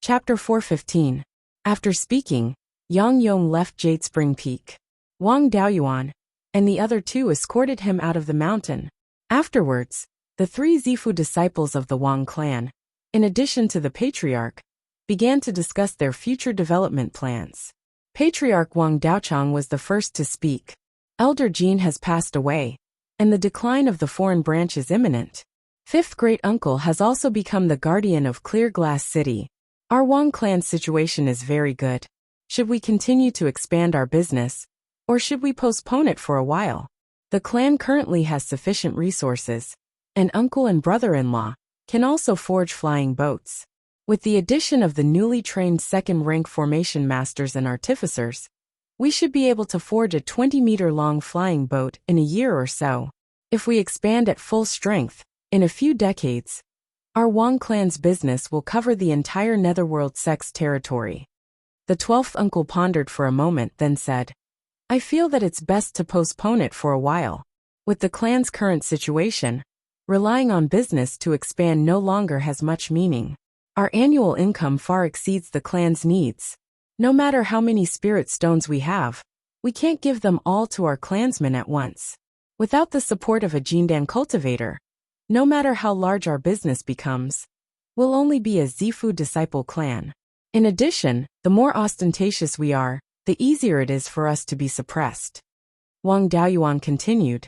Chapter 415. After speaking, Yang Yong left Jade Spring Peak. Wang Daoyuan and the other two escorted him out of the mountain. Afterwards, the three Zifu disciples of the Wang clan, in addition to the patriarch, began to discuss their future development plans. Patriarch Wang Daochang was the first to speak. Elder Jin has passed away, and the decline of the foreign branch is imminent. Fifth great-uncle has also become the guardian of Clear Glass City. Our Wang clan's situation is very good. Should we continue to expand our business, or should we postpone it for a while? The clan currently has sufficient resources, and uncle and brother-in-law can also forge flying boats. With the addition of the newly trained second-rank formation masters and artificers, we should be able to forge a 20-meter-long flying boat in a year or so. If we expand at full strength, in a few decades, our Wang clan's business will cover the entire Netherworld sect's territory. The 12th uncle pondered for a moment, then said, I feel that it's best to postpone it for a while. With the clan's current situation, relying on business to expand no longer has much meaning. Our annual income far exceeds the clan's needs. No matter how many spirit stones we have, we can't give them all to our clansmen at once. Without the support of a Jindan cultivator, no matter how large our business becomes, we'll only be a Zifu disciple clan. In addition, the more ostentatious we are, the easier it is for us to be suppressed. Wang Daoyuan continued.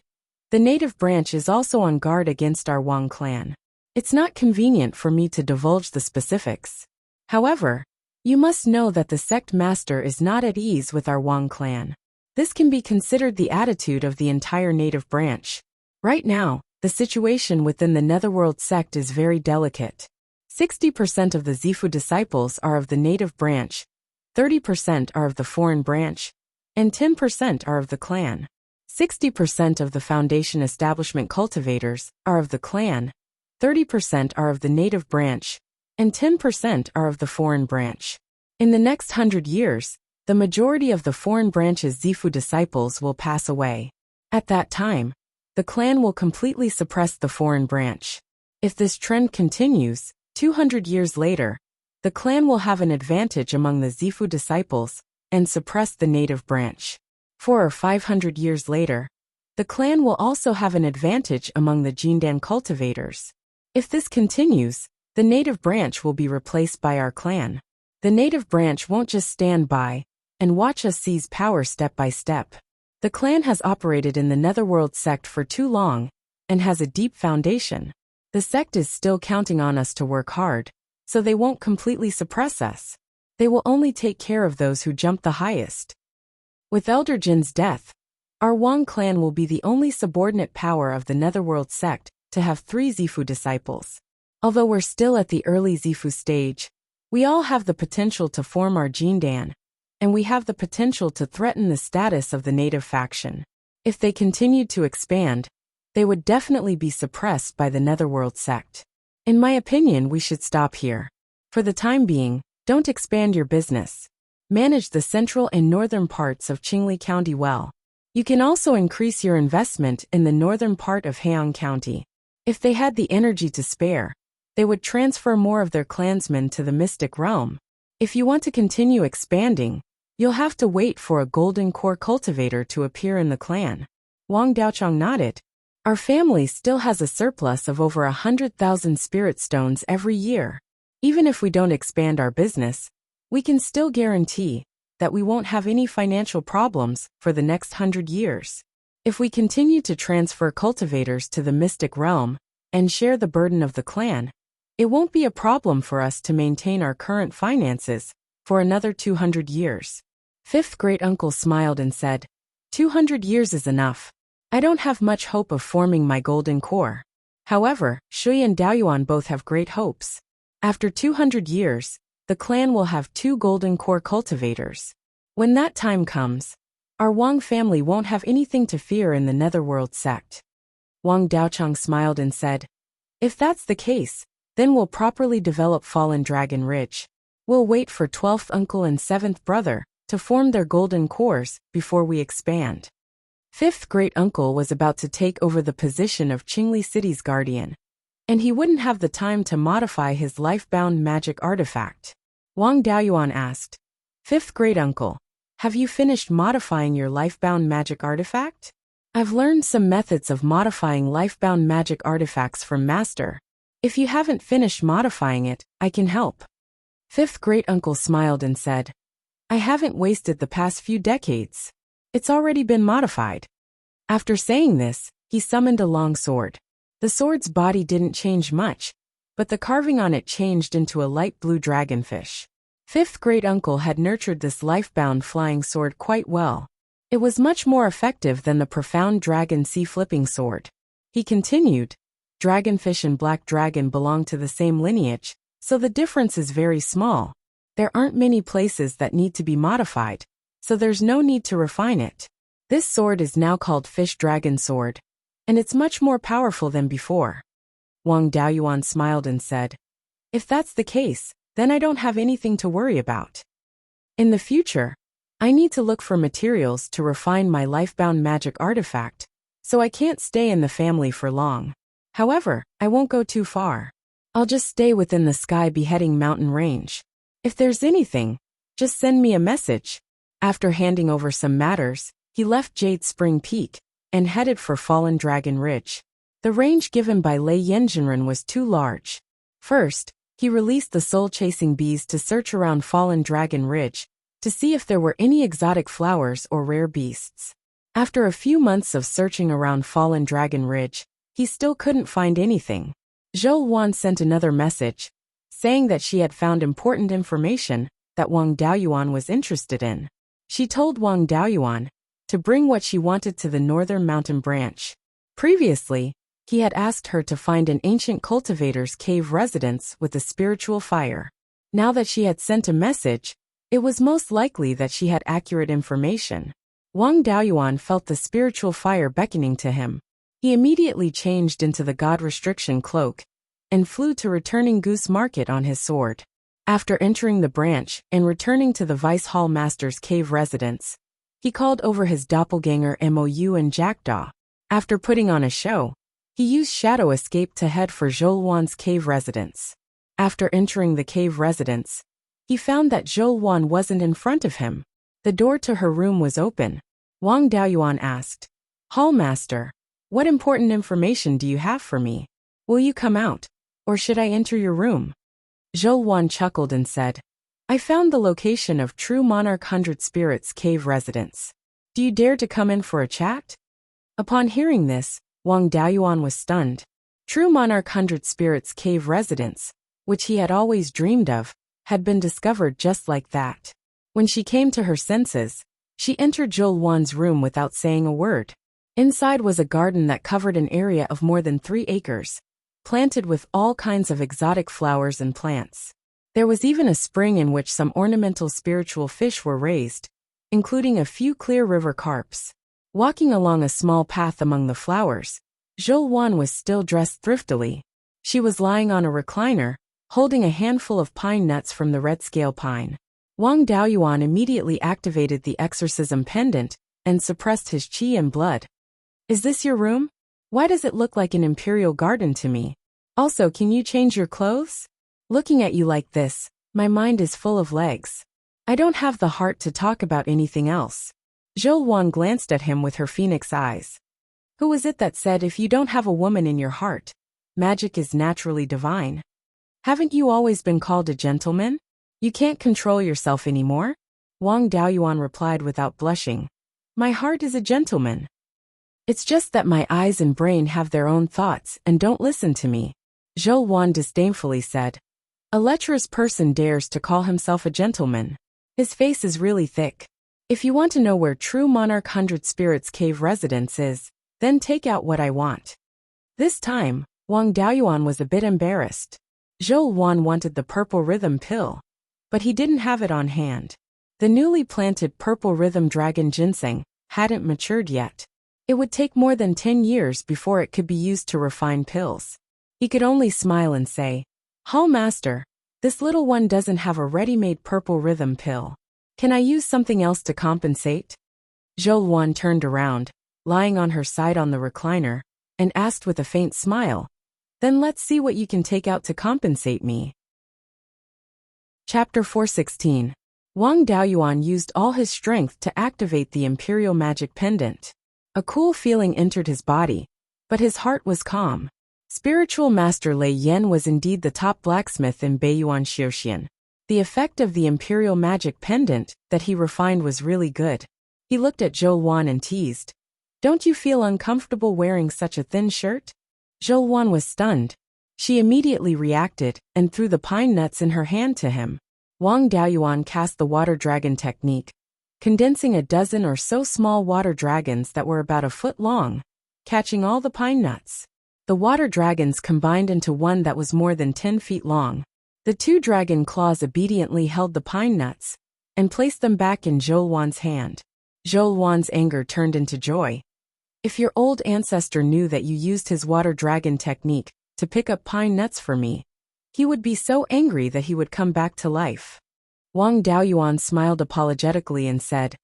The native branch is also on guard against our Wang clan. It's not convenient for me to divulge the specifics. However, you must know that the sect master is not at ease with our Wang clan. This can be considered the attitude of the entire native branch. Right now, the situation within the Netherworld sect is very delicate. 60% of the Zifu disciples are of the native branch, 30% are of the foreign branch, and 10% are of the clan. 60% of the foundation establishment cultivators are of the clan, 30% are of the native branch, and 10% are of the foreign branch. In the next 100 years, the majority of the foreign branch's Zifu disciples will pass away. At that time, the clan will completely suppress the foreign branch. If this trend continues, 200 years later, the clan will have an advantage among the Zifu disciples and suppress the native branch. 400 or 500 years later, the clan will also have an advantage among the Jindan cultivators. If this continues, the native branch will be replaced by our clan. The native branch won't just stand by and watch us seize power step by step. The clan has operated in the Netherworld sect for too long and has a deep foundation. The sect is still counting on us to work hard, so they won't completely suppress us. They will only take care of those who jump the highest. With Elder Jin's death, our Wang clan will be the only subordinate power of the Netherworld sect to have 3 Zifu disciples. Although we're still at the early Zifu stage, we all have the potential to form our Jindan, and we have the potential to threaten the status of the native faction. If they continued to expand, they would definitely be suppressed by the Netherworld sect. In my opinion, we should stop here. For the time being, don't expand your business. Manage the central and northern parts of Qingli County well. You can also increase your investment in the northern part of Heian County. If they had the energy to spare, they would transfer more of their clansmen to the mystic realm. If you want to continue expanding, you'll have to wait for a golden core cultivator to appear in the clan. Wang Daochang nodded. Our family still has a surplus of over 100,000 spirit stones every year. Even if we don't expand our business, we can still guarantee that we won't have any financial problems for the next 100 years. If we continue to transfer cultivators to the mystic realm and share the burden of the clan, it won't be a problem for us to maintain our current finances for another 200 years. Fifth great-uncle smiled and said, 200 years is enough. I don't have much hope of forming my golden core. However, Shui and Daoyuan both have great hopes. After 200 years, the clan will have 2 golden core cultivators. When that time comes, our Wang family won't have anything to fear in the Netherworld sect. Wang Daochang smiled and said, if that's the case, then we'll properly develop Fallen Dragon Ridge. We'll wait for 12th uncle and 7th brother to form their golden cores before we expand. 5th great-uncle was about to take over the position of Qingli City's guardian, and he wouldn't have the time to modify his life-bound magic artifact. Wang Daoyuan asked. Fifth great uncle, have you finished modifying your lifebound magic artifact? I've learned some methods of modifying lifebound magic artifacts from Master. If you haven't finished modifying it, I can help. Fifth great uncle smiled and said, I haven't wasted the past few decades. It's already been modified. After saying this, he summoned a long sword. The sword's body didn't change much, but the carving on it changed into a light blue dragonfish. Fifth great uncle had nurtured this lifebound flying sword quite well. It was much more effective than the profound dragon sea flipping sword. He continued, Dragonfish and black dragon belong to the same lineage, so the difference is very small. There aren't many places that need to be modified, so there's no need to refine it. This sword is now called Fish Dragon Sword, and it's much more powerful than before. Wang Daoyuan smiled and said, If that's the case, then I don't have anything to worry about. In the future, I need to look for materials to refine my lifebound magic artifact, so I can't stay in the family for long. However, I won't go too far. I'll just stay within the Sky Beheading Mountain range. If there's anything, just send me a message. After handing over some matters, he left Jade Spring Peak and headed for Fallen Dragon Ridge. The range given by Lei Yenjinren was too large. First, he released the soul-chasing bees to search around Fallen Dragon Ridge to see if there were any exotic flowers or rare beasts. After a few months of searching around Fallen Dragon Ridge, he still couldn't find anything. Zhou Wan sent another message, saying that she had found important information that Wang Daoyuan was interested in. She told Wang Daoyuan to bring what she wanted to the northern mountain branch. Previously, he had asked her to find an ancient cultivator's cave residence with a spiritual fire. Now that she had sent a message, it was most likely that she had accurate information. Wang Daoyuan felt the spiritual fire beckoning to him. He immediately changed into the God Restriction cloak and flew to Returning Goose Market on his sword. After entering the branch and returning to the Vice Hall Master's cave residence, he called over his doppelganger Mou and Jackdaw. After putting on a show, he used Shadow Escape to head for Zhou Wan's cave residence. After entering the cave residence, he found that Zhou Wan wasn't in front of him. The door to her room was open. Wang Daoyuan asked, Hall Master, what important information do you have for me? Will you come out, or should I enter your room? Zhou Wan chuckled and said, I found the location of True Monarch 100 Spirits cave residence. Do you dare to come in for a chat? Upon hearing this, Wang Daoyuan was stunned. True Monarch 100 Spirits cave residence, which he had always dreamed of, had been discovered just like that. When she came to her senses, she entered Zhou Wan's room without saying a word. Inside was a garden that covered an area of more than 3 acres, planted with all kinds of exotic flowers and plants. There was even a spring in which some ornamental spiritual fish were raised, including a few clear river carps. Walking along a small path among the flowers, Zhou Wan was still dressed thriftily. She was lying on a recliner, holding a handful of pine nuts from the red scale pine. Wang Daoyuan immediately activated the exorcism pendant and suppressed his qi and blood. Is this your room? Why does it look like an imperial garden to me? Also, can you change your clothes? Looking at you like this, my mind is full of legs. I don't have the heart to talk about anything else. Zhou Wan glanced at him with her phoenix eyes. Who was it that said if you don't have a woman in your heart, magic is naturally divine? Haven't you always been called a gentleman? You can't control yourself anymore? Wang Daoyuan replied without blushing. My heart is a gentleman. It's just that my eyes and brain have their own thoughts and don't listen to me. Zhou Wan disdainfully said. A lecherous person dares to call himself a gentleman. His face is really thick. If you want to know where True Monarch 100 Spirits cave residence is, then take out what I want. This time, Wang Daoyuan was a bit embarrassed. Zhou Wan wanted the purple rhythm pill, but he didn't have it on hand. The newly planted purple rhythm dragon ginseng hadn't matured yet. It would take more than 10 years before it could be used to refine pills. He could only smile and say, Hall Master, this little one doesn't have a ready-made purple rhythm pill. Can I use something else to compensate? Zhou Wan turned around, lying on her side on the recliner, and asked with a faint smile, Then let's see what you can take out to compensate me. Chapter 416. Wang Daoyuan used all his strength to activate the imperial magic pendant. A cool feeling entered his body, but his heart was calm. Spiritual Master Lei Yan was indeed the top blacksmith in Beiyuan Xiuxian. The effect of the imperial magic pendant that he refined was really good. He looked at Zhou Wan and teased, "Don't you feel uncomfortable wearing such a thin shirt?" Zhou Wan was stunned. She immediately reacted and threw the pine nuts in her hand to him. Wang Daoyuan cast the water dragon technique, condensing a dozen or so small water dragons that were about a foot long, catching all the pine nuts. The water dragons combined into one that was more than 10 feet long. The two dragon claws obediently held the pine nuts and placed them back in Zhou Wan's hand. Zhou Wan's anger turned into joy. If your old ancestor knew that you used his water dragon technique to pick up pine nuts for me, he would be so angry that he would come back to life. Wang Daoyuan smiled apologetically and said,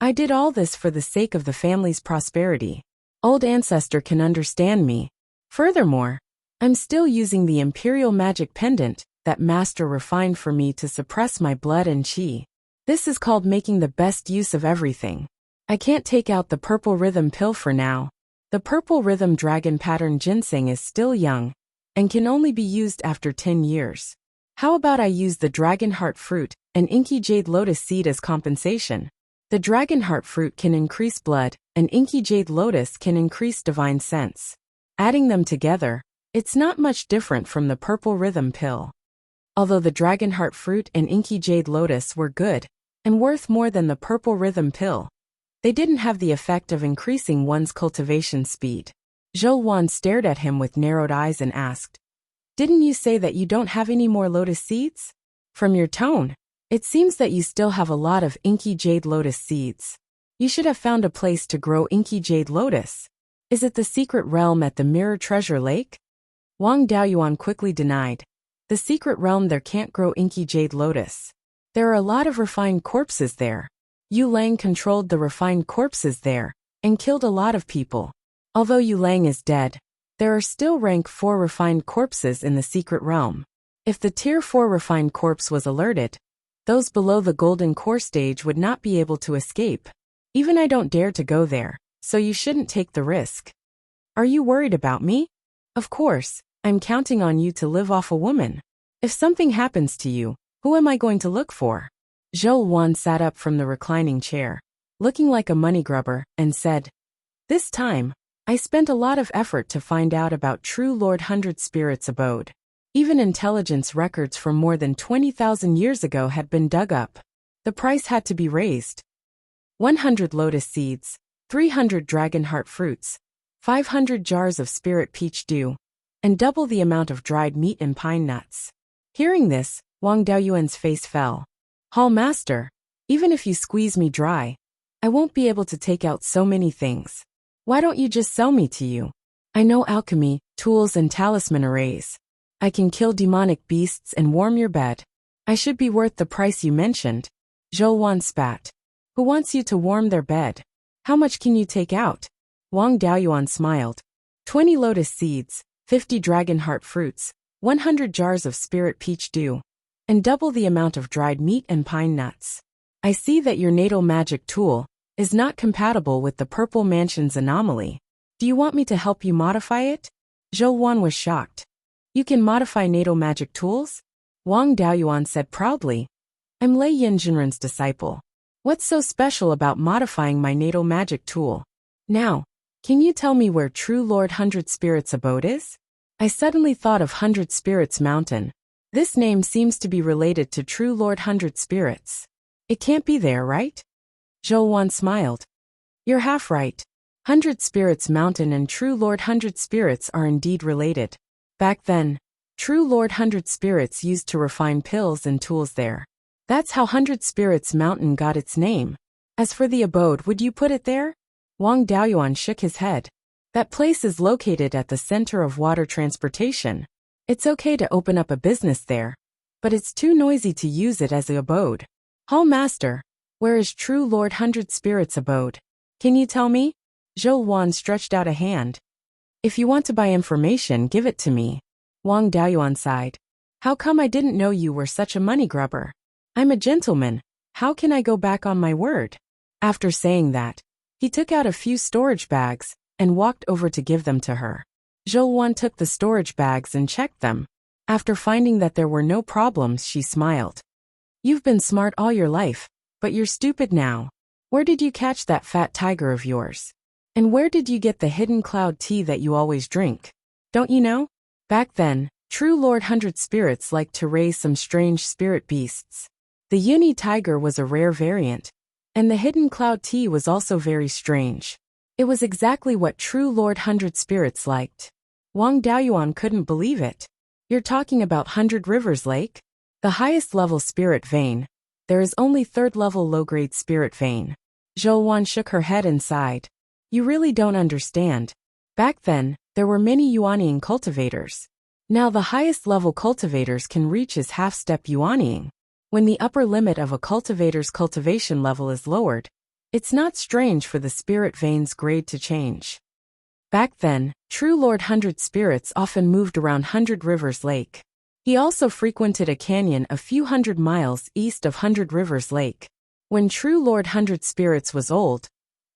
"I did all this for the sake of the family's prosperity. Old ancestor can understand me. Furthermore, I'm still using the imperial magic pendant that master refined for me to suppress my blood and qi. This is called making the best use of everything. I can't take out the purple rhythm pill for now. The purple rhythm dragon pattern ginseng is still young and can only be used after 10 years. How about I use the dragon heart fruit and inky jade lotus seed as compensation? The dragon heart fruit can increase blood, and inky jade lotus can increase divine sense. Adding them together, it's not much different from the purple rhythm pill." Although the dragon heart fruit and inky jade lotus were good and worth more than the purple rhythm pill, they didn't have the effect of increasing one's cultivation speed. Zhou Wan stared at him with narrowed eyes and asked, "Didn't you say that you don't have any more lotus seeds? From your tone, it seems that you still have a lot of inky jade lotus seeds. You should have found a place to grow inky jade lotus. Is it the secret realm at the Mirror Treasure Lake?" Wang Daoyuan quickly denied. "The secret realm there can't grow inky jade lotus. There are a lot of refined corpses there. Yu Lang controlled the refined corpses there and killed a lot of people. Although Yu Lang is dead, there are still rank 4 refined corpses in the secret realm. If the tier 4 refined corpse was alerted, those below the golden core stage would not be able to escape. Even I don't dare to go there, so you shouldn't take the risk." "Are you worried about me?" "Of course, I'm counting on you to live off a woman. If something happens to you, who am I going to look for?" Zhou Wan sat up from the reclining chair, looking like a money grubber, and said, "This time, I spent a lot of effort to find out about True Lord Hundred Spirit's abode. Even intelligence records from more than 20,000 years ago had been dug up. The price had to be raised. 100 lotus seeds, 300 dragon heart fruits, 500 jars of spirit peach dew, and double the amount of dried meat and pine nuts." Hearing this, Wang Daoyuan's face fell. "Hall Master, even if you squeeze me dry, I won't be able to take out so many things. Why don't you just sell me to you? I know alchemy, tools and talisman arrays. I can kill demonic beasts and warm your bed. I should be worth the price you mentioned." Zhou Wan spat. "Who wants you to warm their bed? How much can you take out?" Wang Daoyuan smiled. 20 lotus seeds, 50 dragon heart fruits, 100 jars of spirit peach dew, and double the amount of dried meat and pine nuts. I see that your natal magic tool is not compatible with the Purple Mansion's anomaly. Do you want me to help you modify it?" Zhou Wan was shocked. "You can modify natal magic tools?" Wang Daoyuan said proudly. "I'm Lei Yinjinren's disciple. What's so special about modifying my natal magic tool? Now, can you tell me where True Lord Hundred Spirits' abode is?" I suddenly thought of Hundred Spirits Mountain. This name seems to be related to True Lord Hundred Spirits. It can't be there, right? Zhou Wan smiled. "You're half right. Hundred Spirits Mountain and True Lord Hundred Spirits are indeed related. Back then, True Lord Hundred Spirits used to refine pills and tools there. That's how Hundred Spirits Mountain got its name. As for the abode, would you put it there?" Wang Daoyuan shook his head. "That place is located at the center of water transportation. It's okay to open up a business there, but it's too noisy to use it as the abode. Hall Master, where is True Lord Hundred Spirits' abode? Can you tell me?" Zhou Wan stretched out a hand. "If you want to buy information, give it to me." Wang Daoyuan sighed. How come I didn't know you were such a money grubber? I'm a gentleman. How can I go back on my word? After saying that, he took out a few storage bags and walked over to give them to her. Beiyuan took the storage bags and checked them. After finding that there were no problems, she smiled. You've been smart all your life, but you're stupid now. Where did you catch that fat tiger of yours? And where did you get the hidden cloud tea that you always drink? Don't you know? Back then, true Lord Hundred Spirits liked to raise some strange spirit beasts. The uni tiger was a rare variant, and the hidden cloud tea was also very strange. It was exactly what true Lord Hundred Spirits liked. Wang Daoyuan couldn't believe it. You're talking about Hundred Rivers Lake? The highest level spirit vein. There is only third level low-grade spirit vein. Beiyuan shook her head and sighed. You really don't understand. Back then, there were many Yuanying cultivators. Now the highest level cultivators can reach is half-step Yuanying. When the upper limit of a cultivator's cultivation level is lowered, it's not strange for the spirit vein's grade to change. Back then, true Lord Hundred Spirits often moved around Hundred Rivers Lake. He also frequented a canyon a few hundred miles east of Hundred Rivers Lake. When true Lord Hundred Spirits was old,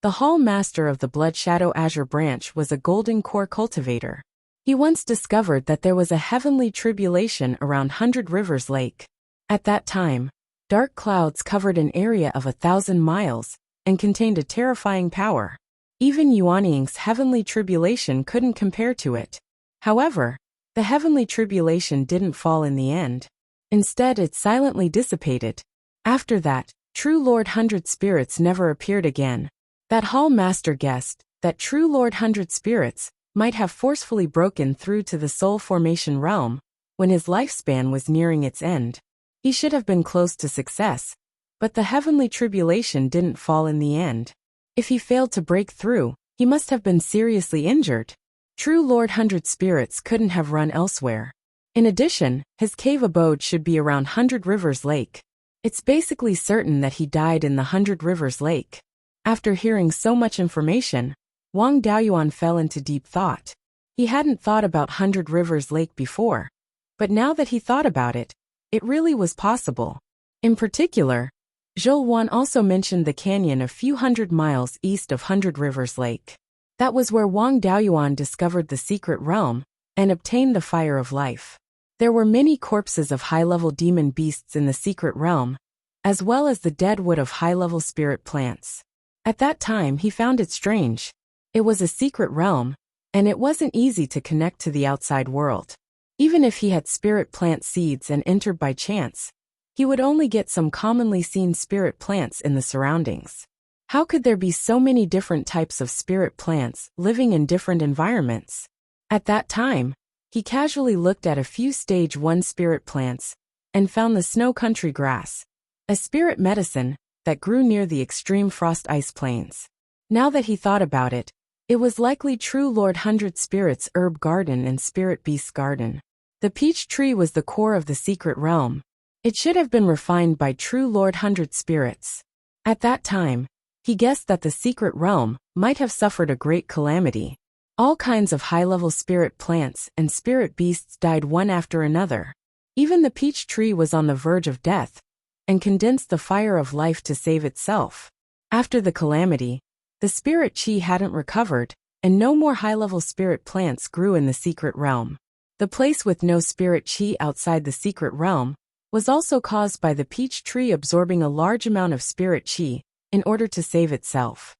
the Hall Master of the Blood Shadow Azure Branch was a golden core cultivator. He once discovered that there was a heavenly tribulation around Hundred Rivers Lake. At that time, dark clouds covered an area of 1,000 miles and contained a terrifying power. Even Yuanying's heavenly tribulation couldn't compare to it. However, the heavenly tribulation didn't fall in the end. Instead, it silently dissipated. After that, true Lord Hundred Spirits never appeared again. That Hall Master guessed that true Lord Hundred Spirits might have forcefully broken through to the soul formation realm when his lifespan was nearing its end. He should have been close to success, but the heavenly tribulation didn't fall in the end. If he failed to break through, he must have been seriously injured. True Lord Hundred Spirits couldn't have run elsewhere. In addition, his cave abode should be around Hundred Rivers Lake. It's basically certain that he died in the Hundred Rivers Lake. After hearing so much information, Wang Daoyuan fell into deep thought. He hadn't thought about Hundred Rivers Lake before, but now that he thought about it, it really was possible. In particular, Beiyuan also mentioned the canyon a few hundred miles east of Hundred Rivers Lake. That was where Wang Daoyuan discovered the secret realm and obtained the fire of life. There were many corpses of high-level demon beasts in the secret realm, as well as the dead wood of high-level spirit plants. At that time, he found it strange. It was a secret realm, and it wasn't easy to connect to the outside world. Even if he had spirit plant seeds and entered by chance, he would only get some commonly seen spirit plants in the surroundings. How could there be so many different types of spirit plants living in different environments? At that time, he casually looked at a few stage 1 spirit plants and found the snow country grass, a spirit medicine that grew near the extreme frost ice plains. Now that he thought about it, it was likely true Lord Hundred Spirits' herb garden and spirit beast garden. The peach tree was the core of the secret realm. It should have been refined by true Lord Hundred Spirits. At that time, he guessed that the secret realm might have suffered a great calamity. All kinds of high-level spirit plants and spirit beasts died one after another. Even the peach tree was on the verge of death, and condensed the fire of life to save itself. After the calamity, the spirit chi hadn't recovered, and no more high-level spirit plants grew in the secret realm. The place with no spirit chi outside the secret realm was also caused by the peach tree absorbing a large amount of spirit chi in order to save itself.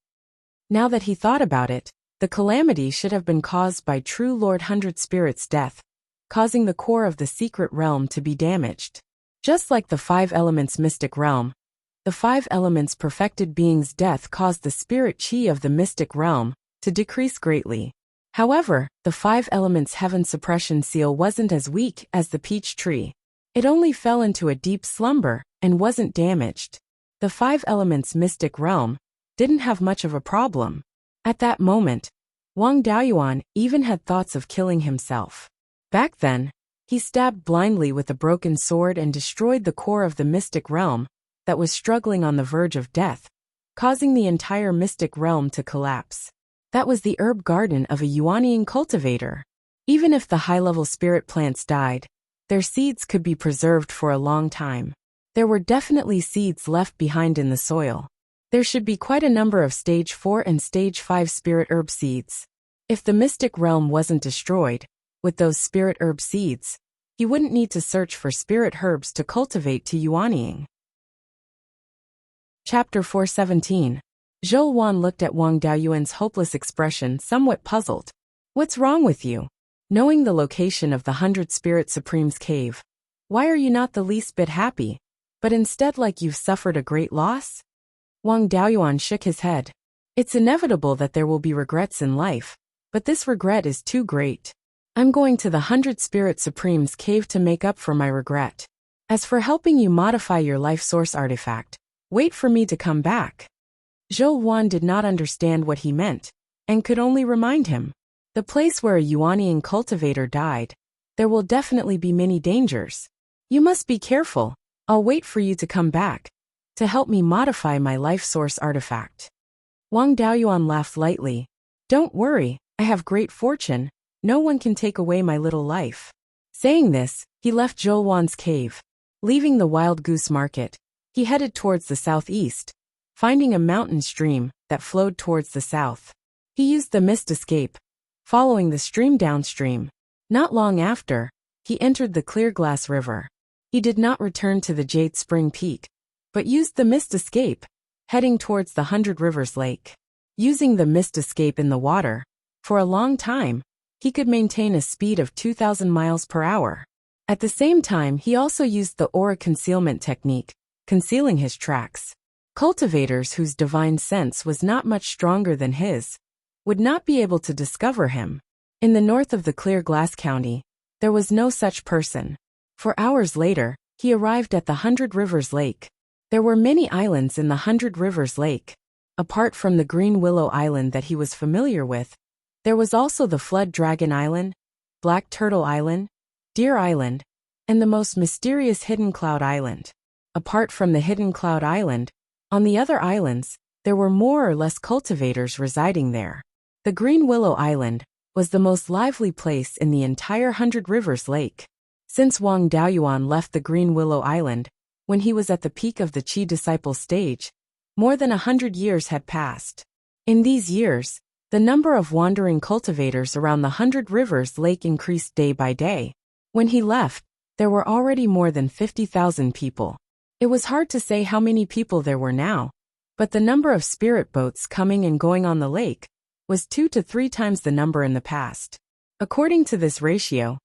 Now that he thought about it, the calamity should have been caused by true Lord Hundred Spirits' death, causing the core of the secret realm to be damaged. Just like the 5 elements mystic realm, the 5 elements perfected being's death caused the spirit chi of the mystic realm to decrease greatly. However, the 5 elements heaven suppression seal wasn't as weak as the peach tree. It only fell into a deep slumber and wasn't damaged. The 5 elements mystic realm didn't have much of a problem. At that moment, Wang Daoyuan even had thoughts of killing himself. Back then, he stabbed blindly with a broken sword and destroyed the core of the mystic realm that was struggling on the verge of death, causing the entire mystic realm to collapse. That was the herb garden of a Yuanying cultivator. Even if the high-level spirit plants died, Their seeds could be preserved for a long time. There were definitely seeds left behind in the soil. There should be quite a number of stage 4 and stage 5 spirit herb seeds. If the mystic realm wasn't destroyed, with those spirit herb seeds, he wouldn't need to search for spirit herbs to cultivate to Yuanying. Chapter 417. Zhou Wan looked at Wang Daoyuan's hopeless expression, somewhat puzzled. What's wrong with you? Knowing the location of the 100 Spirit Supremes cave, why are you not the least bit happy, but instead like you've suffered a great loss? Wang Daoyuan shook his head. It's inevitable that there will be regrets in life, but this regret is too great. I'm going to the 100 Spirit Supremes cave to make up for my regret. As for helping you modify your life source artifact, wait for me to come back. Zhou Wan did not understand what he meant, and could only remind him. The place where a Yuanying cultivator died, there will definitely be many dangers. You must be careful. I'll wait for you to come back, to help me modify my life source artifact. Wang Daoyuan laughed lightly. Don't worry, I have great fortune. No one can take away my little life. Saying this, he left Zhou Wan's cave. Leaving the wild goose market, he headed towards the southeast, finding a mountain stream that flowed towards the south. He used the mist escape, following the stream downstream. Not long after, he entered the clear glass river. He did not return to the Jade Spring Peak, but used the mist escape, heading towards the 100 Rivers Lake. Using the mist escape in the water, for a long time, he could maintain a speed of 2,000 miles per hour. At the same time, he also used the aura concealment technique, concealing his tracks. Cultivators whose divine sense was not much stronger than his would not be able to discover him. In the north of the Clear Glass County, there was no such person. For hours later, he arrived at the 100 Rivers Lake. There were many islands in the 100 Rivers Lake. Apart from the Green Willow Island that he was familiar with, there was also the Flood Dragon Island, Black Turtle Island, Deer Island, and the most mysterious Hidden Cloud Island. Apart from the Hidden Cloud Island, on the other islands, there were more or less cultivators residing there. The Green Willow Island was the most lively place in the entire 100 Rivers Lake. Since Wang Daoyuan left the Green Willow Island, when he was at the peak of the Qi disciple stage, more than 100 years had passed. In these years, the number of wandering cultivators around the 100 Rivers Lake increased day by day. When he left, there were already more than 50,000 people. It was hard to say how many people there were now, but the number of spirit boats coming and going on the lake was 2 to 3 times the number in the past. According to this ratio,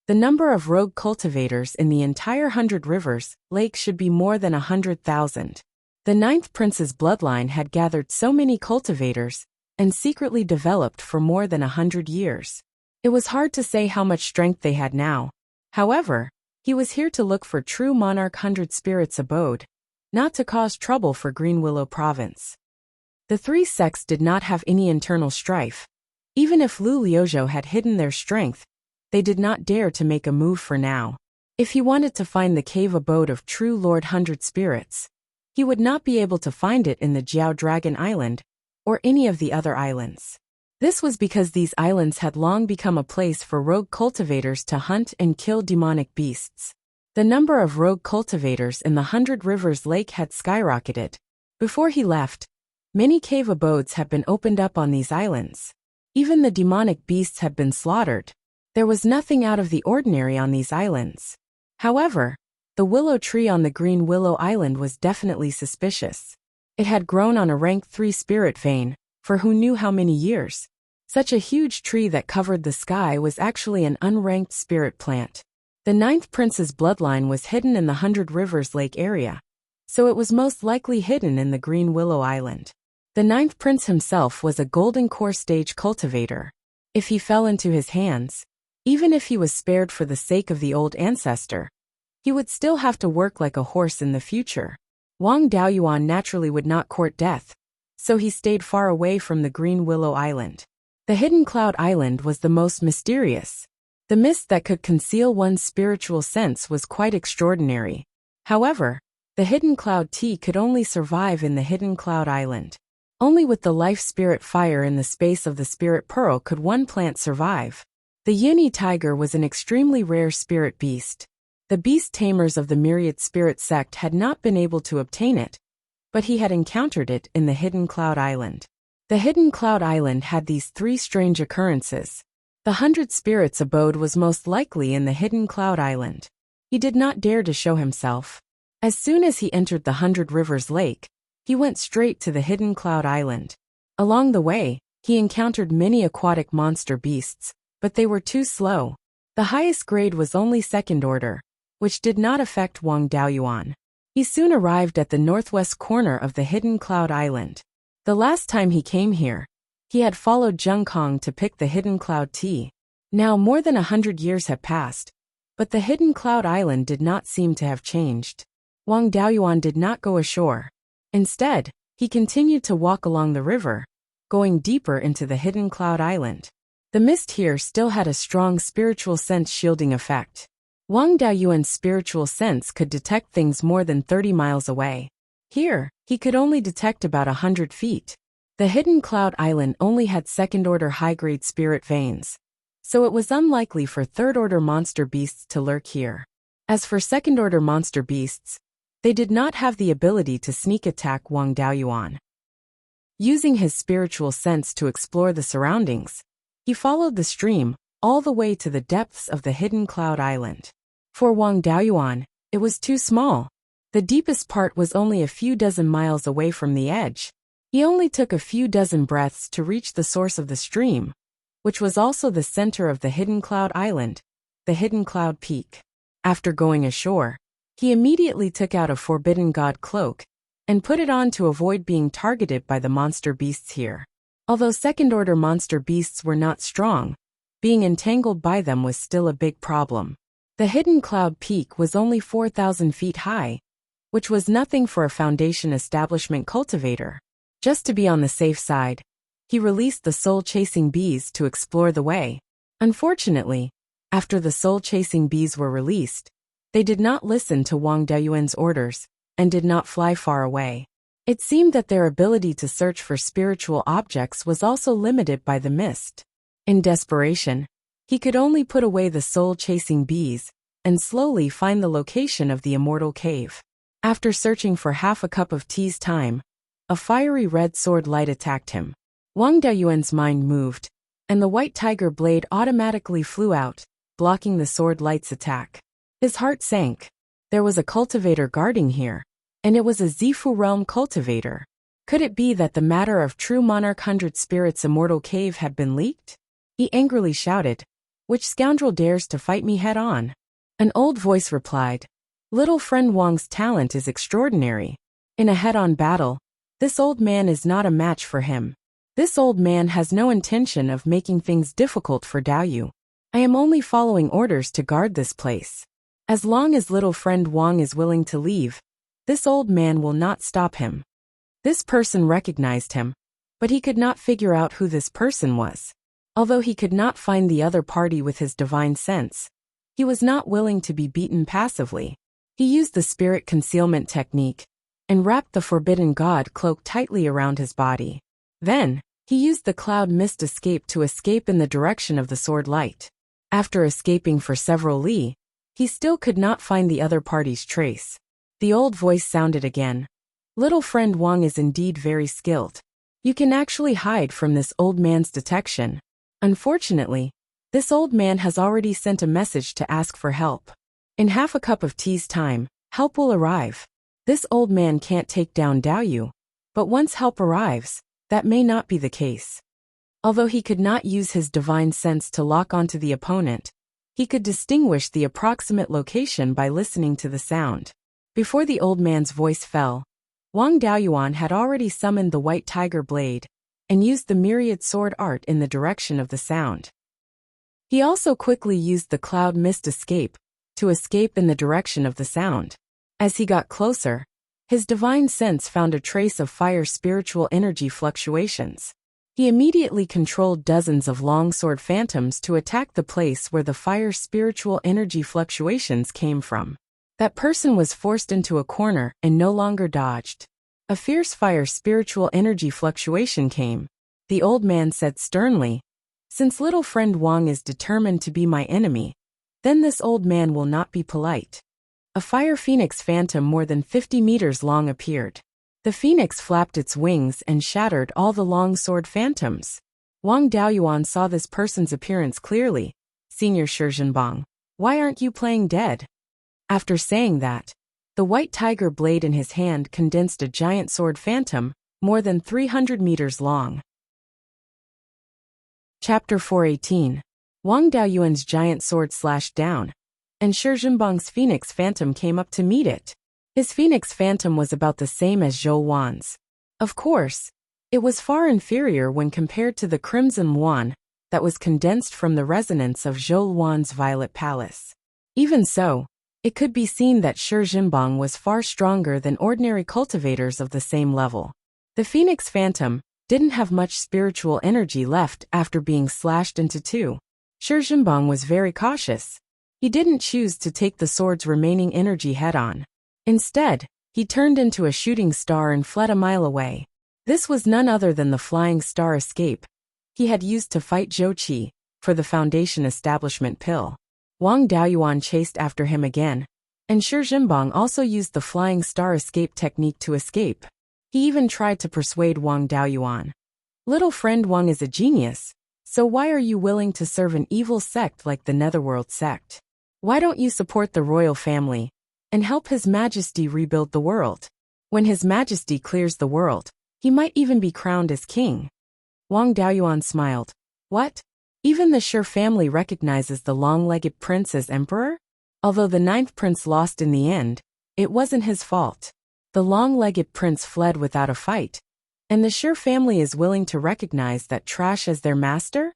the number of rogue cultivators in the entire 100 Rivers Lake should be more than 100,000. The 9th Prince's bloodline had gathered so many cultivators and secretly developed for more than 100 years. It was hard to say how much strength they had now. However, he was here to look for true Monarch 100 Spirits abode, not to cause trouble for Green Willow Province. The 3 sects did not have any internal strife. Even if Lu Liuzhou had hidden their strength, they did not dare to make a move for now. If he wanted to find the cave abode of true Lord 100 Spirits, he would not be able to find it in the Jiao Dragon Island, or any of the other islands. This was because these islands had long become a place for rogue cultivators to hunt and kill demonic beasts. The number of rogue cultivators in the 100 Rivers Lake had skyrocketed. Before he left, many cave abodes had been opened up on these islands. Even the demonic beasts had been slaughtered. There was nothing out of the ordinary on these islands. However, the willow tree on the Green Willow Island was definitely suspicious. It had grown on a rank 3 spirit vein, for who knew how many years. Such a huge tree that covered the sky was actually an unranked spirit plant. The 9th Prince's bloodline was hidden in the 100 Rivers Lake area, so it was most likely hidden in the Green Willow Island. The 9th Prince himself was a golden core stage cultivator. If he fell into his hands, even if he was spared for the sake of the old ancestor, he would still have to work like a horse in the future. Wang Daoyuan naturally would not court death, so he stayed far away from the Green Willow Island. The Hidden Cloud Island was the most mysterious. The mist that could conceal one's spiritual sense was quite extraordinary. However, the Hidden Cloud tea could only survive in the Hidden Cloud Island. Only with the life spirit fire in the space of the spirit pearl could one plant survive. The Yuni tiger was an extremely rare spirit beast. The beast tamers of the myriad spirit sect had not been able to obtain it, but he had encountered it in the Hidden Cloud Island. The Hidden Cloud Island had these three strange occurrences. The 100 spirits' abode was most likely in the Hidden Cloud Island. He did not dare to show himself. As soon as he entered the 100 Rivers Lake, he went straight to the Hidden Cloud Island. Along the way, he encountered many aquatic monster beasts, but they were too slow. The highest grade was only second order, which did not affect Wang Daoyuan. He soon arrived at the northwest corner of the Hidden Cloud Island. The last time he came here, he had followed Zheng Kong to pick the Hidden Cloud tea. Now more than 100 years had passed, but the Hidden Cloud Island did not seem to have changed. Wang Daoyuan did not go ashore. Instead, he continued to walk along the river, going deeper into the Hidden Cloud Island. The mist here still had a strong spiritual sense shielding effect. Wang Daoyuan's spiritual sense could detect things more than 30 miles away. Here, he could only detect about 100 feet. The Hidden Cloud Island only had second-order high-grade spirit veins, so it was unlikely for third-order monster beasts to lurk here. As for second-order monster beasts, they did not have the ability to sneak attack Wang Daoyuan. Using his spiritual sense to explore the surroundings, he followed the stream all the way to the depths of the Hidden Cloud Island. For Wang Daoyuan, it was too small. The deepest part was only a few dozen miles away from the edge. He only took a few dozen breaths to reach the source of the stream, which was also the center of the Hidden Cloud Island, the Hidden Cloud Peak. After going ashore, he immediately took out a Forbidden God cloak and put it on to avoid being targeted by the monster beasts here. Although second-order monster beasts were not strong, being entangled by them was still a big problem. The Hidden Cloud Peak was only 4,000 feet high, which was nothing for a Foundation establishment cultivator. Just to be on the safe side, he released the soul-chasing bees to explore the way. Unfortunately, after the soul-chasing bees were released, they did not listen to Wang Daoyuan's orders and did not fly far away. It seemed that their ability to search for spiritual objects was also limited by the mist. In desperation, he could only put away the soul-chasing bees and slowly find the location of the Immortal Cave. After searching for half a cup of tea's time, a fiery red sword light attacked him. Wang Daoyuan's mind moved, and the white tiger blade automatically flew out, blocking the sword light's attack. His heart sank. There was a cultivator guarding here, and it was a Zifu realm cultivator. Could it be that the matter of True Monarch 100 Spirits' Immortal Cave had been leaked? He angrily shouted, "Which scoundrel dares to fight me head-on?" An old voice replied, "Little friend Wang's talent is extraordinary. In a head-on battle, this old man is not a match for him. This old man has no intention of making things difficult for Daoyu. I am only following orders to guard this place. As long as little friend Wang is willing to leave, this old man will not stop him." This person recognized him, but he could not figure out who this person was. Although he could not find the other party with his divine sense, he was not willing to be beaten passively. He used the spirit concealment technique and wrapped the Forbidden God cloak tightly around his body. Then, he used the cloud mist escape to escape in the direction of the sword light. After escaping for several li, he still could not find the other party's trace. The old voice sounded again. "Little friend Wang is indeed very skilled. You can actually hide from this old man's detection. Unfortunately, this old man has already sent a message to ask for help. In half a cup of tea's time, help will arrive. This old man can't take down Daoyu, but once help arrives, that may not be the case." Although he could not use his divine sense to lock onto the opponent, he could distinguish the approximate location by listening to the sound. Before the old man's voice fell, Wang Daoyuan had already summoned the white tiger blade and used the myriad sword art in the direction of the sound. He also quickly used the cloud mist escape to escape in the direction of the sound. As he got closer, his divine sense found a trace of fire spiritual energy fluctuations. He immediately controlled dozens of longsword phantoms to attack the place where the fire spiritual energy fluctuations came from. That person was forced into a corner and no longer dodged. A fierce fire spiritual energy fluctuation came. The old man said sternly, "Since little friend Wang is determined to be my enemy, Then this old man will not be polite. A fire phoenix phantom more than 50 meters long appeared. The phoenix flapped its wings and shattered all the long sword phantoms. Wang Daoyuan saw this person's appearance clearly. Senior Shizhenbang, why aren't you playing dead? After saying that, the white tiger blade in his hand condensed a giant sword phantom, more than 300 meters long. Chapter 418. Wang Daoyuan's giant sword slashed down, and Shizhenbang's phoenix phantom came up to meet it. His phoenix phantom was about the same as Zhou Wan's. Of course, it was far inferior when compared to the crimson Yuan that was condensed from the resonance of Zhou Wan's violet palace. Even so, it could be seen that Shizhenbang was far stronger than ordinary cultivators of the same level. The phoenix phantom didn't have much spiritual energy left after being slashed into two. Shizhenbang was very cautious. He didn't choose to take the sword's remaining energy head-on. Instead, he turned into a shooting star and fled a mile away. This was none other than the flying star escape he had used to fight Zhou Qi for the Foundation Establishment pill. Wang Daoyuan chased after him again, and Shizhenbang also used the flying star escape technique to escape. He even tried to persuade Wang Daoyuan. Little friend Wang is a genius, so why are you willing to serve an evil sect like the Netherworld sect? Why don't you support the royal family and help His Majesty rebuild the world? When His Majesty clears the world, he might even be crowned as king. Wang Daoyuan smiled. What? Even the Shi family recognizes the long-legged prince as emperor? Although the ninth prince lost in the end, it wasn't his fault. The long-legged prince fled without a fight, and the Shi family is willing to recognize that trash as their master?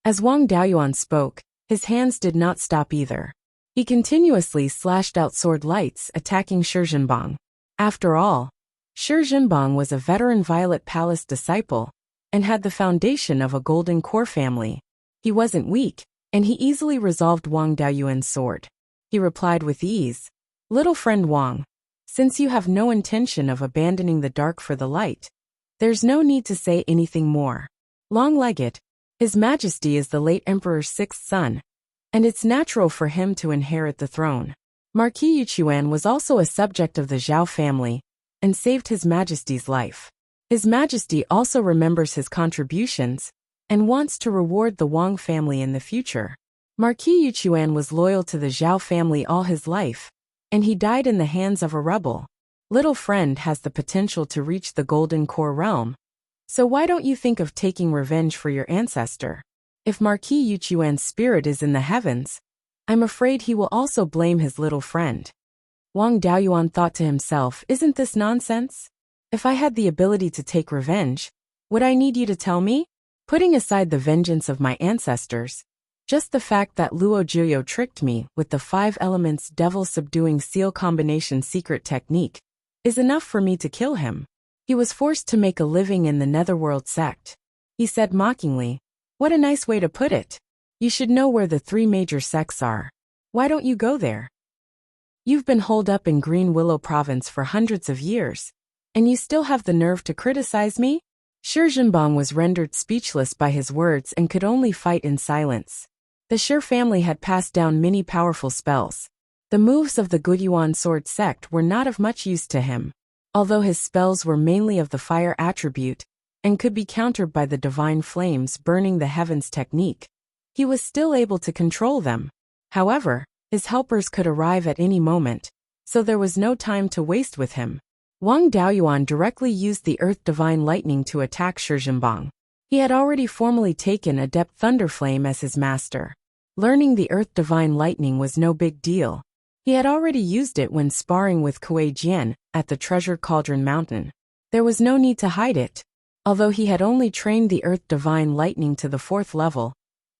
As Wang Daoyuan spoke, his hands did not stop either. He continuously slashed out sword lights, attacking Shizhenbang. After all, Shizhenbang was a veteran Violet Palace disciple and had the foundation of a golden core family. He wasn't weak, and he easily resolved Wang Daoyuan's sword. He replied with ease, "Little friend Wang, since you have no intention of abandoning the dark for the light, there's no need to say anything more. Long-legged, His Majesty is the late Emperor's sixth son, and it's natural for him to inherit the throne." Marquis Yuchuan was also a subject of the Zhao family and saved His Majesty's life. His Majesty also remembers his contributions and wants to reward the Wang family in the future. Marquis Yuchuan was loyal to the Zhao family all his life, and he died in the hands of a rebel. Little friend has the potential to reach the Golden Core realm, so why don't you think of taking revenge for your ancestor? If Marquis Yuchuan's spirit is in the heavens, I'm afraid he will also blame his little friend. Wang Daoyuan thought to himself, isn't this nonsense? If I had the ability to take revenge, would I need you to tell me? Putting aside the vengeance of my ancestors, just the fact that Luo Jiuyo tricked me with the 5 elements devil subduing seal combination secret technique is enough for me to kill him. He was forced to make a living in the Netherworld sect. He said mockingly, "What a nice way to put it. You should know where the 3 major sects are. Why don't you go there? You've been holed up in Green Willow Province for hundreds of years, and you still have the nerve to criticize me?" Shizhenbang was rendered speechless by his words and could only fight in silence. The Shi family had passed down many powerful spells. The moves of the Guiyuan sword sect were not of much use to him. Although his spells were mainly of the fire attribute and could be countered by the divine flames burning the heavens technique, he was still able to control them. However, his helpers could arrive at any moment, so there was no time to waste with him. Wang Daoyuan directly used the Earth Divine Lightning to attack Shizhenbang. He had already formally taken Adept Thunderflame as his master. Learning the Earth Divine Lightning was no big deal. He had already used it when sparring with Kuei Jian at the Treasure Cauldron Mountain. There was no need to hide it. Although he had only trained the Earth Divine Lightning to the 4th level,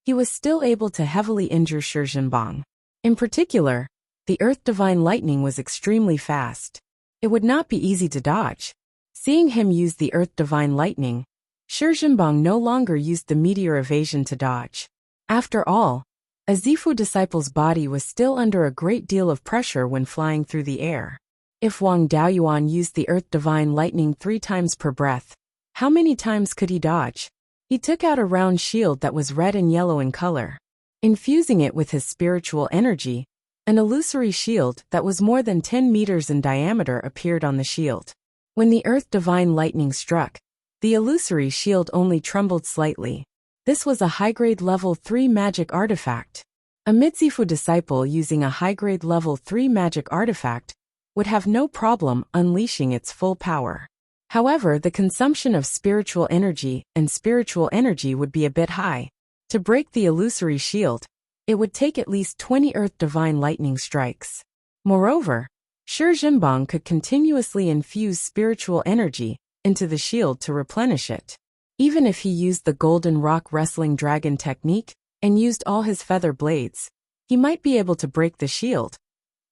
he was still able to heavily injure Shizhenbang. In particular, the Earth Divine Lightning was extremely fast. It would not be easy to dodge. Seeing him use the Earth Divine Lightning, Shizhenbang no longer used the meteor evasion to dodge. After all, a Zifu disciple's body was still under a great deal of pressure when flying through the air. If Wang Daoyuan used the Earth Divine Lightning 3 times per breath, how many times could he dodge? He took out a round shield that was red and yellow in color. Infusing it with his spiritual energy, an illusory shield that was more than 10 meters in diameter appeared on the shield. When the earth divine lightning struck, the illusory shield only trembled slightly. This was a high-grade level 3 magic artifact. A Mitzifu disciple using a high-grade level 3 magic artifact would have no problem unleashing its full power. However, the consumption of spiritual energy would be a bit high. To break the illusory shield, it would take at least 20 earth divine lightning strikes. Moreover, Shi Jinbang could continuously infuse spiritual energy into the shield to replenish it. Even if he used the golden rock wrestling dragon technique and used all his feather blades, he might be able to break the shield,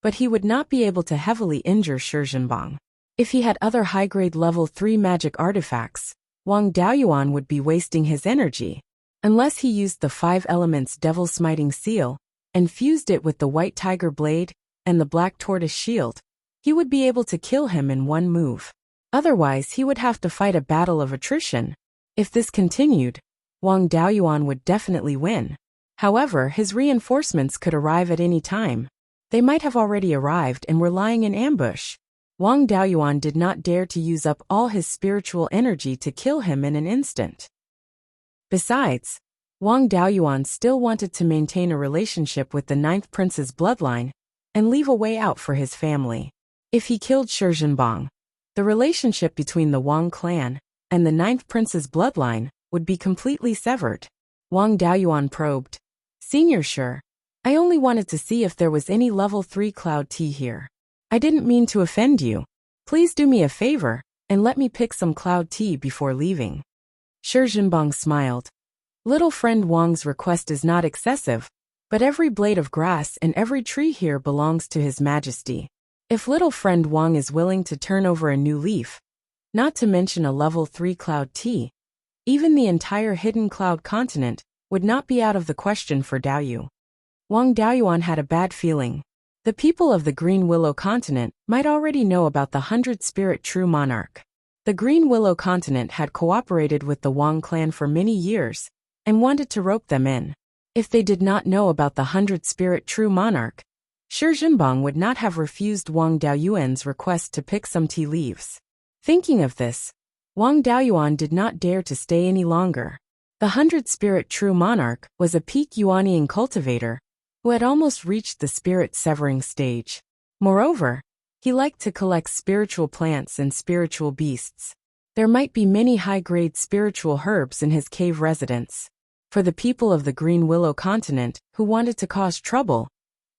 but he would not be able to heavily injure Shi Jinbang. If he had other high-grade level 3 magic artifacts, Wang Daoyuan would be wasting his energy. Unless he used the 5 elements devil smiting seal and fused it with the white tiger blade and the black tortoise shield, he would be able to kill him in one move. Otherwise, he would have to fight a battle of attrition. If this continued, Wang Daoyuan would definitely win. However, his reinforcements could arrive at any time. They might have already arrived and were lying in ambush. Wang Daoyuan did not dare to use up all his spiritual energy to kill him in an instant. Besides, Wang Daoyuan still wanted to maintain a relationship with the 9th prince's bloodline and leave a way out for his family. If he killed Shi Jinbang, the relationship between the Wang clan and the 9th prince's bloodline would be completely severed. Wang Daoyuan probed, "Senior Shi, I only wanted to see if there was any level 3 cloud tea here. I didn't mean to offend you. Please do me a favor and let me pick some cloud tea before leaving." Shi Jinbang smiled. Little friend Wang's request is not excessive, but every blade of grass and every tree here belongs to His Majesty. If little friend Wang is willing to turn over a new leaf, not to mention a level 3 cloud tea, even the entire hidden cloud continent would not be out of the question for Daoyu. Wang Daoyuan had a bad feeling. The people of the Green Willow continent might already know about the 100-spirit true monarch. The Green Willow continent had cooperated with the Wang clan for many years and wanted to rope them in. If they did not know about the 100-spirit true monarch, Shi Jinbang would not have refused Wang Daoyuan's request to pick some tea leaves. Thinking of this, Wang Daoyuan did not dare to stay any longer. The 100-spirit true monarch was a peak Yuanian cultivator who had almost reached the spirit-severing stage. Moreover, he liked to collect spiritual plants and spiritual beasts. There might be many high-grade spiritual herbs in his cave residence. For the people of the Green Willow continent who wanted to cause trouble,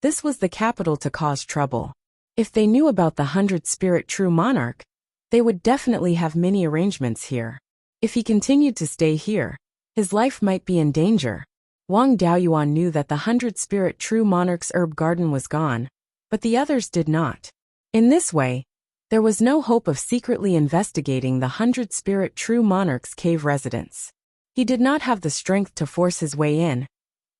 this was the capital to cause trouble. If they knew about the 100-spirit true monarch, they would definitely have many arrangements here. If he continued to stay here, his life might be in danger. Wang Daoyuan knew that the 100-spirit true monarch's herb garden was gone, but the others did not. In this way, there was no hope of secretly investigating the 100-spirit true monarch's cave residence. He did not have the strength to force his way in,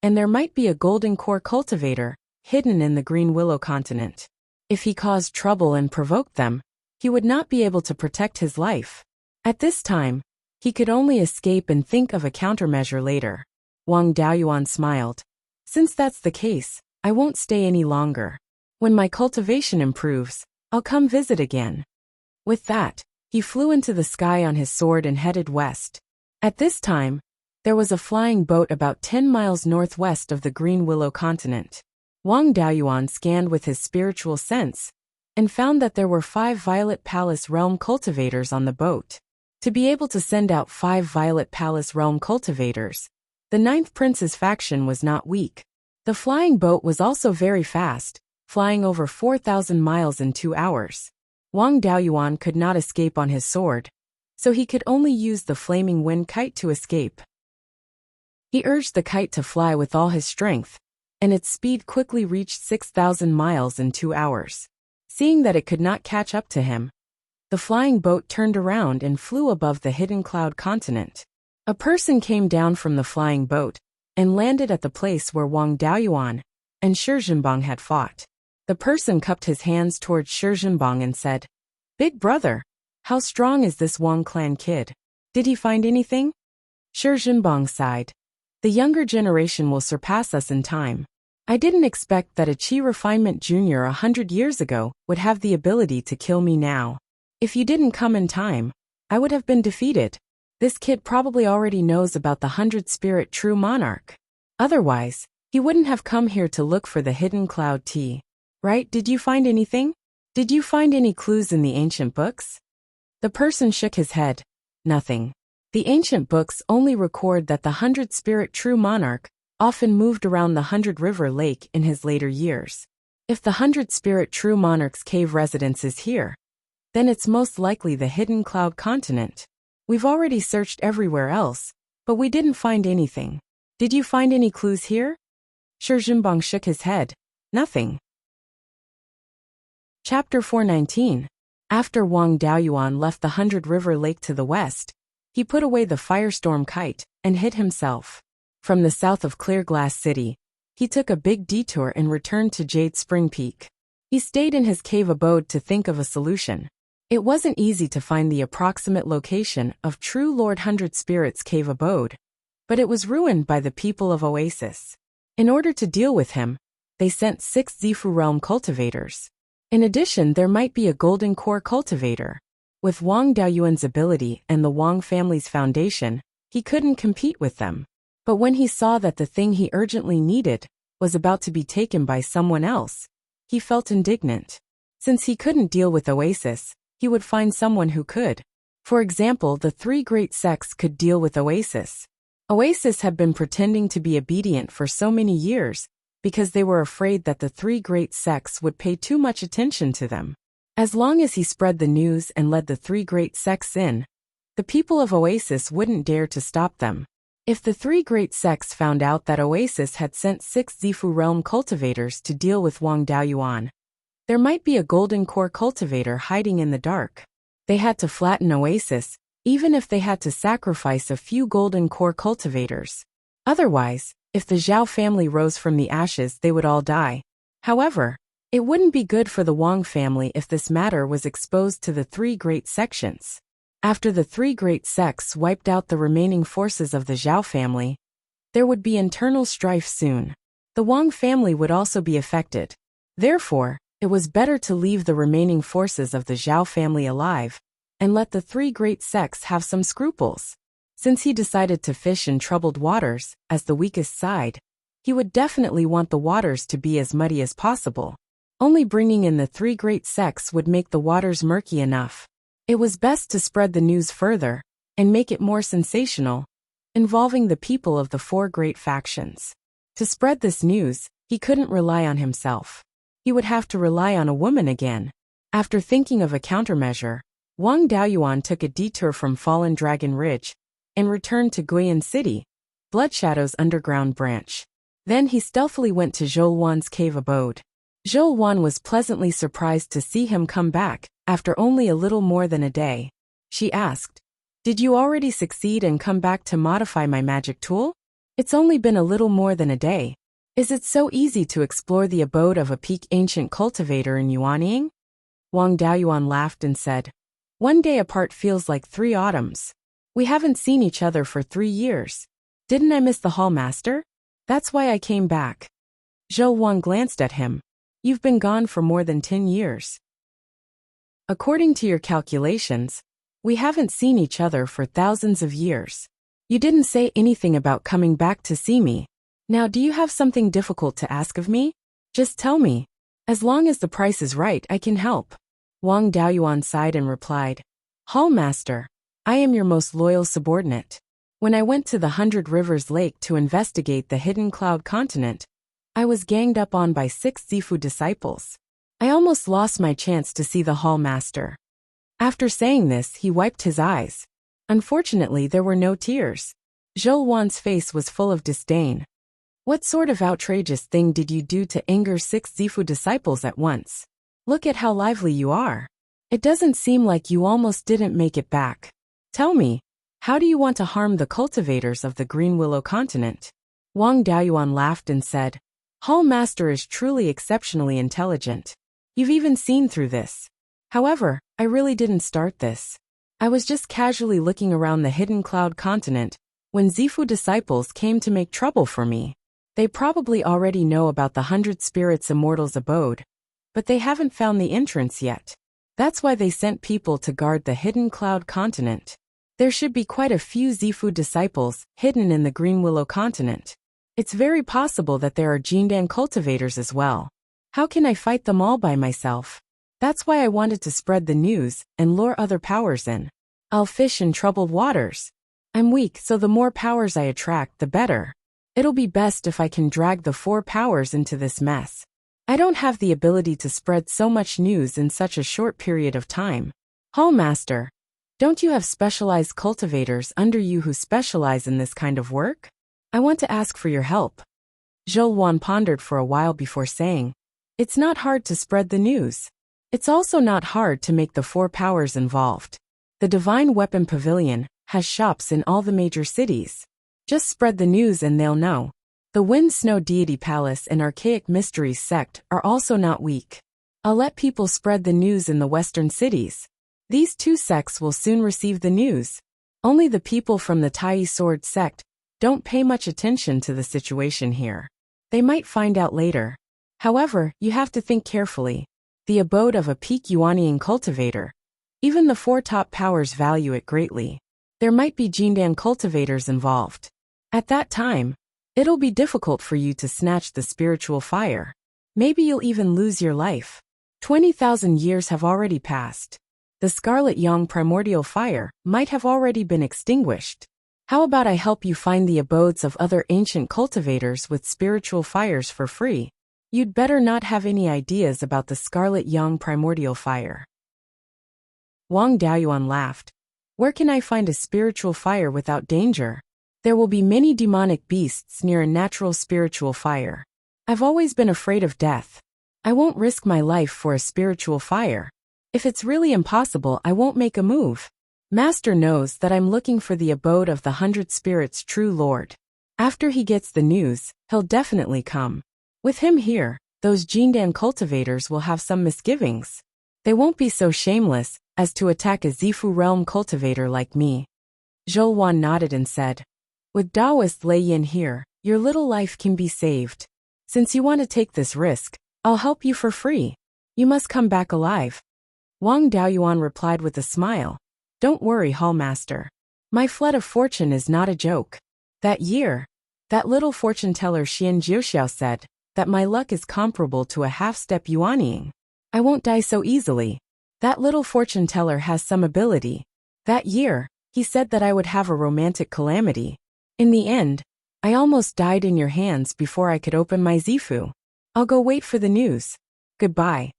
and there might be a golden core cultivator hidden in the Green Willow continent. If he caused trouble and provoked them, he would not be able to protect his life. At this time, he could only escape and think of a countermeasure later. Wang Daoyuan smiled. "Since that's the case, I won't stay any longer. When my cultivation improves, I'll come visit again." With that, he flew into the sky on his sword and headed west. At this time, there was a flying boat about 10 miles northwest of the Green Willow continent. Wang Daoyuan scanned with his spiritual sense and found that there were 5 Violet Palace Realm cultivators on the boat. To be able to send out 5 Violet Palace Realm cultivators, the 9th Prince's faction was not weak. The flying boat was also very fast, flying over 4,000 miles in 2 hours. Wang Daoyuan could not escape on his sword, so he could only use the flaming wind kite to escape. He urged the kite to fly with all his strength, and its speed quickly reached 6,000 miles in 2 hours. Seeing that it could not catch up to him, the flying boat turned around and flew above the hidden cloud continent. A person came down from the flying boat and landed at the place where Wang Daoyuan and Shi Jinbang had fought. The person cupped his hands towards Shi Jinbang and said, "Big brother, how strong is this Wang clan kid? Did he find anything?" Shi Jinbang sighed. The younger generation will surpass us in time. I didn't expect that a Chi Refinement Jr. 100 years ago would have the ability to kill me now. If you didn't come in time, I would have been defeated. This kid probably already knows about the 100-spirit true monarch. Otherwise, he wouldn't have come here to look for the hidden cloud tea. Right? Did you find anything? Did you find any clues in the ancient books? The person shook his head. Nothing. The ancient books only record that the 100-spirit true monarch often moved around the 100-river lake in his later years. If the 100-spirit true monarch's cave residence is here, then it's most likely the hidden cloud continent. We've already searched everywhere else, but we didn't find anything. Did you find any clues here? Shi Jinbang shook his head. Nothing. Chapter 419. After Wang Daoyuan left the 100-river lake to the west, he put away the firestorm kite and hid himself. From the south of Clear Glass City, he took a big detour and returned to Jade Spring Peak. He stayed in his cave abode to think of a solution. It wasn't easy to find the approximate location of True Lord 100 Spirit's cave abode, but it was ruined by the people of Oasis. In order to deal with him, they sent 6 Zifu realm cultivators. In addition, there might be a golden core cultivator. With Wang Daoyuan's ability and the Wang family's foundation, he couldn't compete with them. But when he saw that the thing he urgently needed was about to be taken by someone else, he felt indignant. Since he couldn't deal with Oasis, he would find someone who could. For example, the 3 great sects could deal with Oasis. Oasis had been pretending to be obedient for so many years because they were afraid that the 3 great sects would pay too much attention to them. As long as he spread the news and led the 3 great sects in, the people of Oasis wouldn't dare to stop them. If the 3 great sects found out that Oasis had sent 6 Zifu realm cultivators to deal with Wang Daoyuan, there might be a golden core cultivator hiding in the dark. They had to flatten Oasis, even if they had to sacrifice a few golden core cultivators. Otherwise, if the Zhao family rose from the ashes, they would all die. However, it wouldn't be good for the Wang family if this matter was exposed to the 3 great sections. After the 3 great sects wiped out the remaining forces of the Zhao family, there would be internal strife soon. The Wang family would also be affected. Therefore, it was better to leave the remaining forces of the Zhao family alive and let the 3 great sects have some scruples. Since he decided to fish in troubled waters as the weakest side, he would definitely want the waters to be as muddy as possible. Only bringing in the 3 great sects would make the waters murky enough. It was best to spread the news further and make it more sensational, involving the people of the 4 great factions. To spread this news, he couldn't rely on himself. He would have to rely on a woman again. After thinking of a countermeasure, Wang Daoyuan took a detour from Fallen Dragon Ridge and returned to Guiyuan City, Bloodshadow's underground branch. Then he stealthily went to Zhouwan's cave abode. Zhouwan was pleasantly surprised to see him come back after only a little more than a day. She asked, "Did you already succeed and come back to modify my magic tool? It's only been a little more than a day. Is it so easy to explore the abode of a peak ancient cultivator in Yuanying?" Wang Daoyuan laughed and said, "One day apart feels like 3 autumns. We haven't seen each other for 3 years. Didn't I miss the hall master? That's why I came back." Zhouwan glanced at him. "You've been gone for more than 10 years. According to your calculations, we haven't seen each other for thousands of years. You didn't say anything about coming back to see me. Now do you have something difficult to ask of me? Just tell me. As long as the price is right, I can help." Wang Daoyuan sighed and replied, "Hall Master, I am your most loyal subordinate. When I went to the 100 Rivers Lake to investigate the hidden cloud continent, I was ganged up on by 6 Zifu disciples. I almost lost my chance to see the hall master." After saying this, he wiped his eyes. Unfortunately, there were no tears. Zhouwan's face was full of disdain. "What sort of outrageous thing did you do to anger 6 Zifu disciples at once? Look at how lively you are. It doesn't seem like you almost didn't make it back. Tell me, how do you want to harm the cultivators of the Green Willow continent?" Wang Daoyuan laughed and said, "Hall Master is truly exceptionally intelligent. You've even seen through this. However, I really didn't start this. I was just casually looking around the hidden cloud continent when Zifu disciples came to make trouble for me. They probably already know about the 100 Spirits Immortals abode, but they haven't found the entrance yet. That's why they sent people to guard the hidden cloud continent. There should be quite a few Zifu disciples hidden in the Green Willow continent. It's very possible that there are Jindan cultivators as well. How can I fight them all by myself? That's why I wanted to spread the news and lure other powers in. I'll fish in troubled waters. I'm weak, so the more powers I attract, the better. It'll be best if I can drag the 4 powers into this mess. I don't have the ability to spread so much news in such a short period of time. Hall Master, don't you have specialized cultivators under you who specialize in this kind of work? I want to ask for your help. Zhou pondered for a while before saying, it's not hard to spread the news. It's also not hard to make the 4 powers involved. The Divine Weapon Pavilion has shops in all the major cities. Just spread the news and they'll know. The Wind Snow Deity Palace and Archaic Mysteries sect are also not weak. I'll let people spread the news in the western cities. These 2 sects will soon receive the news. Only the people from the Tai Sword sect don't pay much attention to the situation here. They might find out later. However, you have to think carefully. The abode of a peak Yuanian cultivator. Even the 4 top powers value it greatly. There might be Jindan cultivators involved. At that time, it'll be difficult for you to snatch the spiritual fire. Maybe you'll even lose your life. 20,000 years have already passed. The Scarlet Yang primordial fire might have already been extinguished. How about I help you find the abodes of other ancient cultivators with spiritual fires for free? You'd better not have any ideas about the Scarlet Yang primordial fire. Wang Daoyuan laughed. Where can I find a spiritual fire without danger? There will be many demonic beasts near a natural spiritual fire. I've always been afraid of death. I won't risk my life for a spiritual fire. If it's really impossible, I won't make a move. Master knows that I'm looking for the abode of the 100 Spirits' true Lord. After he gets the news, he'll definitely come. With him here, those Jindan cultivators will have some misgivings. They won't be so shameless as to attack a Zifu realm cultivator like me. Zhou nodded and said, with Taoist Lei Yin here, your little life can be saved. Since you want to take this risk, I'll help you for free. You must come back alive. Wang Daoyuan replied with a smile. Don't worry, Hall Master. My flood of fortune is not a joke. That year, that little fortune teller Xian Jiuxiao said that my luck is comparable to a half-step yuanying. I won't die so easily. That little fortune teller has some ability. That year, he said that I would have a romantic calamity. In the end, I almost died in your hands before I could open my Zifu. I'll go wait for the news. Goodbye.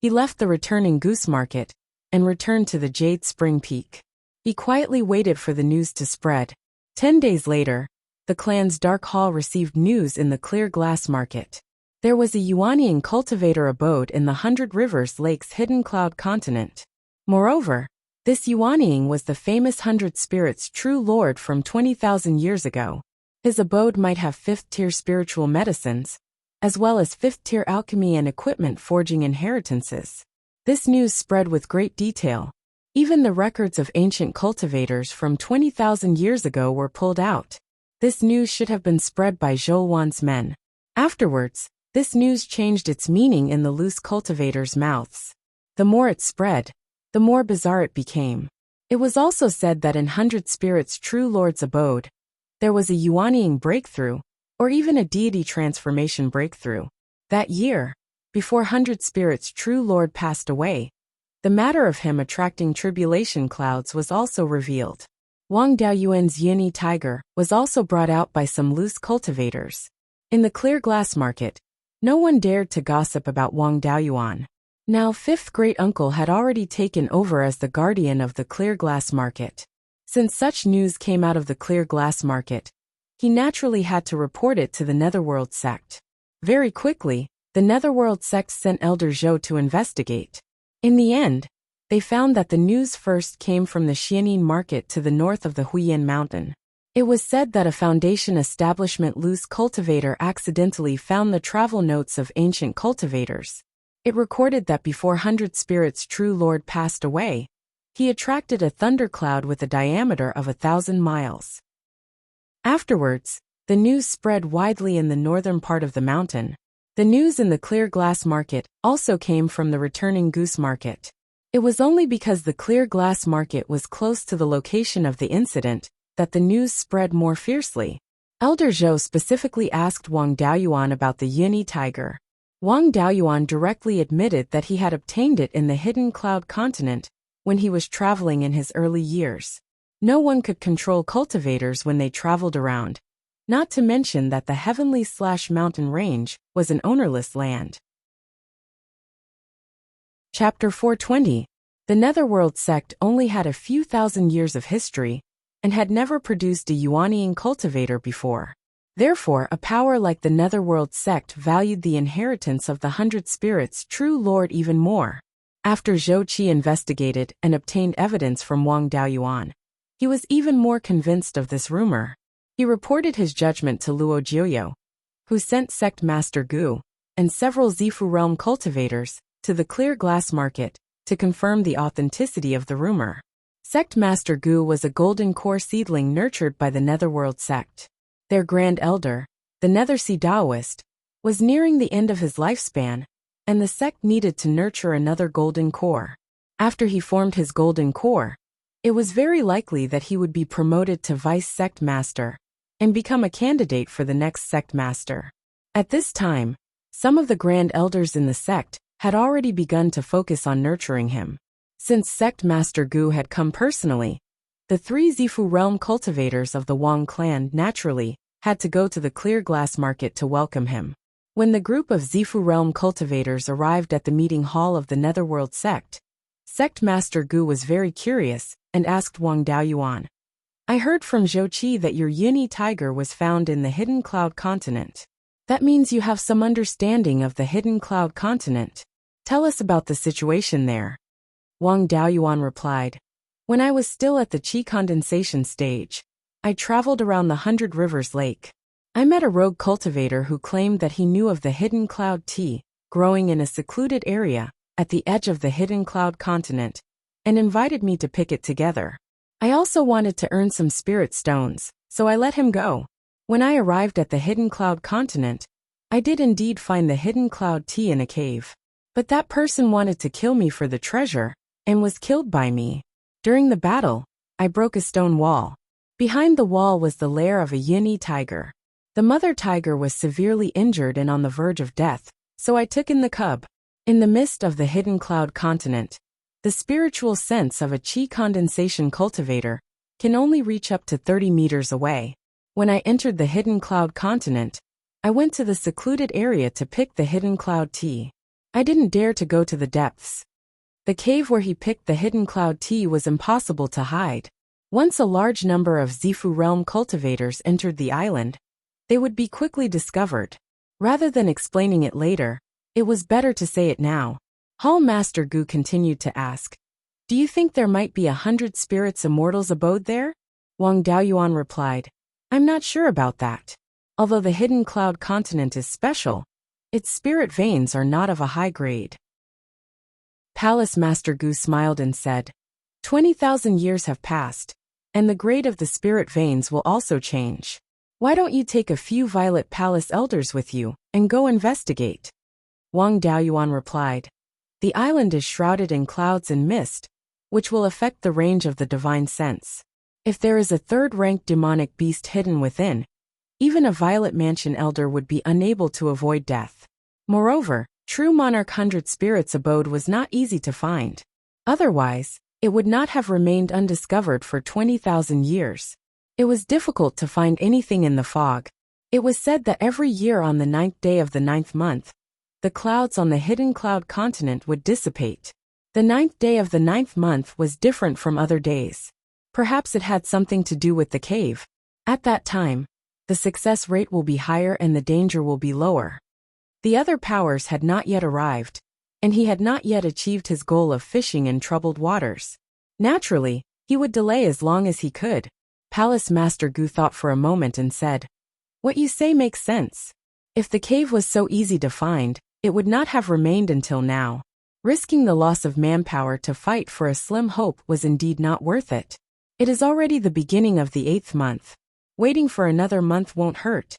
He left the returning goose market and returned to the Jade Spring Peak. He quietly waited for the news to spread. 10 days later, the clan's Dark Hall received news in the Clear Glass Market. There was a Yuanian cultivator abode in the 100 Rivers Lakes hidden cloud continent. Moreover, this Yuanian was the famous 100 Spirits' true lord from 20,000 years ago. His abode might have 5th-tier spiritual medicines, as well as 5th-tier alchemy and equipment forging inheritances. This news spread with great detail. Even the records of ancient cultivators from 20,000 years ago were pulled out. This news should have been spread by Zhou men. Afterwards, this news changed its meaning in the loose cultivators' mouths. The more it spread, the more bizarre it became. It was also said that in 100 Spirits' true lord's abode, there was a Yuanian breakthrough, or even a deity transformation breakthrough. That year, before 100 Spirits' true lord passed away, the matter of him attracting tribulation clouds was also revealed. Wang Daoyuan's Yunyi tiger was also brought out by some loose cultivators. In the Clear Glass Market, no one dared to gossip about Wang Daoyuan. Now 5th Great Uncle had already taken over as the guardian of the Clear Glass Market. Since such news came out of the Clear Glass Market, he naturally had to report it to the Netherworld sect. Very quickly, the Netherworld sect sent Elder Zhou to investigate. In the end, they found that the news first came from the Xianin market to the north of the Huiyan mountain. It was said that a Foundation establishment loose cultivator accidentally found the travel notes of ancient cultivators. It recorded that before 100 Spirits' true lord passed away, he attracted a thundercloud with a diameter of 1,000 miles. Afterwards, the news spread widely in the northern part of the mountain. The news in the clear glass market also came from the returning goose market. It was only because the clear glass market was close to the location of the incident that the news spread more fiercely. Elder Zhou specifically asked Wang Daoyuan about the Yuni tiger. Wang Daoyuan directly admitted that he had obtained it in the hidden cloud continent when he was traveling in his early years. No one could control cultivators when they traveled around, not to mention that the heavenly/mountain range was an ownerless land. Chapter 420. The Netherworld sect only had a few thousand years of history and had never produced a Yuanian cultivator before. Therefore, a power like the Netherworld sect valued the inheritance of the 100 Spirits' true lord even more. After Zhou Qi investigated and obtained evidence from Wang Daoyuan, he was even more convinced of this rumor. He reported his judgment to Luo Jiuyo, who sent Sect Master Gu and several Zifu realm cultivators to the clear glass market to confirm the authenticity of the rumor. Sect Master Gu was a golden core seedling nurtured by the Netherworld sect. Their Grand Elder, the Nethersea Taoist, was nearing the end of his lifespan, and the sect needed to nurture another golden core. After he formed his golden core, it was very likely that he would be promoted to Vice Sect Master and become a candidate for the next Sect Master. At this time, some of the Grand Elders in the sect had already begun to focus on nurturing him. Since Sect Master Gu had come personally, the 3 Zifu realm cultivators of the Wang clan naturally had to go to the clear glass market to welcome him. When the group of Zifu realm cultivators arrived at the meeting hall of the Netherworld sect, Sect Master Gu was very curious and asked Wang Daoyuan, "I heard from Zhou Qi that your Yuni tiger was found in the Hidden Cloud continent. That means you have some understanding of the Hidden Cloud continent. Tell us about the situation there." Wang Daoyuan replied, "When I was still at the Qi condensation stage, I traveled around the 100 Rivers Lake. I met a rogue cultivator who claimed that he knew of the Hidden Cloud tea growing in a secluded area at the edge of the Hidden Cloud continent and invited me to pick it together. I also wanted to earn some spirit stones, so I let him go. When I arrived at the Hidden Cloud continent, I did indeed find the Hidden Cloud tea in a cave. But that person wanted to kill me for the treasure and was killed by me. During the battle, I broke a stone wall. Behind the wall was the lair of a Yuni tiger. The mother tiger was severely injured and on the verge of death, so I took in the cub. In the midst of the Hidden Cloud continent, the spiritual sense of a Qi condensation cultivator can only reach up to 30 meters away. When I entered the Hidden Cloud continent, I went to the secluded area to pick the Hidden Cloud tea. I didn't dare to go to the depths. The cave where he picked the Hidden Cloud tea was impossible to hide. Once a large number of Zifu realm cultivators entered the island, they would be quickly discovered. Rather than explaining it later, it was better to say it now." Hall Master Gu continued to ask, "Do you think there might be 100 spirits immortals abode there?" Wang Daoyuan replied, "I'm not sure about that. Although the Hidden Cloud continent is special, its spirit veins are not of a high grade." Palace Master Gu smiled and said, 20,000 years have passed, and the grade of the spirit veins will also change. Why don't you take a few Violet Palace elders with you and go investigate?" Wang Daoyuan replied, "The island is shrouded in clouds and mist, which will affect the range of the divine sense. If there is a third-ranked demonic beast hidden within, even a Violet Mansion elder would be unable to avoid death. Moreover, true Monarch 100 Spirits abode was not easy to find. Otherwise, it would not have remained undiscovered for 20,000 years. It was difficult to find anything in the fog. It was said that every year on the 9th day of the 9th month, the clouds on the Hidden Cloud continent would dissipate. The 9th day of the 9th month was different from other days. Perhaps it had something to do with the cave. At that time, the success rate will be higher and the danger will be lower." The other powers had not yet arrived, and he had not yet achieved his goal of fishing in troubled waters. Naturally, he would delay as long as he could. Palace Master Gu thought for a moment and said, "What you say makes sense. If the cave was so easy to find, it would not have remained until now. Risking the loss of manpower to fight for a slim hope was indeed not worth it. It is already the beginning of the 8th month. Waiting for another month won't hurt.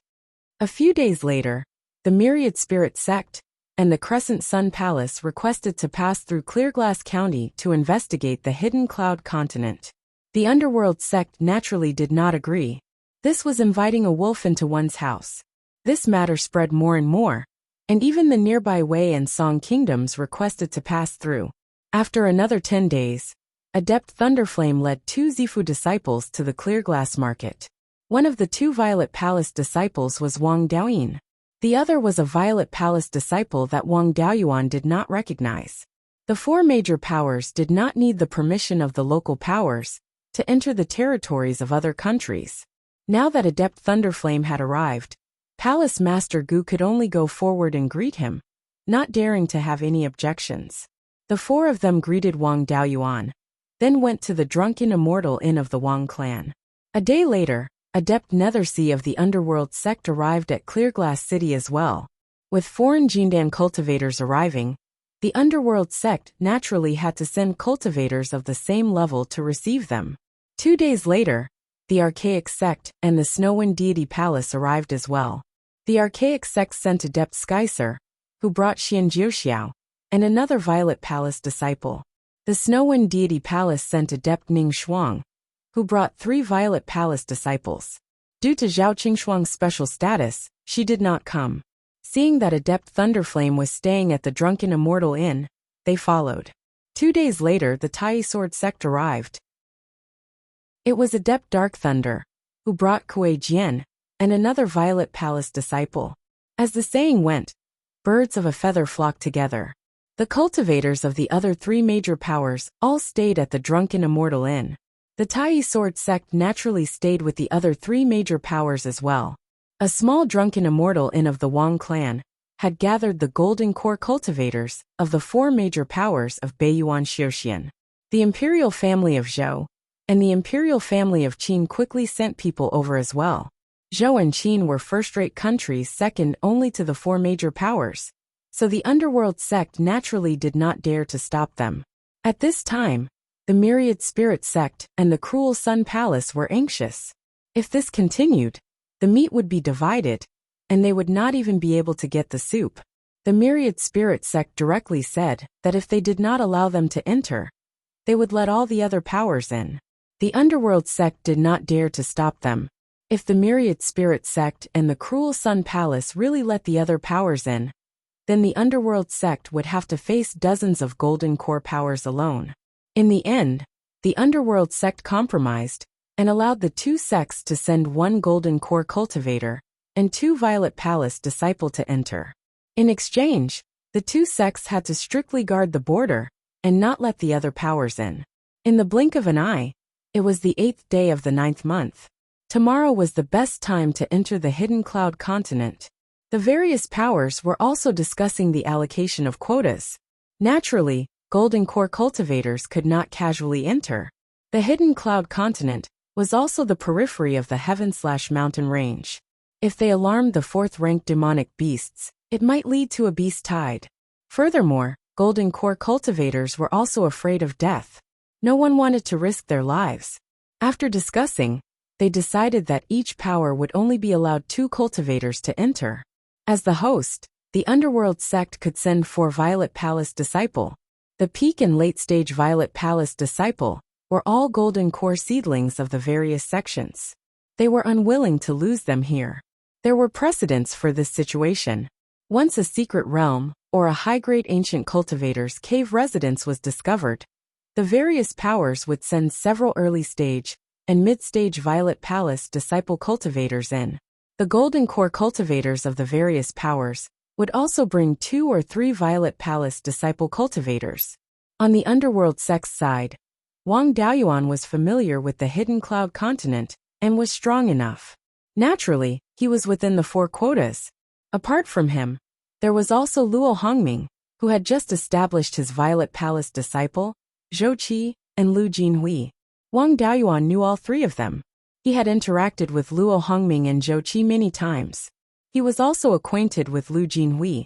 A few days later, the Myriad Spirit Sect and the Crescent Sun Palace requested to pass through Clearglass County to investigate the hidden cloud continent. The Underworld Sect naturally did not agree. This was inviting a wolf into one's house. This matter spread more and more, and even the nearby Wei and Song kingdoms requested to pass through. After another 10 days, Adept Thunderflame led 2 Zifu disciples to the Clearglass Market. One of the 2 Violet Palace disciples was Wang Daoyin. The other was a Violet Palace disciple that Wang Daoyuan did not recognize. The 4 major powers did not need the permission of the local powers to enter the territories of other countries. Now that Adept Thunderflame had arrived, Palace Master Gu could only go forward and greet him, not daring to have any objections. The 4 of them greeted Wang Daoyuan, then went to the drunken immortal inn of the Wang clan. A day later, Adept Nethersea of the Underworld Sect arrived at Clearglass City as well. With foreign Jindan cultivators arriving, the Underworld Sect naturally had to send cultivators of the same level to receive them. 2 days later, the Archaic Sect and the Snowwind Deity Palace arrived as well. The Archaic Sect sent Adept Skyser, who brought Xian Jiuxiao, and another Violet Palace disciple. The Snowwind Deity Palace sent Adept Ning Shuang, who brought 3 Violet Palace disciples. Due to Zhao Qingshuang's special status, she did not come. Seeing that Adept Thunderflame was staying at the Drunken Immortal Inn, they followed. 2 days later, the Tai Sword Sect arrived. It was Adept Dark Thunder, who brought Kuei Jian, and another Violet Palace disciple. As the saying went, birds of a feather flock together. The cultivators of the other 3 major powers all stayed at the Drunken Immortal Inn. The Tai Sword Sect naturally stayed with the other 3 major powers as well. A small Drunken Immortal Inn of the Wang clan had gathered the Golden Core cultivators of the 4 major powers of Beiyuan Xiuxian. The imperial family of Zhou and the imperial family of Qin quickly sent people over as well. Zhou and Qin were first-rate countries second only to the 4 major powers, so the Underworld Sect naturally did not dare to stop them. At this time, the Myriad Spirit Sect and the Cruel Sun Palace were anxious. If this continued, the meat would be divided, and they would not even be able to get the soup. The Myriad Spirit Sect directly said that if they did not allow them to enter, they would let all the other powers in. The Underworld Sect did not dare to stop them. If the Myriad Spirit Sect and the Cruel Sun Palace really let the other powers in, then the Underworld Sect would have to face dozens of Golden Core powers alone. In the end, the Underworld Sect compromised and allowed the 2 sects to send 1 Golden Core cultivator and 2 Violet Palace disciple to enter. In exchange, the 2 sects had to strictly guard the border and not let the other powers in. In the blink of an eye, it was the 8th day of the 9th month. Tomorrow was the best time to enter the Hidden Cloud continent. The various powers were also discussing the allocation of quotas. Naturally, Golden Core cultivators could not casually enter. The Hidden Cloud continent was also the periphery of the heaven/mountain range. If they alarmed the 4th-ranked demonic beasts, it might lead to a beast tide. Furthermore, Golden Core cultivators were also afraid of death. No one wanted to risk their lives. After discussing, they decided that each power would only be allowed 2 cultivators to enter. As the host, the Underworld Sect could send 4 Violet Palace disciple. The peak and late-stage Violet Palace disciple were all Golden Core seedlings of the various sections. They were unwilling to lose them here. There were precedents for this situation. Once a secret realm, or a high-grade ancient cultivator's cave residence was discovered, the various powers would send several early-stage and mid-stage Violet Palace disciple cultivators in. The Golden Core cultivators of the various powers would also bring 2 or 3 Violet Palace disciple cultivators. On the Underworld Sect's side, Wang Daoyuan was familiar with the Hidden Cloud continent and was strong enough. Naturally, he was within the 4 quotas. Apart from him, there was also Luo Hongming, who had just established his Violet Palace disciple, Zhou Qi, and Lu Jinhui. Wang Daoyuan knew all 3 of them. He had interacted with Luo Hongming and Zhou Qi many times. He was also acquainted with Lu Jinhui.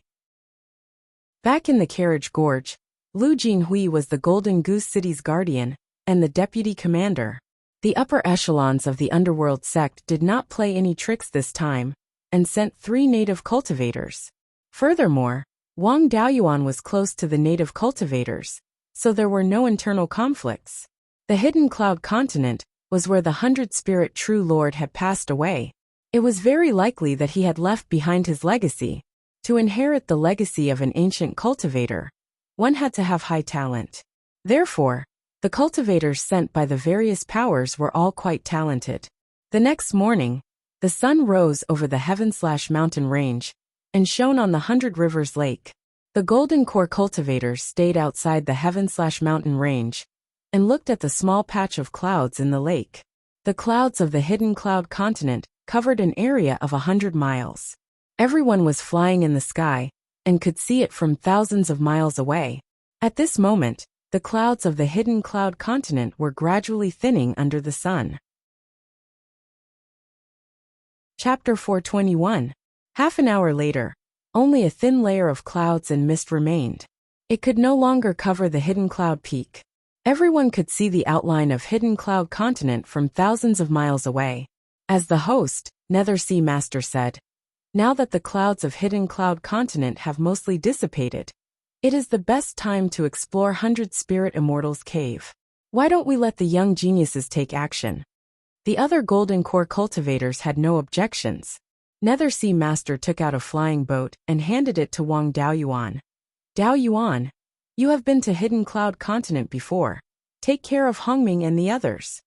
Back in the Carriage Gorge, Lu Jinhui was the Golden Goose City's guardian and the deputy commander. The upper echelons of the underworld sect did not play any tricks this time, and sent 3 native cultivators. Furthermore, Wang Daoyuan was close to the native cultivators, so there were no internal conflicts. The hidden cloud continent was where the 100-spirit true lord had passed away. It was very likely that he had left behind his legacy. To inherit the legacy of an ancient cultivator, one had to have high talent. Therefore, the cultivators sent by the various powers were all quite talented. The next morning, the sun rose over the heaven/mountain range and shone on the 100 Rivers Lake. The Golden Core cultivators stayed outside the heaven/mountain range and looked at the small patch of clouds in the lake. The clouds of the hidden cloud continent covered an area of 100 miles. Everyone was flying in the sky and could see it from thousands of miles away. At this moment, the clouds of the hidden cloud continent were gradually thinning under the sun. Chapter 421. Half an hour later, only a thin layer of clouds and mist remained. It could no longer cover the hidden cloud peak. Everyone could see the outline of hidden cloud continent from thousands of miles away. As the host, Nether Sea Master said, "Now that the clouds of hidden cloud continent have mostly dissipated, it is the best time to explore 100 Spirit Immortals Cave. Why don't we let the young geniuses take action?" The other Golden Core cultivators had no objections. Nether Sea Master took out a flying boat and handed it to Wang Daoyuan. "Daoyuan, you have been to Hidden Cloud Continent before. Take care of Hongming and the others."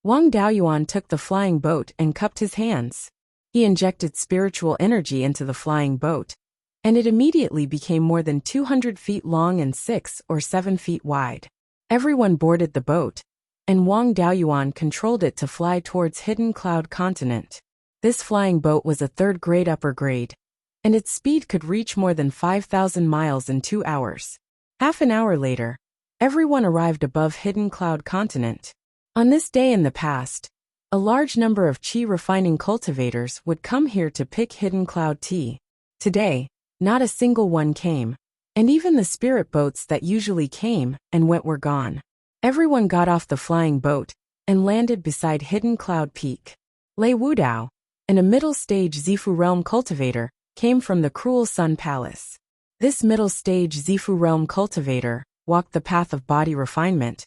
Wang Daoyuan took the flying boat and cupped his hands. He injected spiritual energy into the flying boat, and it immediately became more than 200 feet long and 6 or 7 feet wide. Everyone boarded the boat, and Wang Daoyuan controlled it to fly towards Hidden Cloud Continent. This flying boat was a 3rd grade upper grade, and its speed could reach more than 5,000 miles in 2 hours. Half an hour later, everyone arrived above Hidden Cloud Continent. On this day in the past, a large number of chi refining cultivators would come here to pick hidden cloud tea. Today, not a single one came, and even the spirit boats that usually came and went were gone. Everyone got off the flying boat and landed beside Hidden Cloud Peak. Lei Wudao, and a middle-stage Zifu realm cultivator, came from the Cruel Sun Palace. This middle-stage Zifu realm cultivator walked the path of body refinement,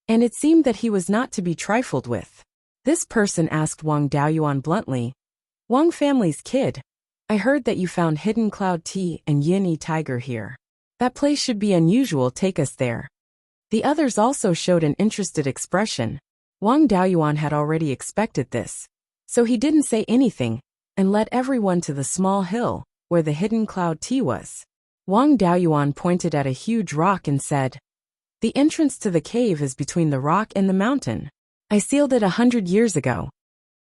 and it seemed that he was not to be trifled with. This person asked Wang Daoyuan bluntly, "Wang family's kid, I heard that you found hidden cloud tea and Yin tiger here. That place should be unusual, take us there." The others also showed an interested expression. Wang Daoyuan had already expected this, so he didn't say anything and led everyone to the small hill where the hidden cloud tea was. Wang Daoyuan pointed at a huge rock and said, "The entrance to the cave is between the rock and the mountain. I sealed it 100 years ago."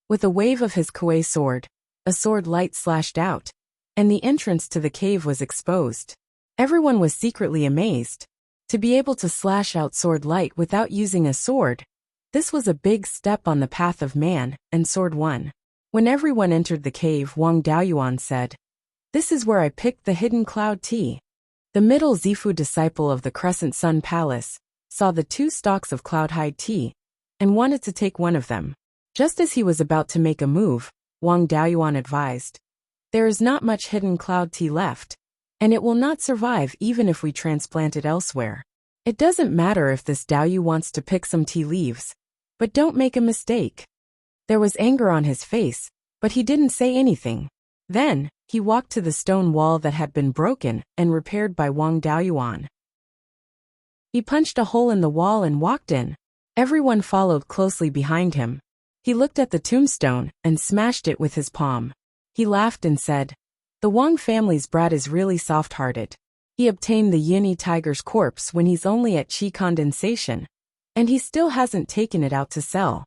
With a wave of his Kuei sword, a sword light slashed out, and the entrance to the cave was exposed. Everyone was secretly amazed. To be able to slash out sword light without using a sword, this was a big step on the path of man and sword one. When everyone entered the cave, Wang Daoyuan said, "This is where I picked the hidden cloud tea." The middle Zifu disciple of the Crescent Sun Palace saw the 2 stalks of cloud-hide tea and wanted to take one of them. Just as he was about to make a move, Wang Daoyuan advised, "There is not much hidden cloud tea left, and it will not survive even if we transplant it elsewhere. It doesn't matter if this Daoyu wants to pick some tea leaves, but don't make a mistake." There was anger on his face, but he didn't say anything. Then, he walked to the stone wall that had been broken and repaired by Wang Daoyuan. He punched a hole in the wall and walked in. Everyone followed closely behind him. He looked at the tombstone and smashed it with his palm. He laughed and said, "The Wang family's brat is really soft-hearted. He obtained the Yin tiger's corpse when he's only at chi condensation, and he still hasn't taken it out to sell."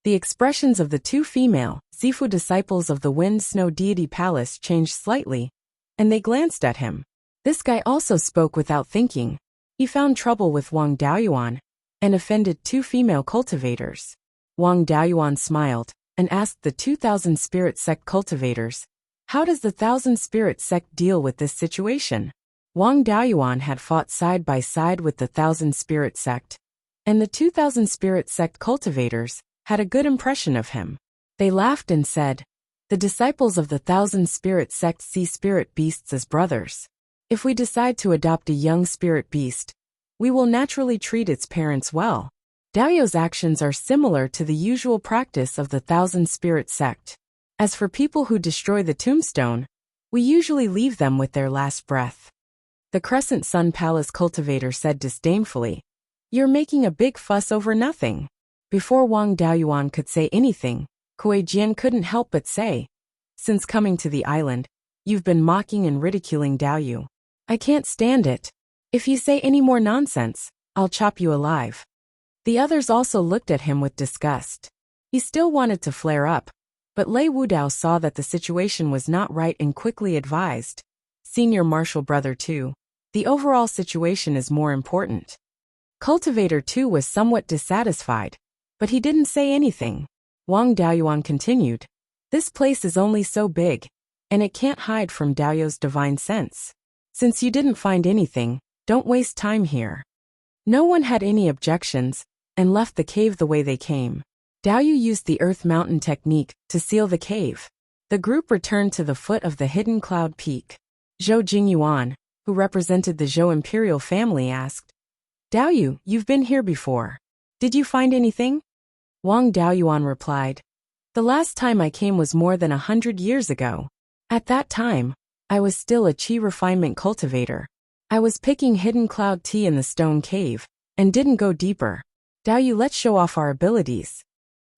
The expressions of the 2 female Zifu disciples of the Wind Snow Deity Palace changed slightly, and they glanced at him. This guy also spoke without thinking. He found trouble with Wang Daoyuan and offended 2 female cultivators. Wang Daoyuan smiled and asked the 2,000 Spirit Sect cultivators, "How does the 1,000 Spirit Sect deal with this situation?" Wang Daoyuan had fought side by side with the 1,000 Spirit Sect, and the 2,000 Spirit Sect cultivators had a good impression of him. They laughed and said, "The disciples of the Thousand Spirit sect see spirit beasts as brothers. If we decide to adopt a young spirit beast, we will naturally treat its parents well." Daoyu's actions are similar to the usual practice of the Thousand Spirit sect. As for people who destroy the tombstone, we usually leave them with their last breath. The Crescent Sun Palace cultivator said disdainfully, "You're making a big fuss over nothing." Before Wang Daoyuan could say anything, Kuei Jian couldn't help but say, "Since coming to the island, you've been mocking and ridiculing Daoyu. I can't stand it. If you say any more nonsense, I'll chop you alive." The others also looked at him with disgust. He still wanted to flare up, but Lei Wudao saw that the situation was not right and quickly advised, "Senior Marshal Brother 2, the overall situation is more important." Cultivator 2 was somewhat dissatisfied, but he didn't say anything. Wang Daoyuan continued, "This place is only so big, and it can't hide from Daoyu's divine sense. Since you didn't find anything, don't waste time here." No one had any objections, and left the cave the way they came. Daoyu used the Earth Mountain technique to seal the cave. The group returned to the foot of the hidden cloud peak. Zhou Jingyuan, who represented the Zhou imperial family, asked, "Daoyu, you've been here before. Did you find anything?" Wang Daoyuan replied, "The last time I came was more than 100 years ago. At that time, I was still a qi refinement cultivator. I was picking hidden cloud tea in the stone cave, and didn't go deeper. Daoyu, let's show off our abilities."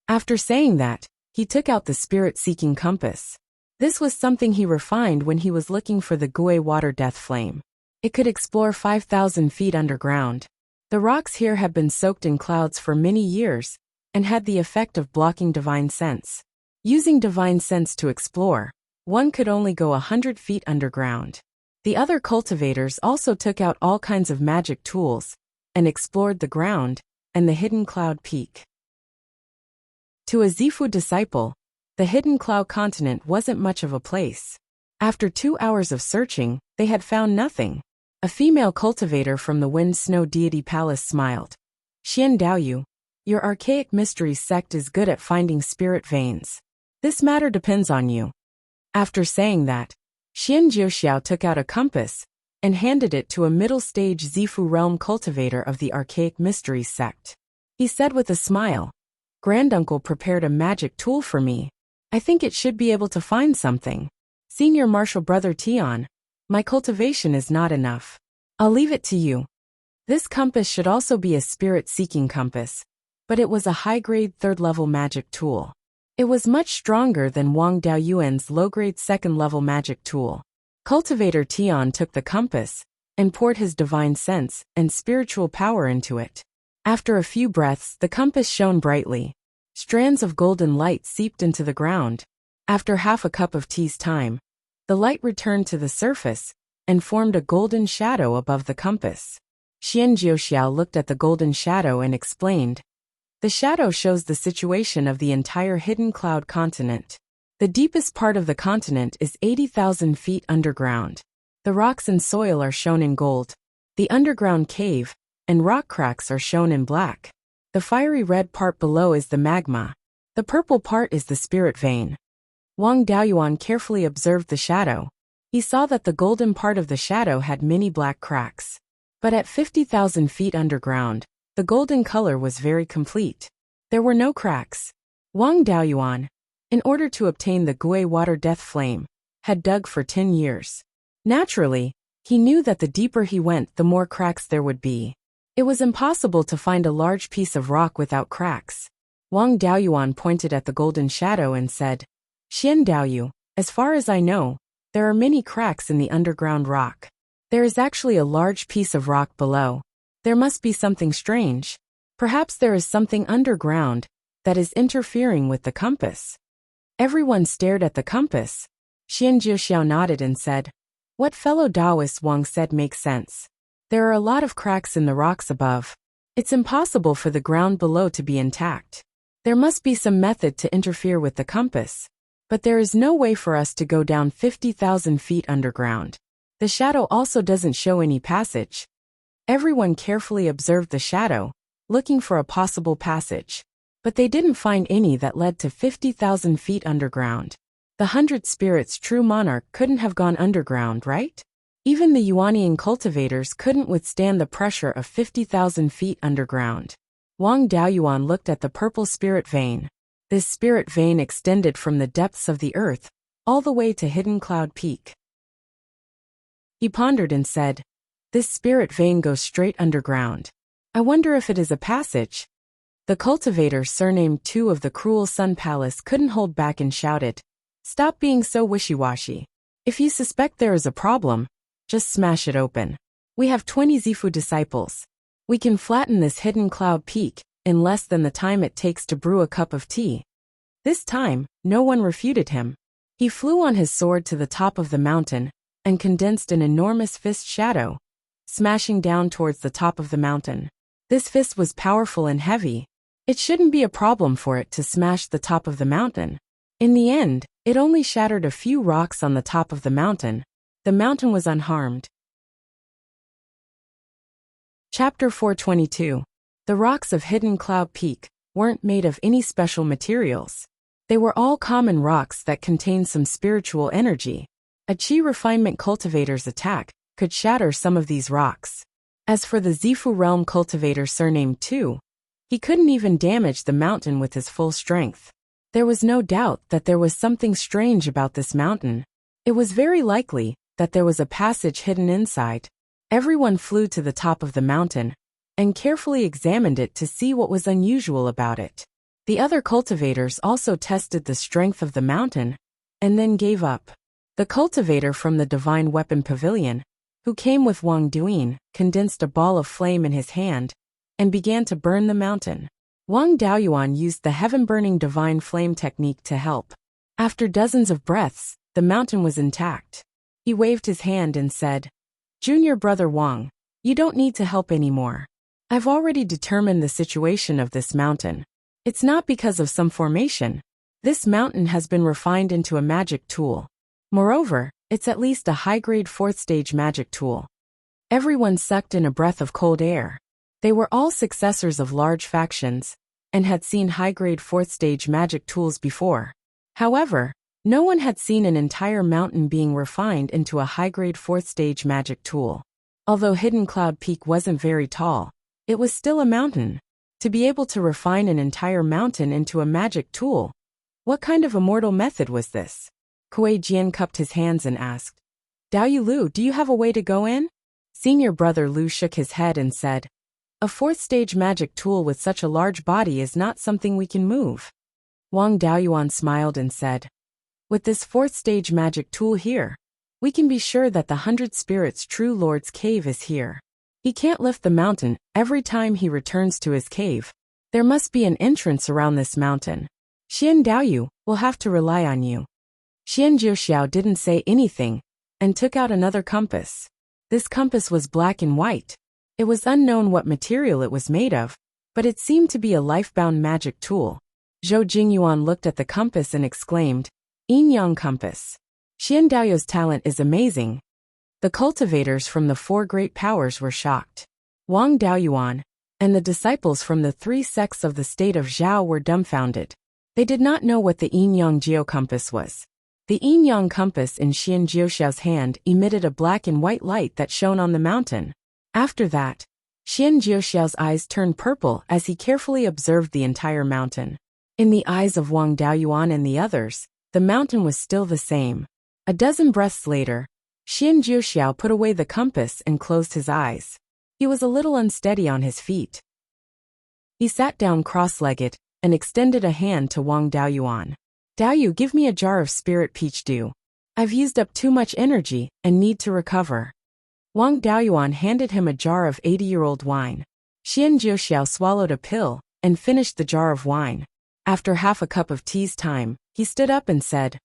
After saying that, he took out the spirit-seeking compass. This was something he refined when he was looking for the Gui water death flame. It could explore 5,000 feet underground. The rocks here had been soaked in clouds for many years, and had the effect of blocking divine sense. Using divine sense to explore, one could only go 100 feet underground. The other cultivators also took out all kinds of magic tools, and explored the ground, and the hidden cloud peak. To a Zifu disciple, the hidden cloud continent wasn't much of a place. After 2 hours of searching, they had found nothing. A female cultivator from the Wind Snow Deity Palace smiled. "Xian Daoyu, your archaic mysteries sect is good at finding spirit veins. This matter depends on you." After saying that, Xian Jiuxiao took out a compass, and handed it to a middle-stage Zifu realm cultivator of the archaic mysteries sect. He said with a smile, "Granduncle prepared a magic tool for me. I think it should be able to find something. Senior Marshal Brother Tian, my cultivation is not enough. I'll leave it to you." This compass should also be a spirit-seeking compass, but it was a high-grade third-level magic tool. It was much stronger than Wang Daoyuan's low-grade second-level magic tool. Cultivator Tian took the compass, and poured his divine sense and spiritual power into it. After a few breaths, the compass shone brightly. Strands of golden light seeped into the ground. After half a cup of tea's time, the light returned to the surface, and formed a golden shadow above the compass. Xian Jiuxiao looked at the golden shadow and explained, "The shadow shows the situation of the entire hidden cloud continent. The deepest part of the continent is 80,000 feet underground. The rocks and soil are shown in gold. The underground cave and rock cracks are shown in black. The fiery red part below is the magma. The purple part is the spirit vein." Wang Daoyuan carefully observed the shadow. He saw that the golden part of the shadow had many black cracks. But at 50,000 feet underground, the golden color was very complete. There were no cracks. Wang Daoyuan, in order to obtain the Gui water death flame, had dug for 10 years. Naturally, he knew that the deeper he went, the more cracks there would be. It was impossible to find a large piece of rock without cracks. Wang Daoyuan pointed at the golden shadow and said, "Xian Daoyu, as far as I know, there are many cracks in the underground rock. There is actually a large piece of rock below. There must be something strange. Perhaps there is something underground that is interfering with the compass." Everyone stared at the compass. Xian Jiuxiao nodded and said, "What fellow Taoist Wang said makes sense. There are a lot of cracks in the rocks above. It's impossible for the ground below to be intact. There must be some method to interfere with the compass. But there is no way for us to go down 50,000 feet underground. The shadow also doesn't show any passage." Everyone carefully observed the shadow, looking for a possible passage. but they didn't find any that led to 50,000 feet underground. The 100 spirits' true monarch couldn't have gone underground, right? Even the Yuanian cultivators couldn't withstand the pressure of 50,000 feet underground. Wang Daoyuan looked at the purple spirit vein. This spirit vein extended from the depths of the earth, all the way to Hidden Cloud Peak. He pondered and said, "This spirit vein goes straight underground. I wonder if it is a passage." The cultivator surnamed Tu of the Cruel Sun Palace couldn't hold back and shouted, "Stop being so wishy-washy. If you suspect there is a problem, just smash it open. We have 20 Zifu disciples. We can flatten this Hidden Cloud Peak in less than the time it takes to brew a cup of tea." This time, no one refuted him. He flew on his sword to the top of the mountain and condensed an enormous fist shadow, smashing down towards the top of the mountain. This fist was powerful and heavy. It shouldn't be a problem for it to smash the top of the mountain. In the end, it only shattered a few rocks on the top of the mountain. The mountain was unharmed. Chapter 422. The rocks of Hidden Cloud Peak weren't made of any special materials. They were all common rocks that contained some spiritual energy. A Qi refinement cultivator's attack could shatter some of these rocks. As for the Zifu realm cultivator surnamed Tu, he couldn't even damage the mountain with his full strength. There was no doubt that there was something strange about this mountain. It was very likely that there was a passage hidden inside. Everyone flew to the top of the mountain and carefully examined it to see what was unusual about it. The other cultivators also tested the strength of the mountain and then gave up. The cultivator from the Divine Weapon Pavilion, who came with Wang Duyin, condensed a ball of flame in his hand and began to burn the mountain. Wang Daoyuan used the heaven-burning divine flame technique to help. After dozens of breaths, the mountain was intact. He waved his hand and said, "Junior brother Wang, you don't need to help anymore. I've already determined the situation of this mountain. It's not because of some formation. This mountain has been refined into a magic tool. Moreover, it's at least a high-grade 4th-stage magic tool." Everyone sucked in a breath of cold air. They were all successors of large factions and had seen high-grade 4th-stage magic tools before. However, no one had seen an entire mountain being refined into a high-grade 4th-stage magic tool. Although Hidden Cloud Peak wasn't very tall, it was still a mountain. To be able to refine an entire mountain into a magic tool, what kind of immortal method was this? Kuei Jian cupped his hands and asked, "Daoyu Lu, do you have a way to go in?" Senior brother Lu shook his head and said, "A 4th-stage magic tool with such a large body is not something we can move." Wang Daoyuan smiled and said, "With this 4th-stage magic tool here, we can be sure that the 100 Spirits' true Lord's cave is here. He can't lift the mountain every time he returns to his cave. There must be an entrance around this mountain. Xian Daoyu will have to rely on you." Xian Jiuxiao didn't say anything and took out another compass. This compass was black and white. It was unknown what material it was made of, but it seemed to be a life-bound magic tool. Zhou Jingyuan looked at the compass and exclaimed, "Yin Yang compass. Xian Daoyu's talent is amazing." The cultivators from the 4 great powers were shocked. Wang Daoyuan and the disciples from the 3 sects of the state of Zhao were dumbfounded. They did not know what the Yin Yang geocompass was. The Yin Yang compass in Xian Jiuxiao's hand emitted a black and white light that shone on the mountain. After that, Xian Jiuxiao's eyes turned purple as he carefully observed the entire mountain. In the eyes of Wang Daoyuan and the others, the mountain was still the same. A dozen breaths later, Xian Jiuxiao put away the compass and closed his eyes. He was a little unsteady on his feet. He sat down cross-legged and extended a hand to Wang Daoyuan. "Daoyu, give me a jar of spirit peach dew. I've used up too much energy and need to recover." Wang Daoyuan handed him a jar of 80-year-old wine. Xian Jiuxiao swallowed a pill and finished the jar of wine. After half a cup of tea's time, he stood up and said,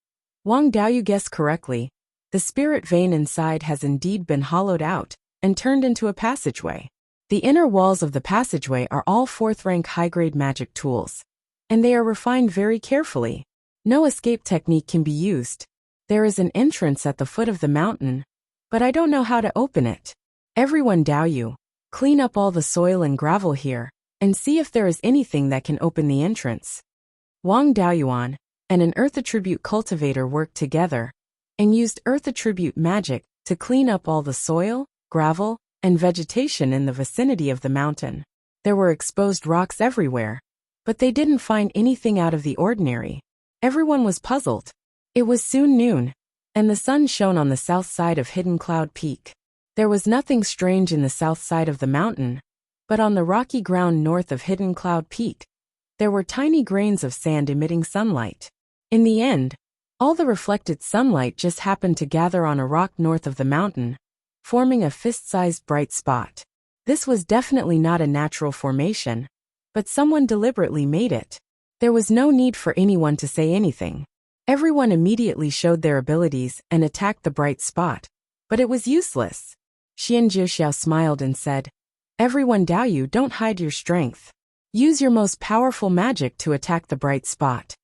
"Wang Daoyu guessed correctly. The spirit vein inside has indeed been hollowed out and turned into a passageway. The inner walls of the passageway are all 4th-rank high-grade magic tools, and they are refined very carefully. No escape technique can be used. There is an entrance at the foot of the mountain, but I don't know how to open it. Everyone Daoyu, clean up all the soil and gravel here, and see if there is anything that can open the entrance. Wang Daoyuan and an earth attribute cultivator worked together and used earth attribute magic to clean up all the soil, gravel, and vegetation in the vicinity of the mountain. There were exposed rocks everywhere, but they didn't find anything out of the ordinary. Everyone was puzzled. It was soon noon, and the sun shone on the south side of Hidden Cloud Peak. There was nothing strange in the south side of the mountain, but on the rocky ground north of Hidden Cloud Peak, there were tiny grains of sand emitting sunlight. In the end, all the reflected sunlight just happened to gather on a rock north of the mountain, forming a fist-sized bright spot. This was definitely not a natural formation, but someone deliberately made it. There was no need for anyone to say anything. Everyone immediately showed their abilities and attacked the bright spot, but it was useless. Xian Jiuxiao smiled and said, "Everyone Daoyu, don't hide your strength. Use your most powerful magic to attack the bright spot."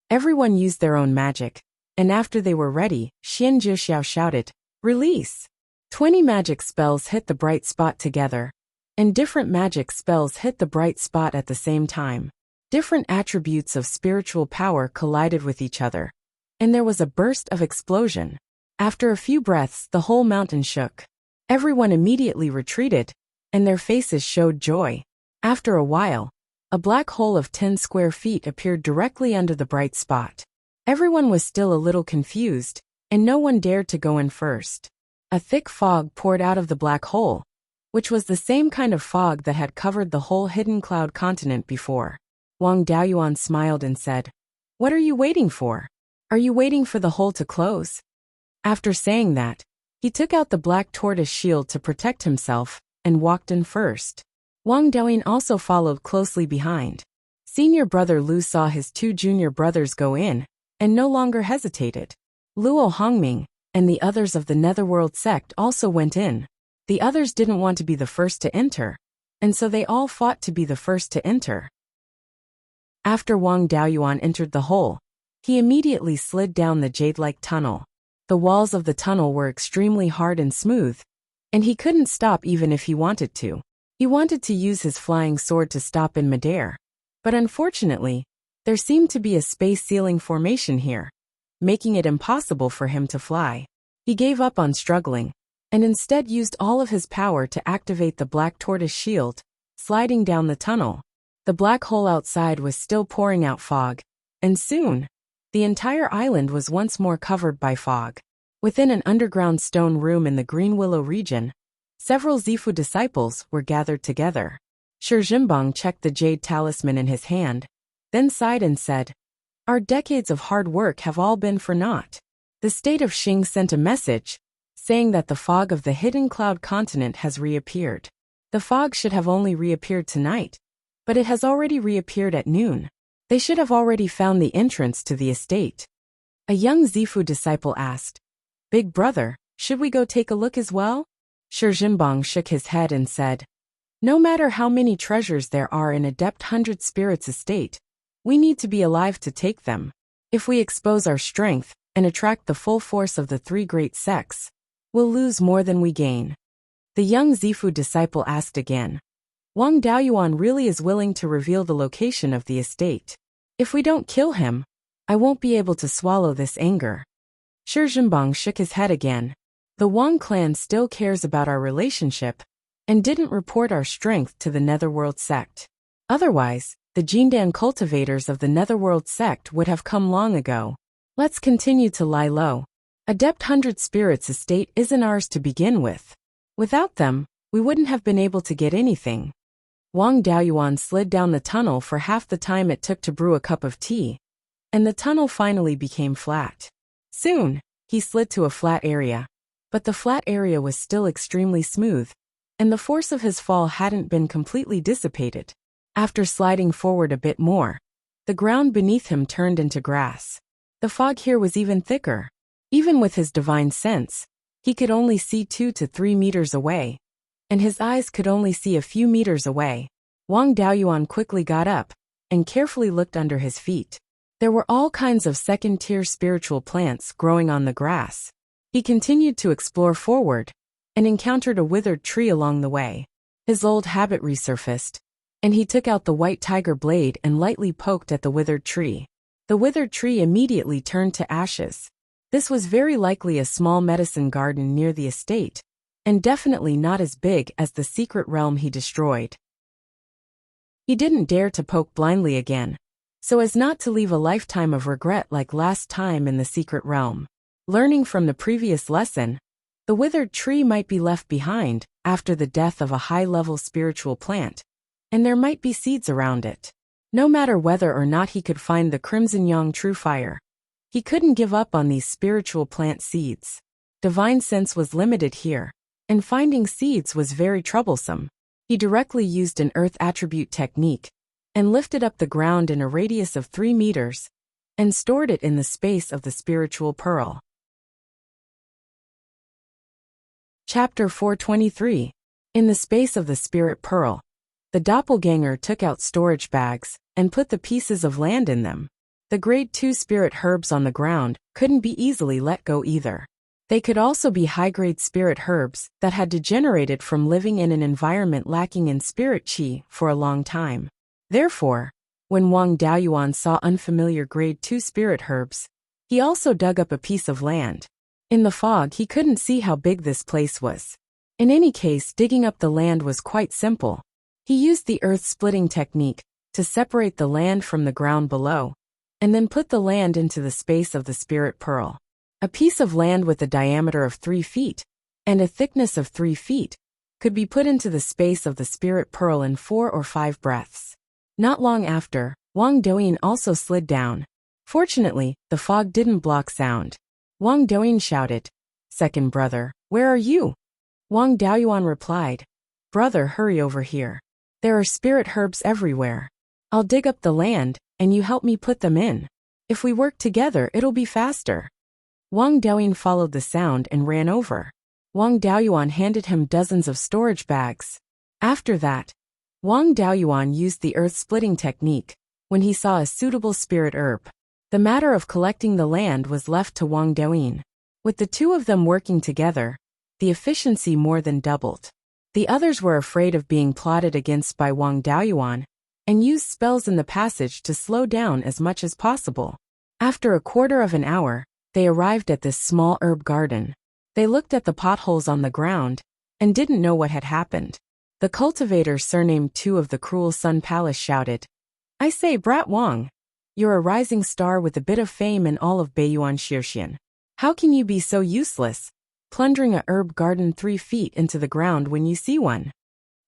Everyone used their own magic, and after they were ready, Xian Jiuxiao shouted, "Release!" 20 magic spells hit the bright spot together, and different magic spells hit the bright spot at the same time. Different attributes of spiritual power collided with each other, and there was a burst of explosion. After a few breaths, the whole mountain shook. Everyone immediately retreated, and their faces showed joy. After a while, a black hole of 10 square feet appeared directly under the bright spot. Everyone was still a little confused, and no one dared to go in first. A thick fog poured out of the black hole, which was the same kind of fog that had covered the whole Hidden Cloud continent before. Wang Daoyuan smiled and said, "What are you waiting for? Are you waiting for the hole to close?" After saying that, he took out the black tortoise shield to protect himself and walked in first. Wang Daoyin also followed closely behind. Senior brother Lu saw his 2 junior brothers go in and no longer hesitated. Luo Hongming and the others of the Netherworld sect also went in. The others didn't want to be the first to enter, and so they all fought to be the first to enter. After Wang Daoyuan entered the hole, he immediately slid down the jade-like tunnel. The walls of the tunnel were extremely hard and smooth, and he couldn't stop even if he wanted to. He wanted to use his flying sword to stop in midair, but unfortunately, there seemed to be a space ceiling formation here, making it impossible for him to fly. He gave up on struggling, and instead used all of his power to activate the black tortoise shield, sliding down the tunnel. The black hole outside was still pouring out fog, and soon, the entire island was once more covered by fog. Within an underground stone room in the Green Willow region, several Zifu disciples were gathered together. Shi Jinbang checked the jade talisman in his hand, then sighed and said, "Our decades of hard work have all been for naught." The state of Xing sent a message, saying that the fog of the Hidden Cloud continent has reappeared. The fog should have only reappeared tonight, but it has already reappeared at noon. They should have already found the entrance to the estate. A young Zifu disciple asked, "Big brother, should we go take a look as well?" Shi Jinbang shook his head and said, "No matter how many treasures there are in Adept 100 Spirits estate, we need to be alive to take them. If we expose our strength and attract the full force of the 3 great sects, we'll lose more than we gain." The young Zifu disciple asked again, "Wang Daoyuan really is willing to reveal the location of the estate. If we don't kill him, I won't be able to swallow this anger." Shi Jinbang shook his head again. "The Wang clan still cares about our relationship and didn't report our strength to the Netherworld sect. Otherwise, the Jindan cultivators of the Netherworld sect would have come long ago. Let's continue to lie low. Adept 100 Spirits estate isn't ours to begin with. Without them, we wouldn't have been able to get anything." Wang Daoyuan slid down the tunnel for half the time it took to brew a cup of tea, and the tunnel finally became flat. Soon, he slid to a flat area, but the flat area was still extremely smooth, and the force of his fall hadn't been completely dissipated. After sliding forward a bit more, the ground beneath him turned into grass. The fog here was even thicker. Even with his divine sense, he could only see 2 to 3 meters away, and his eyes could only see a few meters away. Wang Daoyuan quickly got up and carefully looked under his feet. There were all kinds of second-tier spiritual plants growing on the grass. He continued to explore forward and encountered a withered tree along the way. His old habit resurfaced, and he took out the white tiger blade and lightly poked at the withered tree. The withered tree immediately turned to ashes. This was very likely a small medicine garden near the estate, and definitely not as big as the secret realm he destroyed. He didn't dare to poke blindly again, so as not to leave a lifetime of regret like last time in the secret realm. Learning from the previous lesson, the withered tree might be left behind after the death of a high-level spiritual plant, and there might be seeds around it. No matter whether or not he could find the Crimson Yang True Fire, he couldn't give up on these spiritual plant seeds. Divine sense was limited here, and finding seeds was very troublesome. He directly used an earth attribute technique and lifted up the ground in a radius of 3 meters and stored it in the space of the spiritual pearl. Chapter 423. In the space of the spirit pearl, the doppelganger took out storage bags and put the pieces of land in them. The grade 2 spirit herbs on the ground couldn't be easily let go either. They could also be high-grade spirit herbs that had degenerated from living in an environment lacking in spirit qi for a long time. Therefore, when Wang Daoyuan saw unfamiliar grade 2 spirit herbs, he also dug up a piece of land. In the fog he couldn't see how big this place was. In any case, digging up the land was quite simple. He used the earth-splitting technique to separate the land from the ground below, and then put the land into the space of the spirit pearl. A piece of land with a diameter of 3 feet and a thickness of 3 feet could be put into the space of the spirit pearl in 4 or 5 breaths. Not long after, Wang Doyin also slid down. Fortunately, the fog didn't block sound. Wang Doyin shouted, "Second brother, where are you?" Wang Daoyuan replied, "Brother, hurry over here. There are spirit herbs everywhere. I'll dig up the land, and you help me put them in. If we work together, it'll be faster." Wang Daoyin followed the sound and ran over. Wang Daoyuan handed him dozens of storage bags. After that, Wang Daoyuan used the earth-splitting technique when he saw a suitable spirit herb. The matter of collecting the land was left to Wang Daoyin. With the two of them working together, the efficiency more than doubled. The others were afraid of being plotted against by Wang Daoyuan and used spells in the passage to slow down as much as possible. After a quarter of an hour, they arrived at this small herb garden. They looked at the potholes on the ground and didn't know what had happened. The cultivator surnamed Tu of the Cruel Sun Palace shouted, "I say, Brat Wang, you're a rising star with a bit of fame in all of Beiyuan Shirxian. How can you be so useless, plundering a herb garden 3 feet into the ground when you see one?"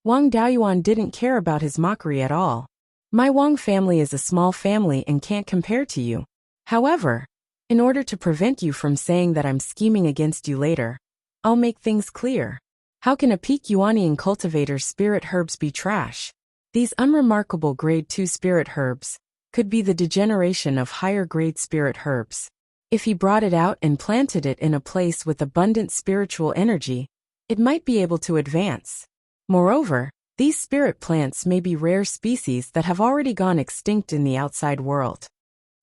Wang Daoyuan didn't care about his mockery at all. "My Wang family is a small family and can't compare to you. However, in order to prevent you from saying that I'm scheming against you later, I'll make things clear. How can a peak Yuanian cultivator's spirit herbs be trash? These unremarkable grade 2 spirit herbs could be the degeneration of higher grade spirit herbs. If he brought it out and planted it in a place with abundant spiritual energy, it might be able to advance. Moreover, these spirit plants may be rare species that have already gone extinct in the outside world."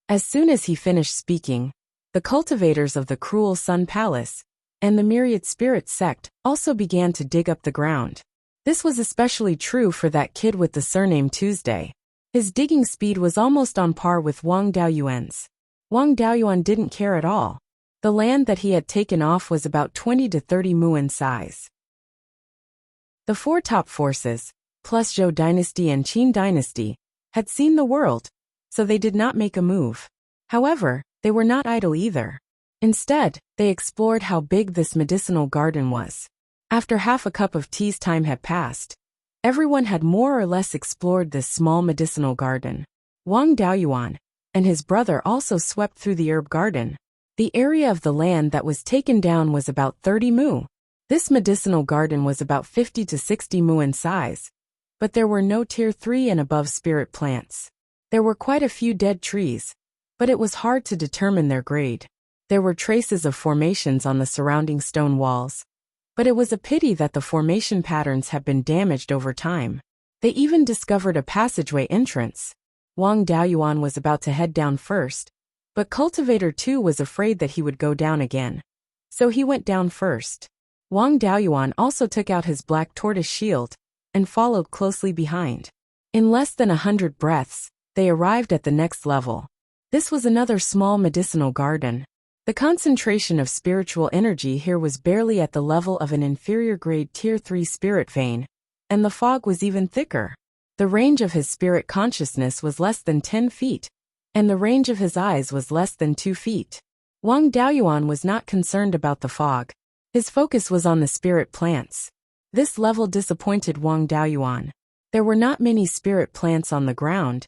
As soon as he finished speaking, the cultivators of the Cruel Sun Palace and the Myriad Spirit sect also began to dig up the ground. This was especially true for that kid with the surname Tuesday. His digging speed was almost on par with Wang Daoyuan's. Wang Daoyuan didn't care at all. The land that he had taken off was about 20 to 30 mu in size. The 4 top forces, plus Zhou dynasty and Qin dynasty, had seen the world, so they did not make a move. However, they were not idle either. Instead, they explored how big this medicinal garden was. After half a cup of tea's time had passed, everyone had more or less explored this small medicinal garden. Wang Daoyuan and his brother also swept through the herb garden. The area of the land that was taken down was about 30 mu. This medicinal garden was about 50 to 60 mu in size, but there were no tier 3 and above spirit plants. There were quite a few dead trees, but it was hard to determine their grade. There were traces of formations on the surrounding stone walls, but it was a pity that the formation patterns had been damaged over time. They even discovered a passageway entrance. Wang Daoyuan was about to head down first, but Cultivator 2 was afraid that he would go down again, so he went down first. Wang Daoyuan also took out his black tortoise shield and followed closely behind. In less than 100 breaths, they arrived at the next level. This was another small medicinal garden. The concentration of spiritual energy here was barely at the level of an inferior grade Tier 3 spirit vein, and the fog was even thicker. The range of his spirit consciousness was less than 10 feet, and the range of his eyes was less than 2 feet. Wang Daoyuan was not concerned about the fog. His focus was on the spirit plants. This level disappointed Wang Daoyuan. There were not many spirit plants on the ground,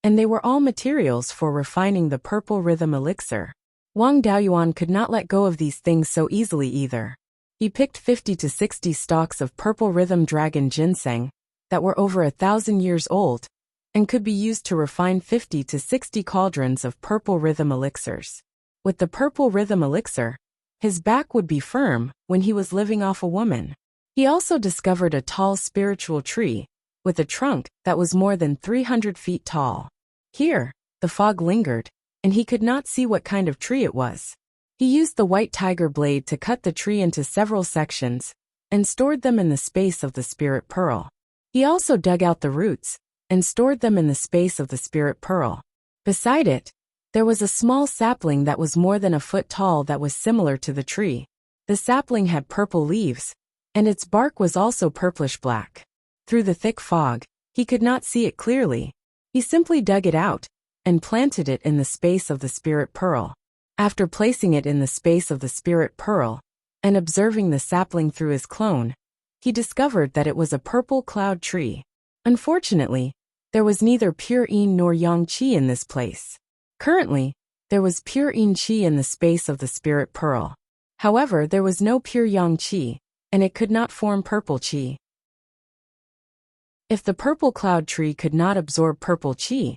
and they were all materials for refining the purple rhythm elixir. Wang Daoyuan could not let go of these things so easily either. He picked 50 to 60 stalks of purple rhythm dragon ginseng that were over 1,000 years old and could be used to refine 50 to 60 cauldrons of purple rhythm elixirs. With the purple rhythm elixir, his back would be firm when he was living off a woman. He also discovered a tall spiritual tree with a trunk that was more than 300 feet tall. Here, the fog lingered, and he could not see what kind of tree it was. He used the white tiger blade to cut the tree into several sections and stored them in the space of the spirit pearl. He also dug out the roots and stored them in the space of the spirit pearl. Beside it, there was a small sapling that was more than a foot tall that was similar to the tree. The sapling had purple leaves, and its bark was also purplish-black. Through the thick fog, he could not see it clearly. He simply dug it out and planted it in the space of the spirit pearl. After placing it in the space of the spirit pearl and observing the sapling through his clone, he discovered that it was a purple cloud tree. Unfortunately, there was neither pure yin nor yang qi in this place. Currently, there was pure yin qi in the space of the spirit pearl. However, there was no pure yang qi, and it could not form purple qi. If the purple cloud tree could not absorb purple qi,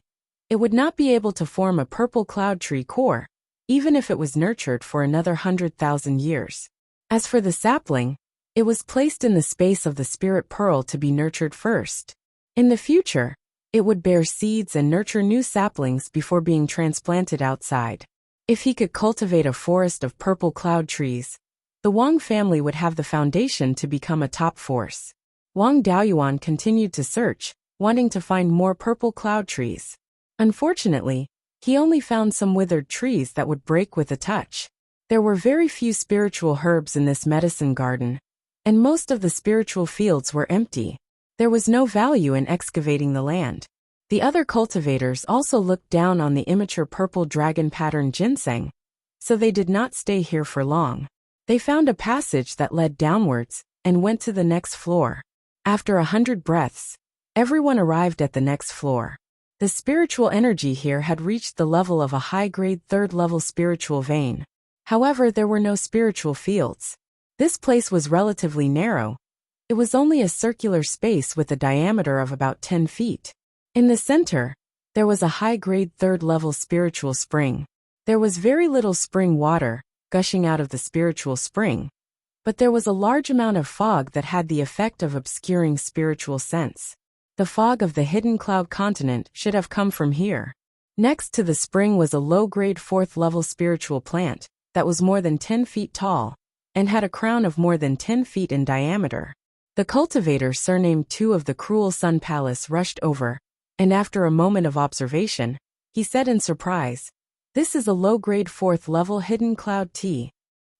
it would not be able to form a purple cloud tree core, even if it was nurtured for another 100,000 years. As for the sapling, it was placed in the space of the spirit pearl to be nurtured first. In the future, it would bear seeds and nurture new saplings before being transplanted outside. If he could cultivate a forest of purple cloud trees, the Wang family would have the foundation to become a top force. Wang Daoyuan continued to search, wanting to find more purple cloud trees. Unfortunately, he only found some withered trees that would break with a touch. There were very few spiritual herbs in this medicine garden, and most of the spiritual fields were empty. There was no value in excavating the land. The other cultivators also looked down on the immature purple dragon pattern ginseng, so they did not stay here for long. They found a passage that led downwards and went to the next floor. After 100 breaths, everyone arrived at the next floor. The spiritual energy here had reached the level of a high-grade third-level spiritual vein. However, there were no spiritual fields. This place was relatively narrow. It was only a circular space with a diameter of about 10 feet. In the center, there was a high-grade third-level spiritual spring. There was very little spring water gushing out of the spiritual spring, but there was a large amount of fog that had the effect of obscuring spiritual sense. The fog of the hidden cloud continent should have come from here. Next to the spring was a low-grade fourth-level spiritual plant that was more than 10 feet tall and had a crown of more than 10 feet in diameter. The cultivator surnamed Tu of the Cruel Sun Palace rushed over, and after a moment of observation, he said in surprise, "This is a low-grade fourth-level hidden cloud tea."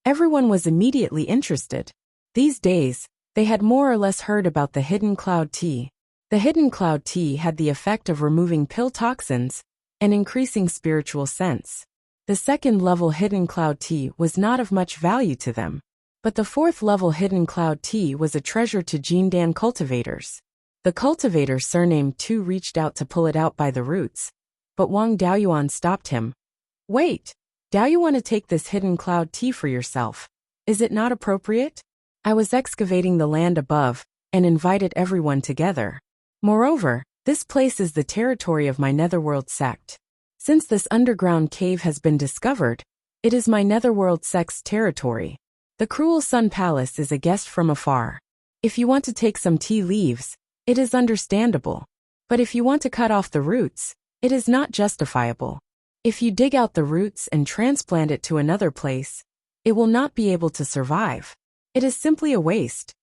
Everyone was immediately interested. These days, they had more or less heard about the hidden cloud tea. The hidden cloud tea had the effect of removing pill toxins and increasing spiritual sense. The second-level hidden cloud tea was not of much value to them, but the fourth-level hidden cloud tea was a treasure to Jindan cultivators. The cultivator surnamed Tu reached out to pull it out by the roots, but Wang Daoyuan stopped him. "Wait! Do you want to take this hidden cloud tea for yourself? Is it not appropriate? I was excavating the land above and invited everyone together. Moreover, this place is the territory of my netherworld sect. Since this underground cave has been discovered, it is my netherworld sect's territory. The Cruel Sun Palace is a guest from afar. If you want to take some tea leaves, it is understandable. But if you want to cut off the roots, it is not justifiable. If you dig out the roots and transplant it to another place, it will not be able to survive. It is simply a waste.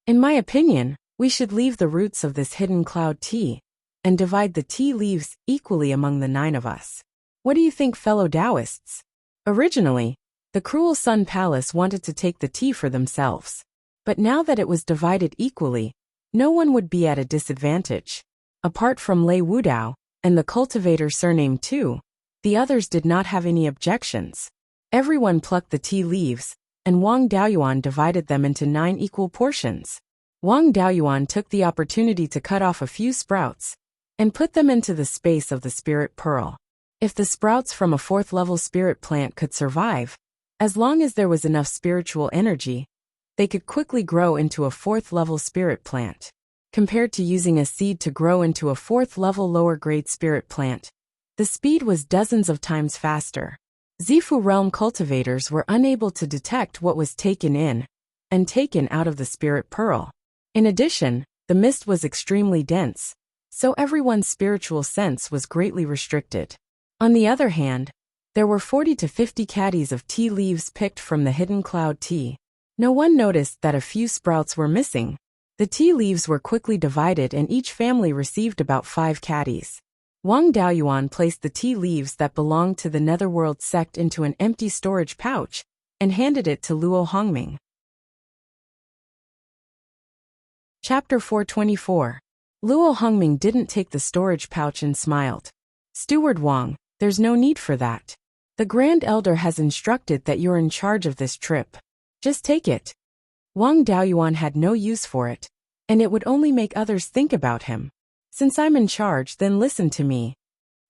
In my opinion, We should leave the roots of this hidden cloud tea and divide the tea leaves equally among the 9 of us. What do you think, fellow Taoists? Originally, the cruel Sun Palace wanted to take the tea for themselves. But now that it was divided equally, no one would be at a disadvantage. Apart from Lei Wudao and the cultivator surnamed Tu, the others did not have any objections. Everyone plucked the tea leaves, and Wang Daoyuan divided them into 9 equal portions. Wang Daoyuan took the opportunity to cut off a few sprouts and put them into the space of the spirit pearl. If the sprouts from a 4th-level spirit plant could survive, as long as there was enough spiritual energy, they could quickly grow into a 4th-level spirit plant. Compared to using a seed to grow into a 4th-level lower-grade spirit plant, the speed was dozens of times faster. Zifu realm cultivators were unable to detect what was taken in and taken out of the spirit pearl. In addition, the mist was extremely dense, so everyone's spiritual sense was greatly restricted. On the other hand, there were 40 to 50 caddies of tea leaves picked from the hidden cloud tea. No one noticed that a few sprouts were missing. The tea leaves were quickly divided and each family received about 5 caddies. Wang Daoyuan placed the tea leaves that belonged to the Netherworld sect into an empty storage pouch and handed it to Luo Hongming. Chapter 424. Luo Hongming didn't take the storage pouch and smiled. Steward Wang, there's no need for that. The Grand Elder has instructed that you're in charge of this trip. Just take it. Wang Daoyuan had no use for it, and it would only make others think about him. Since I'm in charge, then listen to me.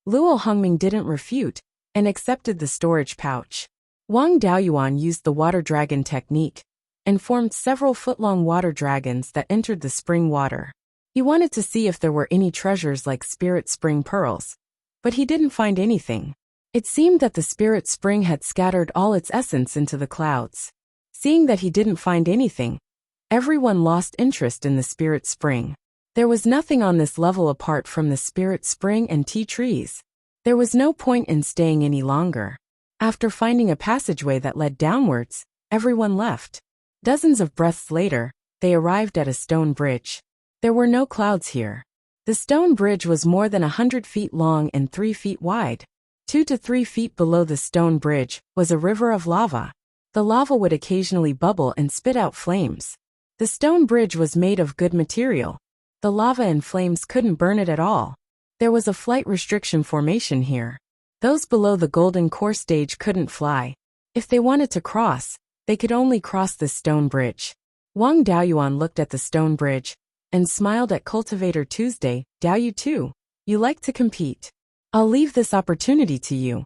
Luo Hongming didn't refute and accepted the storage pouch. Wang Daoyuan used the water dragon technique and formed several foot-long water dragons that entered the spring water. He wanted to see if there were any treasures like spirit spring pearls, but he didn't find anything. It seemed that the spirit spring had scattered all its essence into the clouds. Seeing that he didn't find anything, everyone lost interest in the spirit spring. There was nothing on this level apart from the spirit spring and tea trees. There was no point in staying any longer. After finding a passageway that led downwards, everyone left. Dozens of breaths later, they arrived at a stone bridge. There were no clouds here. The stone bridge was more than 100 feet long and 3 feet wide. 2 to 3 feet below the stone bridge was a river of lava. The lava would occasionally bubble and spit out flames. The stone bridge was made of good material. The lava and flames couldn't burn it at all. There was a flight restriction formation here. Those below the golden core stage couldn't fly. If they wanted to cross, they could only cross this stone bridge. Wang Daoyuan looked at the stone bridge and smiled at Cultivator Tuesday. Daoyu too, you like to compete. I'll leave this opportunity to you.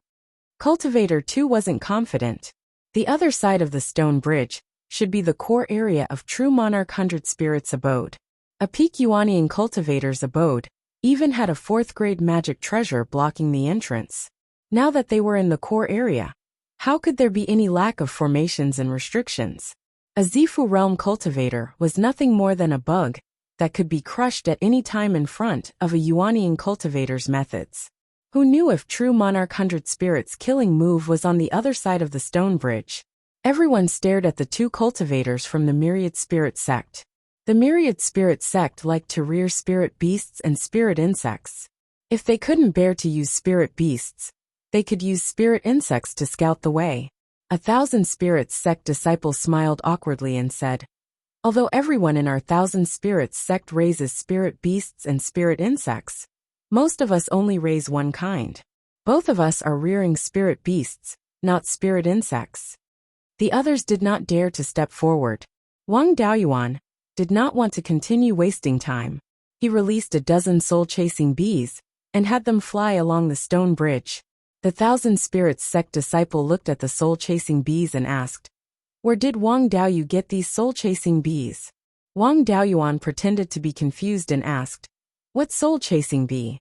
Cultivator 2 wasn't confident. The other side of the stone bridge should be the core area of True Monarch 100 Spirits' abode. A peak Yuanian cultivator's abode even had a 4th-grade magic treasure blocking the entrance. Now that they were in the core area, how could there be any lack of formations and restrictions? A Zifu realm cultivator was nothing more than a bug that could be crushed at any time in front of a Yuanian cultivator's methods. Who knew if True Monarch 100 Spirits' killing move was on the other side of the stone bridge? Everyone stared at the 2 cultivators from the Myriad Spirit sect. The Myriad Spirit sect liked to rear spirit beasts and spirit insects. If they couldn't bear to use spirit beasts, they could use spirit insects to scout the way. 1,000 Spirits sect disciples smiled awkwardly and said, although everyone in our 1,000 Spirits sect raises spirit beasts and spirit insects, most of us only raise one kind. Both of us are rearing spirit beasts, not spirit insects. The others did not dare to step forward. Wang Daoyuan did not want to continue wasting time. He released a dozen soul-chasing bees and had them fly along the stone bridge. The 1,000 Spirits sect disciple looked at the soul-chasing bees and asked, where did Wang Daoyu get these soul-chasing bees? Wang Daoyuan pretended to be confused and asked, what soul-chasing bee?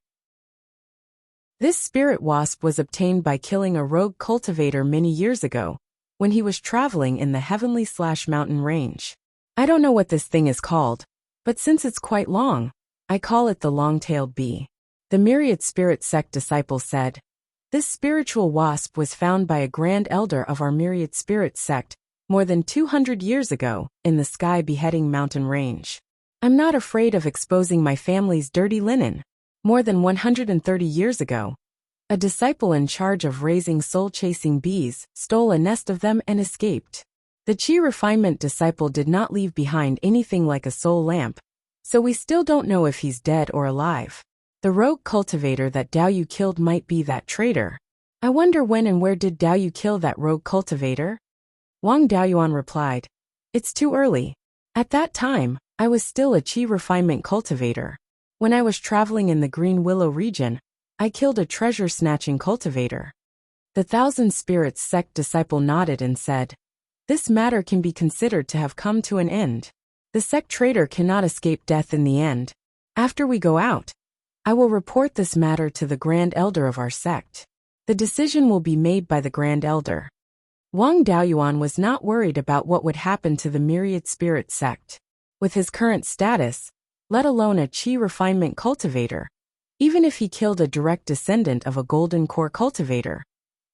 This spirit wasp was obtained by killing a rogue cultivator many years ago, when he was traveling in the Heavenly/Mountain range. I don't know what this thing is called, but since it's quite long, I call it the long-tailed bee. The Myriad Spirit sect disciple said, this spiritual wasp was found by a Grand Elder of our Myriad Spirit sect more than 200 years ago in the Sky Beheading Mountain range. I'm not afraid of exposing my family's dirty linen. More than 130 years ago, a disciple in charge of raising soul-chasing bees stole a nest of them and escaped. The Chi refinement disciple did not leave behind anything like a soul lamp, so we still don't know if he's dead or alive. The rogue cultivator that Daoyu killed might be that traitor. I wonder when and where did Daoyu kill that rogue cultivator? Wang Daoyuan replied, "It's too early. At that time, I was still a Chi refinement cultivator. When I was traveling in the Green Willow region, I killed a treasure-snatching cultivator." The Thousand Spirits sect disciple nodded and said, "This matter can be considered to have come to an end. The sect traitor cannot escape death in the end. After we go out, I will report this matter to the Grand Elder of our sect. The decision will be made by the Grand Elder." Wang Daoyuan was not worried about what would happen to the Myriad Spirit sect. With his current status, let alone a Chi refinement cultivator, even if he killed a direct descendant of a Golden Core cultivator,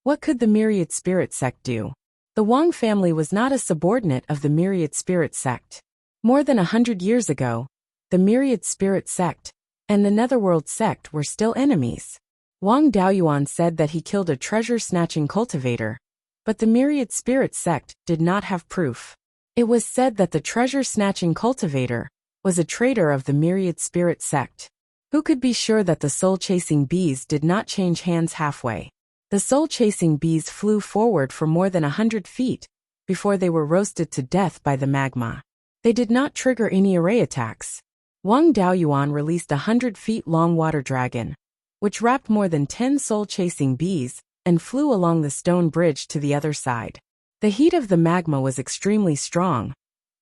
what could the Myriad Spirit sect do? The Wang family was not a subordinate of the Myriad Spirit sect. More than 100 years ago, the Myriad Spirit sect and the Netherworld sect were still enemies. Wang Daoyuan said that he killed a treasure-snatching cultivator, but the Myriad Spirit sect did not have proof. It was said that the treasure-snatching cultivator was a traitor of the Myriad Spirit sect. Who could be sure that the soul-chasing bees did not change hands halfway? The soul-chasing bees flew forward for more than 100 feet before they were roasted to death by the magma. They did not trigger any array attacks. Wang Daoyuan released a 100-feet-long water dragon, which wrapped more than 10 soul-chasing bees and flew along the stone bridge to the other side. The heat of the magma was extremely strong,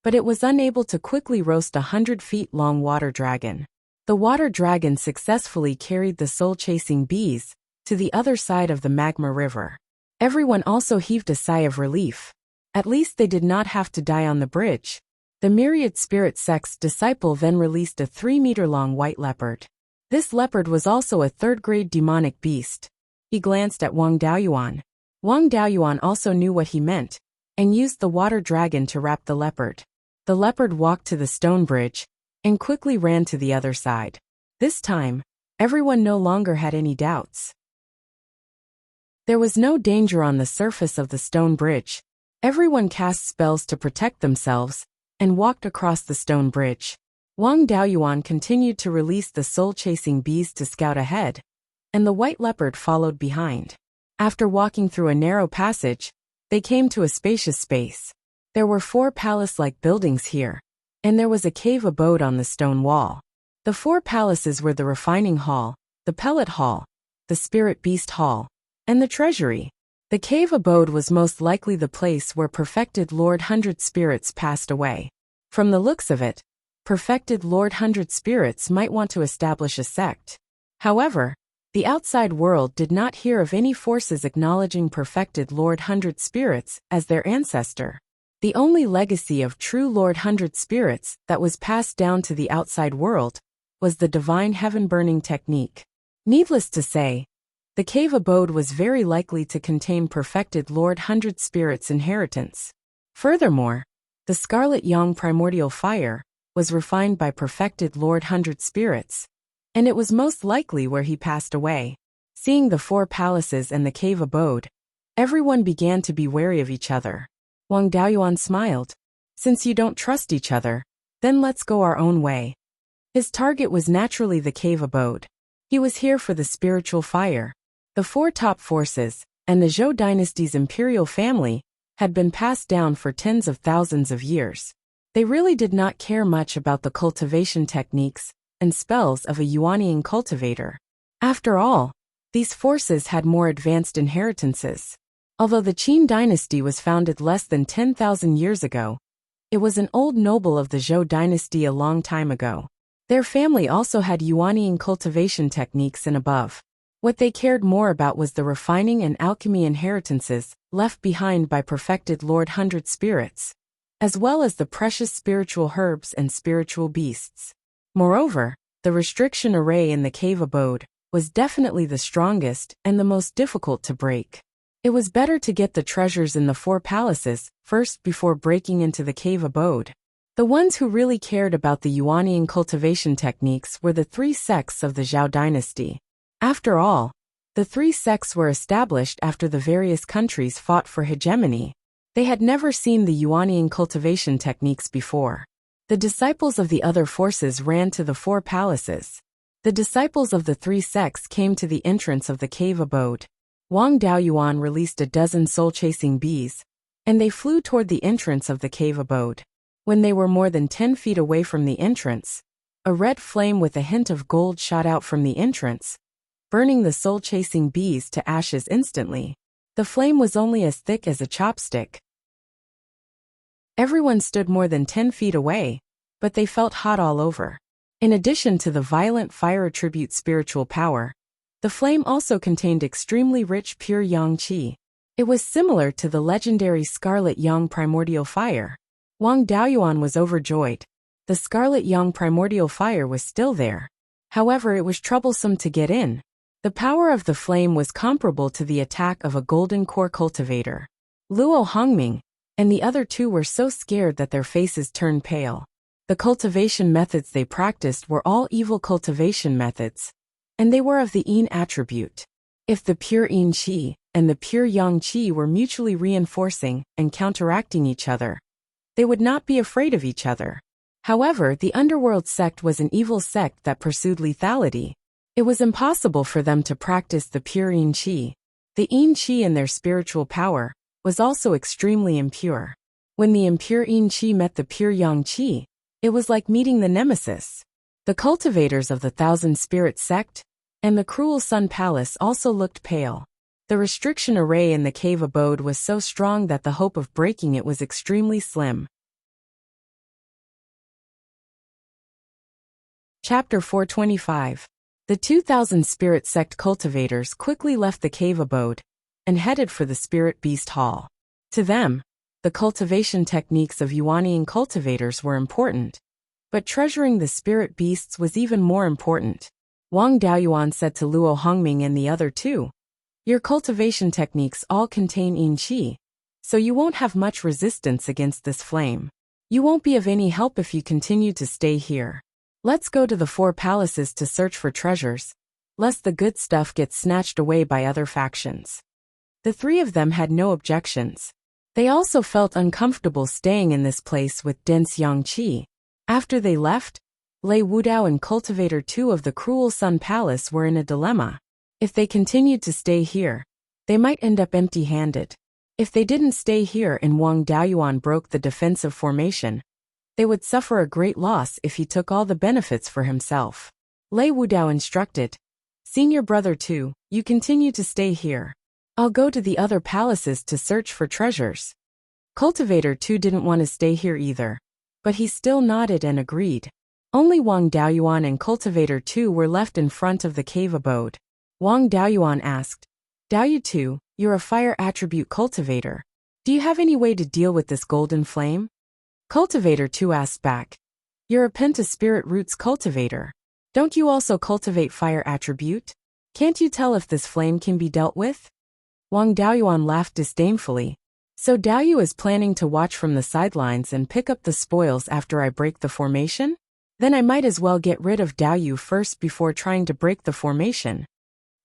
but it was unable to quickly roast a 100-feet-long water dragon. The water dragon successfully carried the soul-chasing bees to the other side of the magma river. Everyone also heaved a sigh of relief. At least they did not have to die on the bridge. The Myriad Spirit sect's disciple then released a 3-meter-long white leopard. This leopard was also a third-grade demonic beast. He glanced at Wang Daoyuan. Wang Daoyuan also knew what he meant, and used the water dragon to wrap the leopard. The leopard walked to the stone bridge, and quickly ran to the other side. This time, everyone no longer had any doubts. There was no danger on the surface of the stone bridge. Everyone cast spells to protect themselves, and walked across the stone bridge. Wang Daoyuan continued to release the soul-chasing bees to scout ahead, and the white leopard followed behind. After walking through a narrow passage, they came to a spacious space. There were 4 palace-like buildings here, and there was a cave abode on the stone wall. The 4 palaces were the Refining Hall, the Pellet Hall, the Spirit Beast Hall, and the Treasury. The cave abode was most likely the place where perfected Lord Hundred Spirits passed away. From the looks of it, perfected Lord Hundred Spirits might want to establish a sect. However, the outside world did not hear of any forces acknowledging perfected Lord Hundred Spirits as their ancestor. The only legacy of true Lord Hundred Spirits that was passed down to the outside world was the divine heaven-burning technique. Needless to say, the cave abode was very likely to contain perfected Lord Hundred Spirits' inheritance. Furthermore, the Scarlet Yang primordial fire was refined by perfected Lord Hundred Spirits, and it was most likely where he passed away. Seeing the 4 palaces and the cave abode, everyone began to be wary of each other. Wang Daoyuan smiled. "Since you don't trust each other, then let's go our own way." His target was naturally the cave abode. He was here for the spiritual fire. The 4 top forces, and the Zhou dynasty's imperial family, had been passed down for tens of thousands of years. They really did not care much about the cultivation techniques and spells of a Yuanian cultivator. After all, these forces had more advanced inheritances. Although the Qin dynasty was founded less than 10,000 years ago, it was an old noble of the Zhou dynasty a long time ago. Their family also had Yuanian cultivation techniques and above. What they cared more about was the refining and alchemy inheritances left behind by perfected Lord Hundred Spirits, as well as the precious spiritual herbs and spiritual beasts. Moreover, the restriction array in the cave abode was definitely the strongest and the most difficult to break. It was better to get the treasures in the 4 palaces first before breaking into the cave abode. The ones who really cared about the Yuanian cultivation techniques were the three sects of the Zhao dynasty. After all, the three sects were established after the various countries fought for hegemony. They had never seen the Yuanian cultivation techniques before. The disciples of the other forces ran to the four palaces. The disciples of the three sects came to the entrance of the cave abode. Wang Daoyuan released a dozen soul-chasing bees, and they flew toward the entrance of the cave abode. When they were more than 10 feet away from the entrance, a red flame with a hint of gold shot out from the entrance, burning the soul-chasing bees to ashes instantly. The flame was only as thick as a chopstick. Everyone stood more than 10 feet away, but they felt hot all over. In addition to the violent fire attribute spiritual power, the flame also contained extremely rich pure yang qi. It was similar to the legendary scarlet yang primordial fire. Wang Daoyuan was overjoyed. The scarlet yang primordial fire was still there. However, it was troublesome to get in. The power of the flame was comparable to the attack of a golden core cultivator. Luo Hongming and the other two were so scared that their faces turned pale. The cultivation methods they practiced were all evil cultivation methods, and they were of the yin attribute. If the pure yin qi and the pure yang qi were mutually reinforcing and counteracting each other, they would not be afraid of each other. However, the underworld sect was an evil sect that pursued lethality. It was impossible for them to practice the pure yin qi. The yin qi in their spiritual power was also extremely impure. When the impure yin qi met the pure yang qi, it was like meeting the nemesis. The cultivators of the Thousand Spirit sect and the Cruel Sun Palace also looked pale. The restriction array in the cave abode was so strong that the hope of breaking it was extremely slim. Chapter 425. The 2000 Spirit Sect cultivators quickly left the cave abode and headed for the Spirit Beast Hall. To them, the cultivation techniques of Yuanian cultivators were important, but treasuring the spirit beasts was even more important. Wang Daoyuan said to Luo Hongming and the other two, "Your cultivation techniques all contain yin qi, so you won't have much resistance against this flame. You won't be of any help if you continue to stay here. Let's go to the four palaces to search for treasures, lest the good stuff gets snatched away by other factions." The three of them had no objections. They also felt uncomfortable staying in this place with dense yang qi. After they left, Lei Wudao and Cultivator 2 of the Cruel Sun Palace were in a dilemma. If they continued to stay here, they might end up empty-handed. If they didn't stay here and Wang Daoyuan broke the defensive formation, they would suffer a great loss if he took all the benefits for himself. Lei Wudao instructed, "Senior brother 2, you continue to stay here. I'll go to the other palaces to search for treasures." Cultivator 2 didn't want to stay here either, but he still nodded and agreed. Only Wang Daoyuan and Cultivator 2 were left in front of the cave abode. Wang Daoyuan asked, "Daoyu 2, you're a fire attribute cultivator. Do you have any way to deal with this golden flame?" Cultivator 2 asked back, "You're a pentaspirit roots cultivator. Don't you also cultivate fire attribute? Can't you tell if this flame can be dealt with?" Wang Daoyuan laughed disdainfully. "So Daoyu is planning to watch from the sidelines and pick up the spoils after I break the formation? Then I might as well get rid of Daoyu first before trying to break the formation."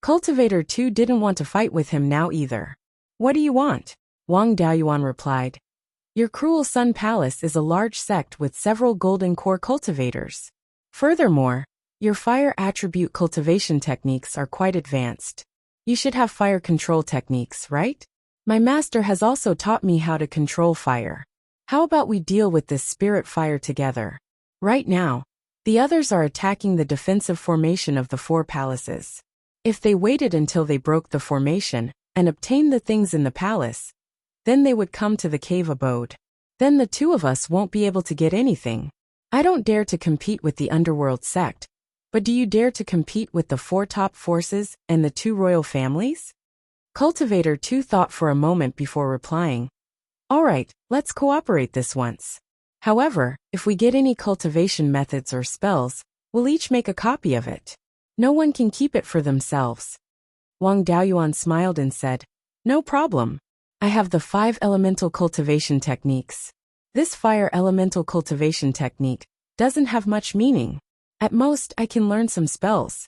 Cultivator 2 didn't want to fight with him now either. "What do you want?" Wang Daoyuan replied. "Your Cruel Sun Palace is a large sect with several golden core cultivators. Furthermore, your fire attribute cultivation techniques are quite advanced. You should have fire control techniques, right? My master has also taught me how to control fire. How about we deal with this spirit fire together? Right now, the others are attacking the defensive formation of the four palaces. If they waited until they broke the formation and obtained the things in the palace, then they would come to the cave abode. Then the two of us won't be able to get anything. I don't dare to compete with the underworld sect, but do you dare to compete with the four top forces and the two royal families?" Cultivator 2 thought for a moment before replying, "All right, let's cooperate this once. However, if we get any cultivation methods or spells, we'll each make a copy of it. No one can keep it for themselves." Wang Daoyuan smiled and said, "No problem. I have the 5 elemental cultivation techniques. This fire elemental cultivation technique doesn't have much meaning. At most, I can learn some spells.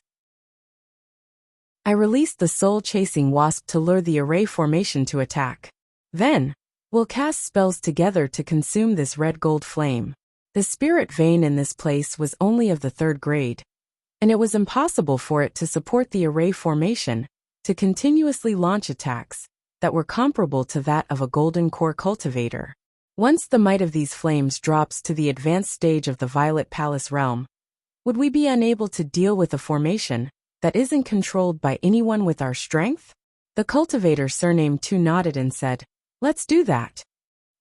I released the soul-chasing wasp to lure the array formation to attack. Then, we'll cast spells together to consume this red-gold flame. The spirit vein in this place was only of the 3rd grade, and it was impossible for it to support the array formation to continuously launch attacks that were comparable to that of a golden core cultivator. Once the might of these flames drops to the advanced stage of the Violet Palace realm, would we be unable to deal with a formation that isn't controlled by anyone with our strength? The cultivator surnamed Tu nodded and said, "Let's do that."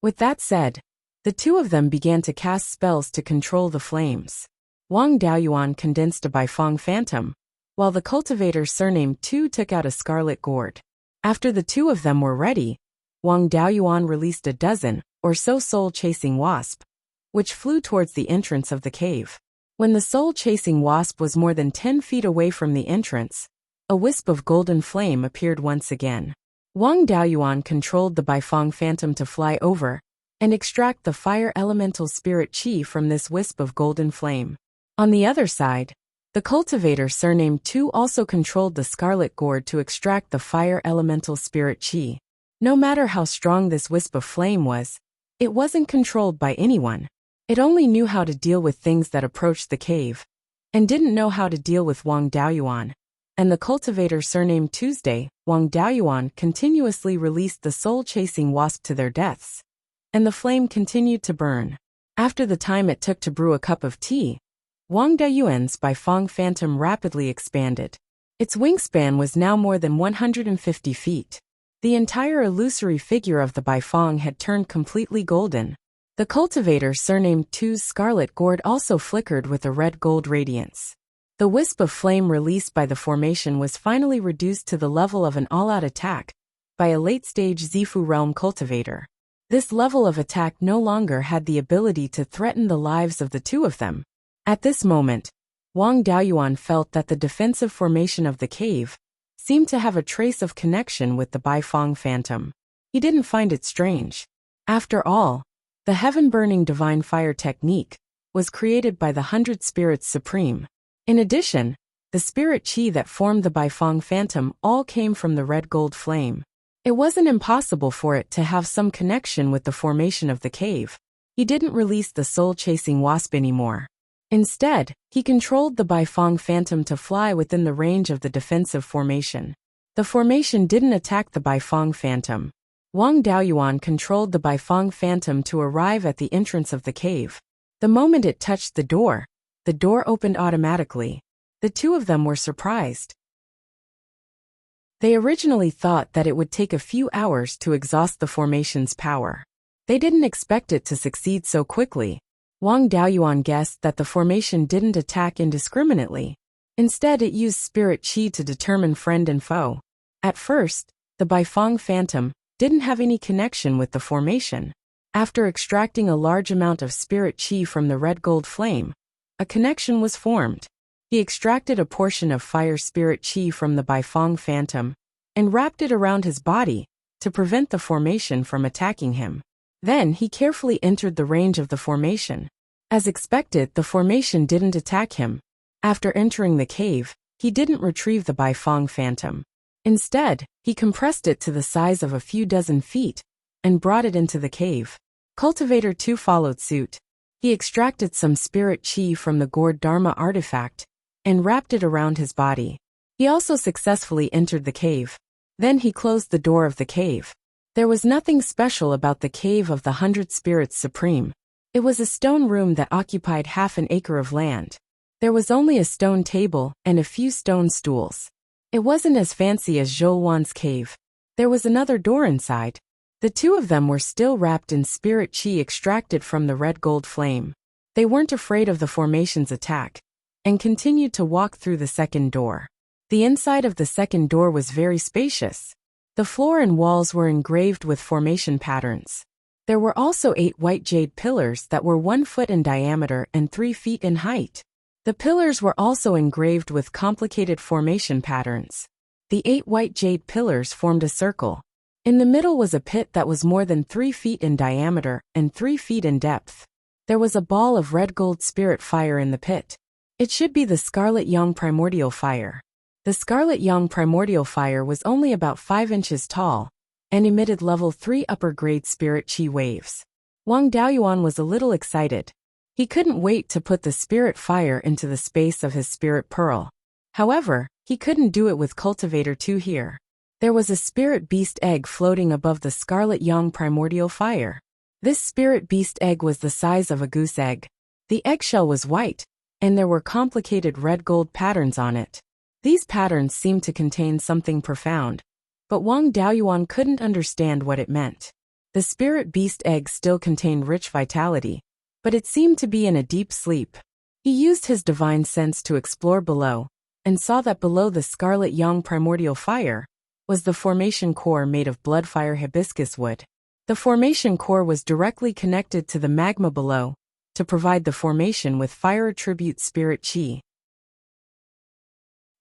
With that said, the two of them began to cast spells to control the flames. Wang Daoyuan condensed a Beiyuan phantom, while the cultivator surnamed Tu took out a scarlet gourd. After the two of them were ready, Wang Daoyuan released a dozen or so soul-chasing wasp, which flew towards the entrance of the cave. When the soul-chasing wasp was more than 10 feet away from the entrance, a wisp of golden flame appeared once again. Wang Daoyuan controlled the Beiyuan phantom to fly over and extract the fire elemental spirit chi from this wisp of golden flame. On the other side, the cultivator surnamed Tu also controlled the scarlet gourd to extract the fire elemental spirit chi. No matter how strong this wisp of flame was, it wasn't controlled by anyone. It only knew how to deal with things that approached the cave, and didn't know how to deal with Wang Daoyuan. And the cultivator surnamed Tuesday, Wang Daoyuan continuously released the soul-chasing wasp to their deaths, and the flame continued to burn. After the time it took to brew a cup of tea, Wang Daoyuan's Beiyuan phantom rapidly expanded. Its wingspan was now more than 150 feet. The entire illusory figure of the Beiyuan had turned completely golden. The cultivator surnamed Tu's scarlet gourd also flickered with a red-gold radiance. The wisp of flame released by the formation was finally reduced to the level of an all-out attack by a late-stage Zifu realm cultivator. This level of attack no longer had the ability to threaten the lives of the two of them. At this moment, Wang Daoyuan felt that the defensive formation of the cave seemed to have a trace of connection with the Beiyuan phantom. He didn't find it strange. After all, the heaven-burning divine fire technique was created by the 100 spirits supreme. In addition, the spirit chi that formed the Beiyuan phantom all came from the red gold flame. It wasn't impossible for it to have some connection with the formation of the cave. He didn't release the soul-chasing wasp anymore. Instead, he controlled the Beiyuan phantom to fly within the range of the defensive formation. The formation didn't attack the Beiyuan phantom. Wang Daoyuan controlled the Beiyuan phantom to arrive at the entrance of the cave. The moment it touched the door opened automatically. The two of them were surprised. They originally thought that it would take a few hours to exhaust the formation's power. They didn't expect it to succeed so quickly. Wang Daoyuan guessed that the formation didn't attack indiscriminately. Instead, it used spirit chi to determine friend and foe. At first, the Beiyuan phantom didn't have any connection with the formation. After extracting a large amount of spirit chi from the red gold flame, a connection was formed. He extracted a portion of fire spirit chi from the Beiyuan phantom and wrapped it around his body to prevent the formation from attacking him. Then he carefully entered the range of the formation. As expected, the formation didn't attack him. After entering the cave, he didn't retrieve the Beiyuan phantom. Instead, he compressed it to the size of a few dozen feet and brought it into the cave. Cultivator 2 followed suit. He extracted some spirit chi from the gourd dharma artifact and wrapped it around his body. He also successfully entered the cave. Then he closed the door of the cave. There was nothing special about the cave of the 100 spirits supreme. It was a stone room that occupied half an acre of land. There was only a stone table and a few stone stools. It wasn't as fancy as Zhouwan's cave. There was another door inside. The two of them were still wrapped in spirit chi extracted from the red gold flame. They weren't afraid of the formation's attack and continued to walk through the second door. The inside of the second door was very spacious. The floor and walls were engraved with formation patterns. There were also 8 white jade pillars that were 1 foot in diameter and 3 feet in height. The pillars were also engraved with complicated formation patterns. The 8 white jade pillars formed a circle. In the middle was a pit that was more than 3 feet in diameter and 3 feet in depth. There was a ball of red gold spirit fire in the pit. It should be the Scarlet Yang Primordial Fire. The Scarlet Yang Primordial Fire was only about 5 inches tall and emitted level 3 upper-grade spirit chi waves. Wang Daoyuan was a little excited. He couldn't wait to put the spirit fire into the space of his spirit pearl. However, he couldn't do it with Cultivator 2 here. There was a spirit beast egg floating above the Scarlet Yang Primordial Fire. This spirit beast egg was the size of a goose egg. The eggshell was white, and there were complicated red gold patterns on it. These patterns seemed to contain something profound, but Wang Daoyuan couldn't understand what it meant. The spirit beast egg still contained rich vitality, but it seemed to be in a deep sleep. He used his divine sense to explore below, and saw that below the Scarlet Yang Primordial Fire was the formation core made of bloodfire hibiscus wood. The formation core was directly connected to the magma below to provide the formation with fire attribute spirit chi.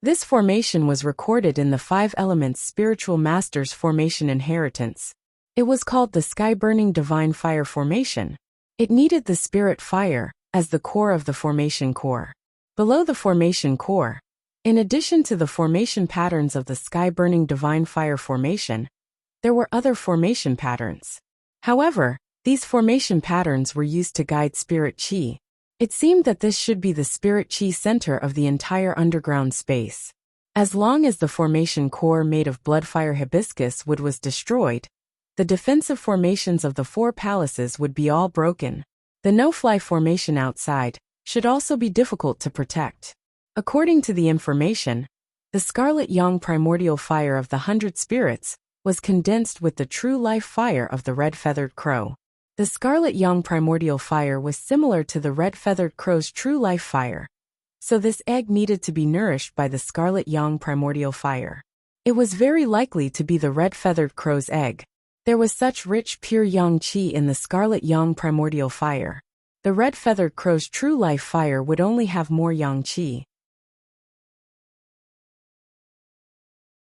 This formation was recorded in the 5 Elements Spiritual Masters Formation Inheritance. It was called the Sky-Burning Divine Fire Formation. It needed the spirit fire as the core of the formation core. Below the formation core, in addition to the formation patterns of the Sky-Burning Divine Fire Formation, there were other formation patterns. However, these formation patterns were used to guide spirit chi. It seemed that this should be the spirit chi center of the entire underground space. As long as the formation core made of bloodfire hibiscus wood was destroyed, the defensive formations of the 4 palaces would be all broken. The no-fly formation outside should also be difficult to protect. According to the information, the Scarlet Yang Primordial Fire of the 100 Spirits was condensed with the true life fire of the red-feathered crow. The Scarlet Yang Primordial Fire was similar to the red-feathered crow's true life fire, so this egg needed to be nourished by the Scarlet Yang Primordial Fire. It was very likely to be the red-feathered crow's egg. There was such rich pure yang qi in the Scarlet Yang Primordial Fire. The red-feathered crow's true life fire would only have more yang qi.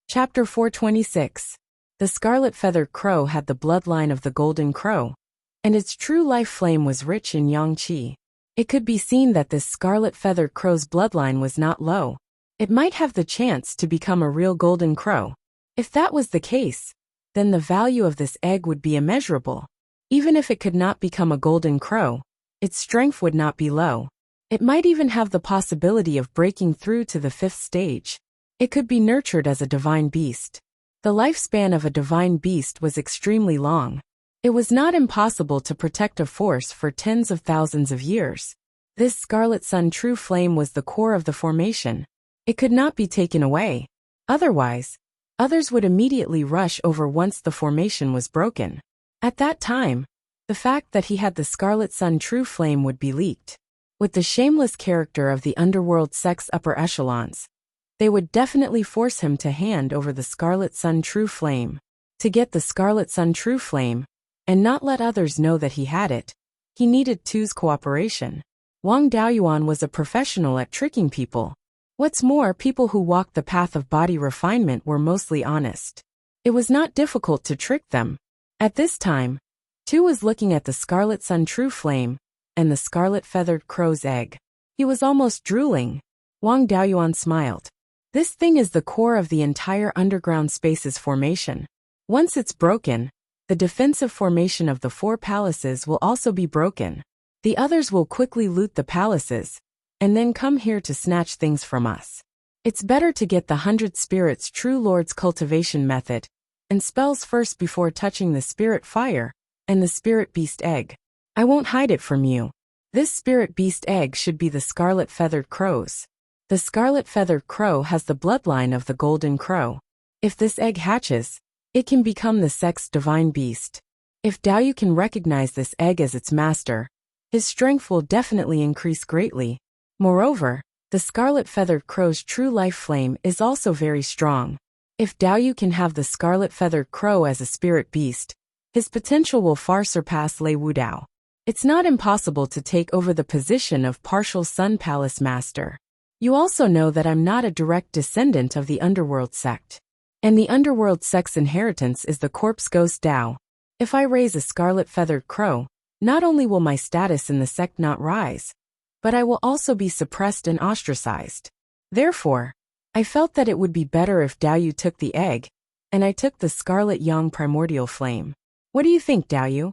Chapter 426. The scarlet-feathered crow had the bloodline of the golden crow, and its true life flame was rich in yang qi. It could be seen that this scarlet-feathered crow's bloodline was not low. It might have the chance to become a real golden crow. If that was the case, then the value of this egg would be immeasurable. Even if it could not become a golden crow, its strength would not be low. It might even have the possibility of breaking through to the 5th stage. It could be nurtured as a divine beast. The lifespan of a divine beast was extremely long. It was not impossible to protect a force for tens of thousands of years. This Scarlet Sun True Flame was the core of the formation. It could not be taken away. Otherwise, others would immediately rush over once the formation was broken. At that time, the fact that he had the Scarlet Sun True Flame would be leaked. With the shameless character of the underworld sex upper echelons, they would definitely force him to hand over the Scarlet Sun True Flame. To get the Scarlet Sun True Flame, and not let others know that he had it, he needed Tu's cooperation. Wang Daoyuan was a professional at tricking people. What's more, people who walked the path of body refinement were mostly honest. It was not difficult to trick them. At this time, Tu was looking at the Scarlet Sun True Flame and the scarlet-feathered crow's egg. He was almost drooling. Wang Daoyuan smiled. This thing is the core of the entire underground space's formation. Once it's broken, the defensive formation of the 4 palaces will also be broken. The others will quickly loot the palaces, and then come here to snatch things from us. It's better to get the 100 Spirits True Lord's cultivation method and spells first before touching the spirit fire and the spirit beast egg. I won't hide it from you. This spirit beast egg should be the scarlet-feathered crow's. The scarlet-feathered crow has the bloodline of the golden crow. If this egg hatches, it can become the sexed divine beast. If Daoyu can recognize this egg as its master, his strength will definitely increase greatly. Moreover, the scarlet-feathered crow's true life flame is also very strong. If Daoyu can have the scarlet-feathered crow as a spirit beast, his potential will far surpass Lei Wudao. It's not impossible to take over the position of partial Sun Palace Master. You also know that I'm not a direct descendant of the underworld sect. And the underworld sex inheritance is the corpse ghost Tao. If I raise a scarlet-feathered crow, not only will my status in the sect not rise, but I will also be suppressed and ostracized. Therefore, I felt that it would be better if Daoyu took the egg, and I took the scarlet yang primordial flame. What do you think, Daoyu?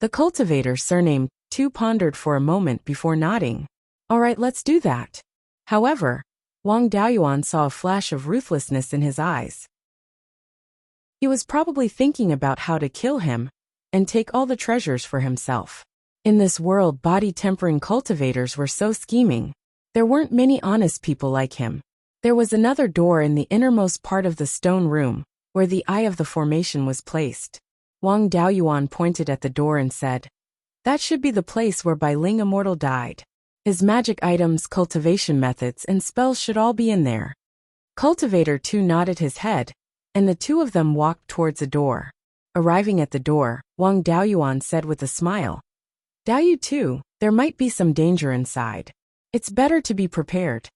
The cultivator surnamed Tu pondered for a moment before nodding. All right, let's do that. However, Wang Daoyuan saw a flash of ruthlessness in his eyes. He was probably thinking about how to kill him and take all the treasures for himself. In this world, body-tempering cultivators were so scheming. There weren't many honest people like him. There was another door in the innermost part of the stone room, where the eye of the formation was placed. Wang Daoyuan pointed at the door and said, "That should be the place where Bai Ling Immortal died. His magic items, cultivation methods, and spells should all be in there." Cultivator 2 nodded his head, and the two of them walked towards a door. Arriving at the door, Wang Daoyuan said with a smile, "Daoyu 2, there might be some danger inside. It's better to be prepared."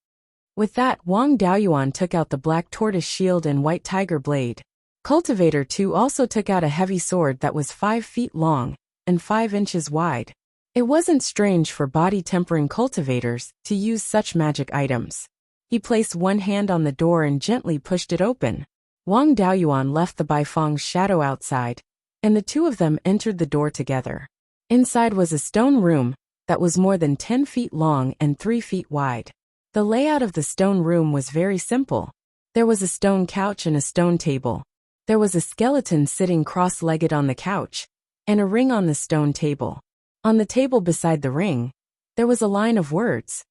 With that, Wang Daoyuan took out the black tortoise shield and white tiger blade. Cultivator 2 also took out a heavy sword that was 5 feet long and 5 inches wide. It wasn't strange for body-tempering cultivators to use such magic items. He placed one hand on the door and gently pushed it open. Wang Daoyuan left the Baifeng's shadow outside, and the two of them entered the door together. Inside was a stone room that was more than 10 feet long and 3 feet wide. The layout of the stone room was very simple. There was a stone couch and a stone table. There was a skeleton sitting cross-legged on the couch, and a ring on the stone table. On the table beside the ring, there was a line of words.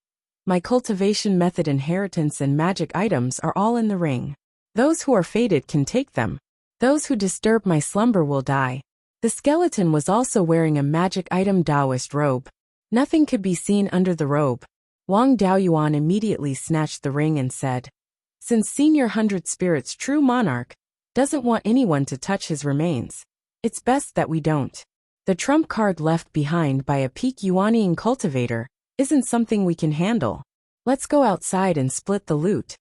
"My cultivation method, inheritance, and magic items are all in the ring. Those who are fated can take them. Those who disturb my slumber will die." The skeleton was also wearing a magic item Taoist robe. Nothing could be seen under the robe. Wang Daoyuan immediately snatched the ring and said, "Since Senior 100 Spirits True Monarch doesn't want anyone to touch his remains, it's best that we don't. The trump card left behind by a peak Yuanian cultivator isn't something we can handle. Let's go outside and split the loot."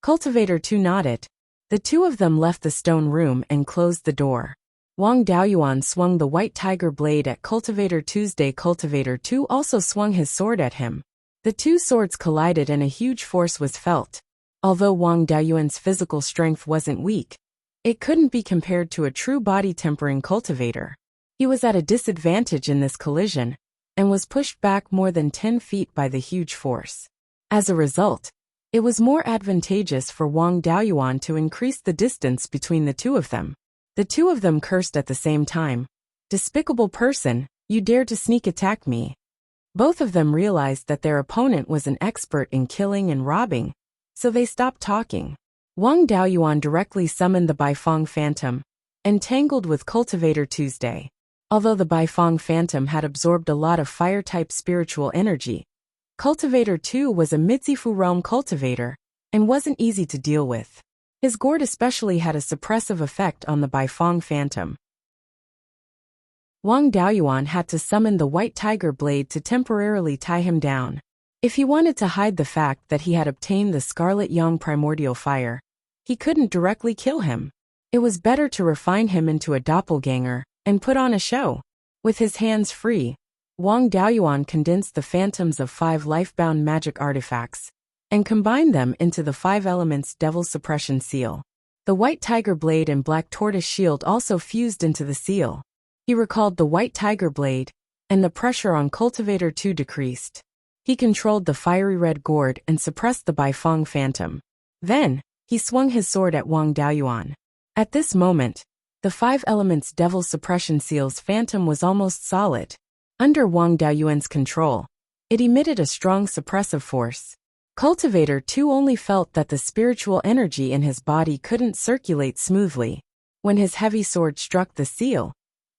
Cultivator 2 nodded. The two of them left the stone room and closed the door. Wang Daoyuan swung the white tiger blade at Cultivator 2's day. Cultivator 2 also swung his sword at him. The two swords collided and a huge force was felt. Although Wang Daoyuan's physical strength wasn't weak, it couldn't be compared to a true body-tempering cultivator. He was at a disadvantage in this collision, and was pushed back more than 10 feet by the huge force. As a result, it was more advantageous for Wang Daoyuan to increase the distance between the two of them. The two of them cursed at the same time. "Despicable person, you dare to sneak attack me." Both of them realized that their opponent was an expert in killing and robbing, so they stopped talking. Wang Daoyuan directly summoned the Baifeng Phantom, entangled with Cultivator Tuesday. Although the Baifeng Phantom had absorbed a lot of fire-type spiritual energy, Cultivator 2 was a Midzifu realm cultivator, and wasn't easy to deal with. His gourd especially had a suppressive effect on the Baifeng Phantom. Wang Daoyuan had to summon the white tiger blade to temporarily tie him down. If he wanted to hide the fact that he had obtained the scarlet yang primordial fire, he couldn't directly kill him. It was better to refine him into a doppelganger and put on a show. With his hands free, Wang Daoyuan condensed the phantoms of 5 life-bound magic artifacts and combined them into the 5 elements Devil Suppression Seal. The white tiger blade and black tortoise shield also fused into the seal. He recalled the white tiger blade, and the pressure on Cultivator 2 decreased. He controlled the fiery red gourd and suppressed the Baifeng Phantom. Then, he swung his sword at Wang Daoyuan. At this moment, the 5 elements Devil Suppression Seal's phantom was almost solid. Under Wang Daoyuan's control, it emitted a strong suppressive force. Cultivator 2 only felt that the spiritual energy in his body couldn't circulate smoothly. When his heavy sword struck the seal,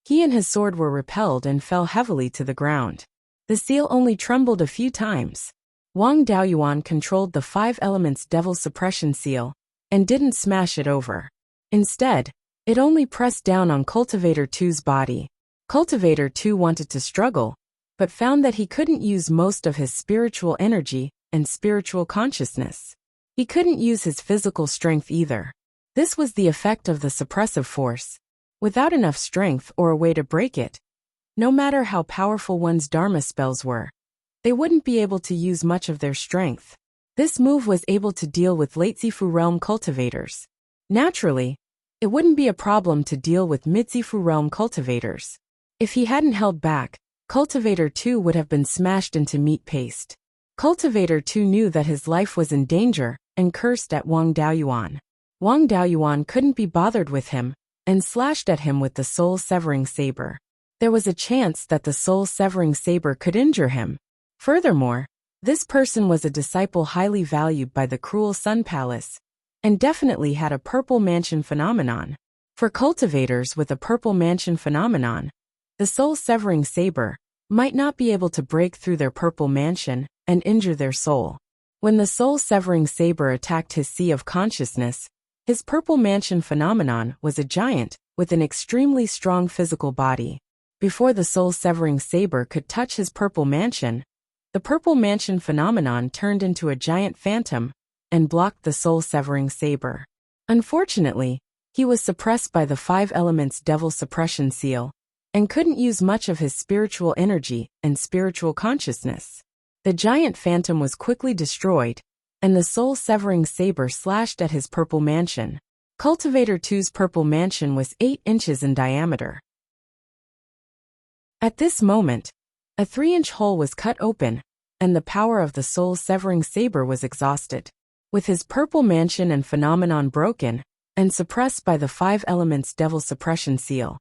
he and his sword were repelled and fell heavily to the ground. The seal only trembled a few times. Wang Daoyuan controlled the 5 elements Devil Suppression Seal and didn't smash it over. Instead, it only pressed down on Cultivator 2's body. Cultivator 2 wanted to struggle, but found that he couldn't use most of his spiritual energy and spiritual consciousness. He couldn't use his physical strength either. This was the effect of the suppressive force. Without enough strength or a way to break it, no matter how powerful one's Dharma spells were, they wouldn't be able to use much of their strength. This move was able to deal with late Zifu realm cultivators. Naturally, it wouldn't be a problem to deal with mid-Zifu realm cultivators. If he hadn't held back, Cultivator 2 would have been smashed into meat paste. Cultivator 2 knew that his life was in danger and cursed at Wang Daoyuan. Wang Daoyuan couldn't be bothered with him and slashed at him with the soul-severing saber. There was a chance that the soul-severing saber could injure him. Furthermore, this person was a disciple highly valued by the Cruel Sun Palace and definitely had a Purple Mansion phenomenon. For cultivators with a Purple Mansion phenomenon, the soul-severing saber might not be able to break through their Purple Mansion and injure their soul. When the soul-severing saber attacked his sea of consciousness, his Purple Mansion phenomenon was a giant with an extremely strong physical body. Before the soul-severing saber could touch his Purple Mansion, the Purple Mansion phenomenon turned into a giant phantom and blocked the soul-severing saber. Unfortunately, he was suppressed by the 5 elements Devil Suppression Seal and couldn't use much of his spiritual energy and spiritual consciousness. The giant phantom was quickly destroyed, and the soul-severing saber slashed at his Purple Mansion. Cultivator 2's Purple Mansion was 8 inches in diameter. At this moment, a 3-inch hole was cut open, and the power of the soul-severing saber was exhausted. With his Purple Mansion and phenomenon broken and suppressed by the 5 elements Devil Suppression Seal,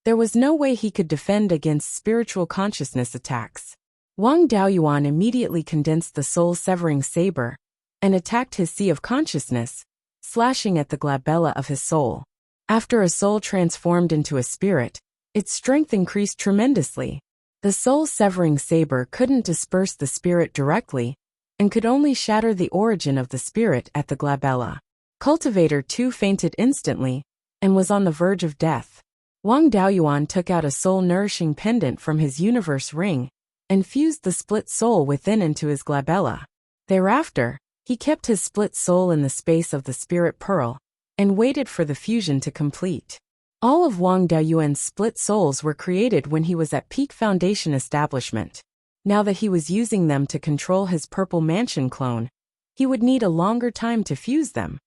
there was no way he could defend against spiritual consciousness attacks. Wang Daoyuan immediately condensed the soul-severing saber and attacked his sea of consciousness, slashing at the glabella of his soul. After a soul transformed into a spirit, its strength increased tremendously. The soul-severing saber couldn't disperse the spirit directly and could only shatter the origin of the spirit at the glabella. Cultivator 2 fainted instantly and was on the verge of death. Wang Daoyuan took out a soul-nourishing pendant from his universe ring and fused the split soul within into his glabella. Thereafter, he kept his split soul in the space of the spirit pearl and waited for the fusion to complete. All of Wang Daoyuan's split souls were created when he was at peak foundation establishment. Now that he was using them to control his Purple Mansion clone, he would need a longer time to fuse them.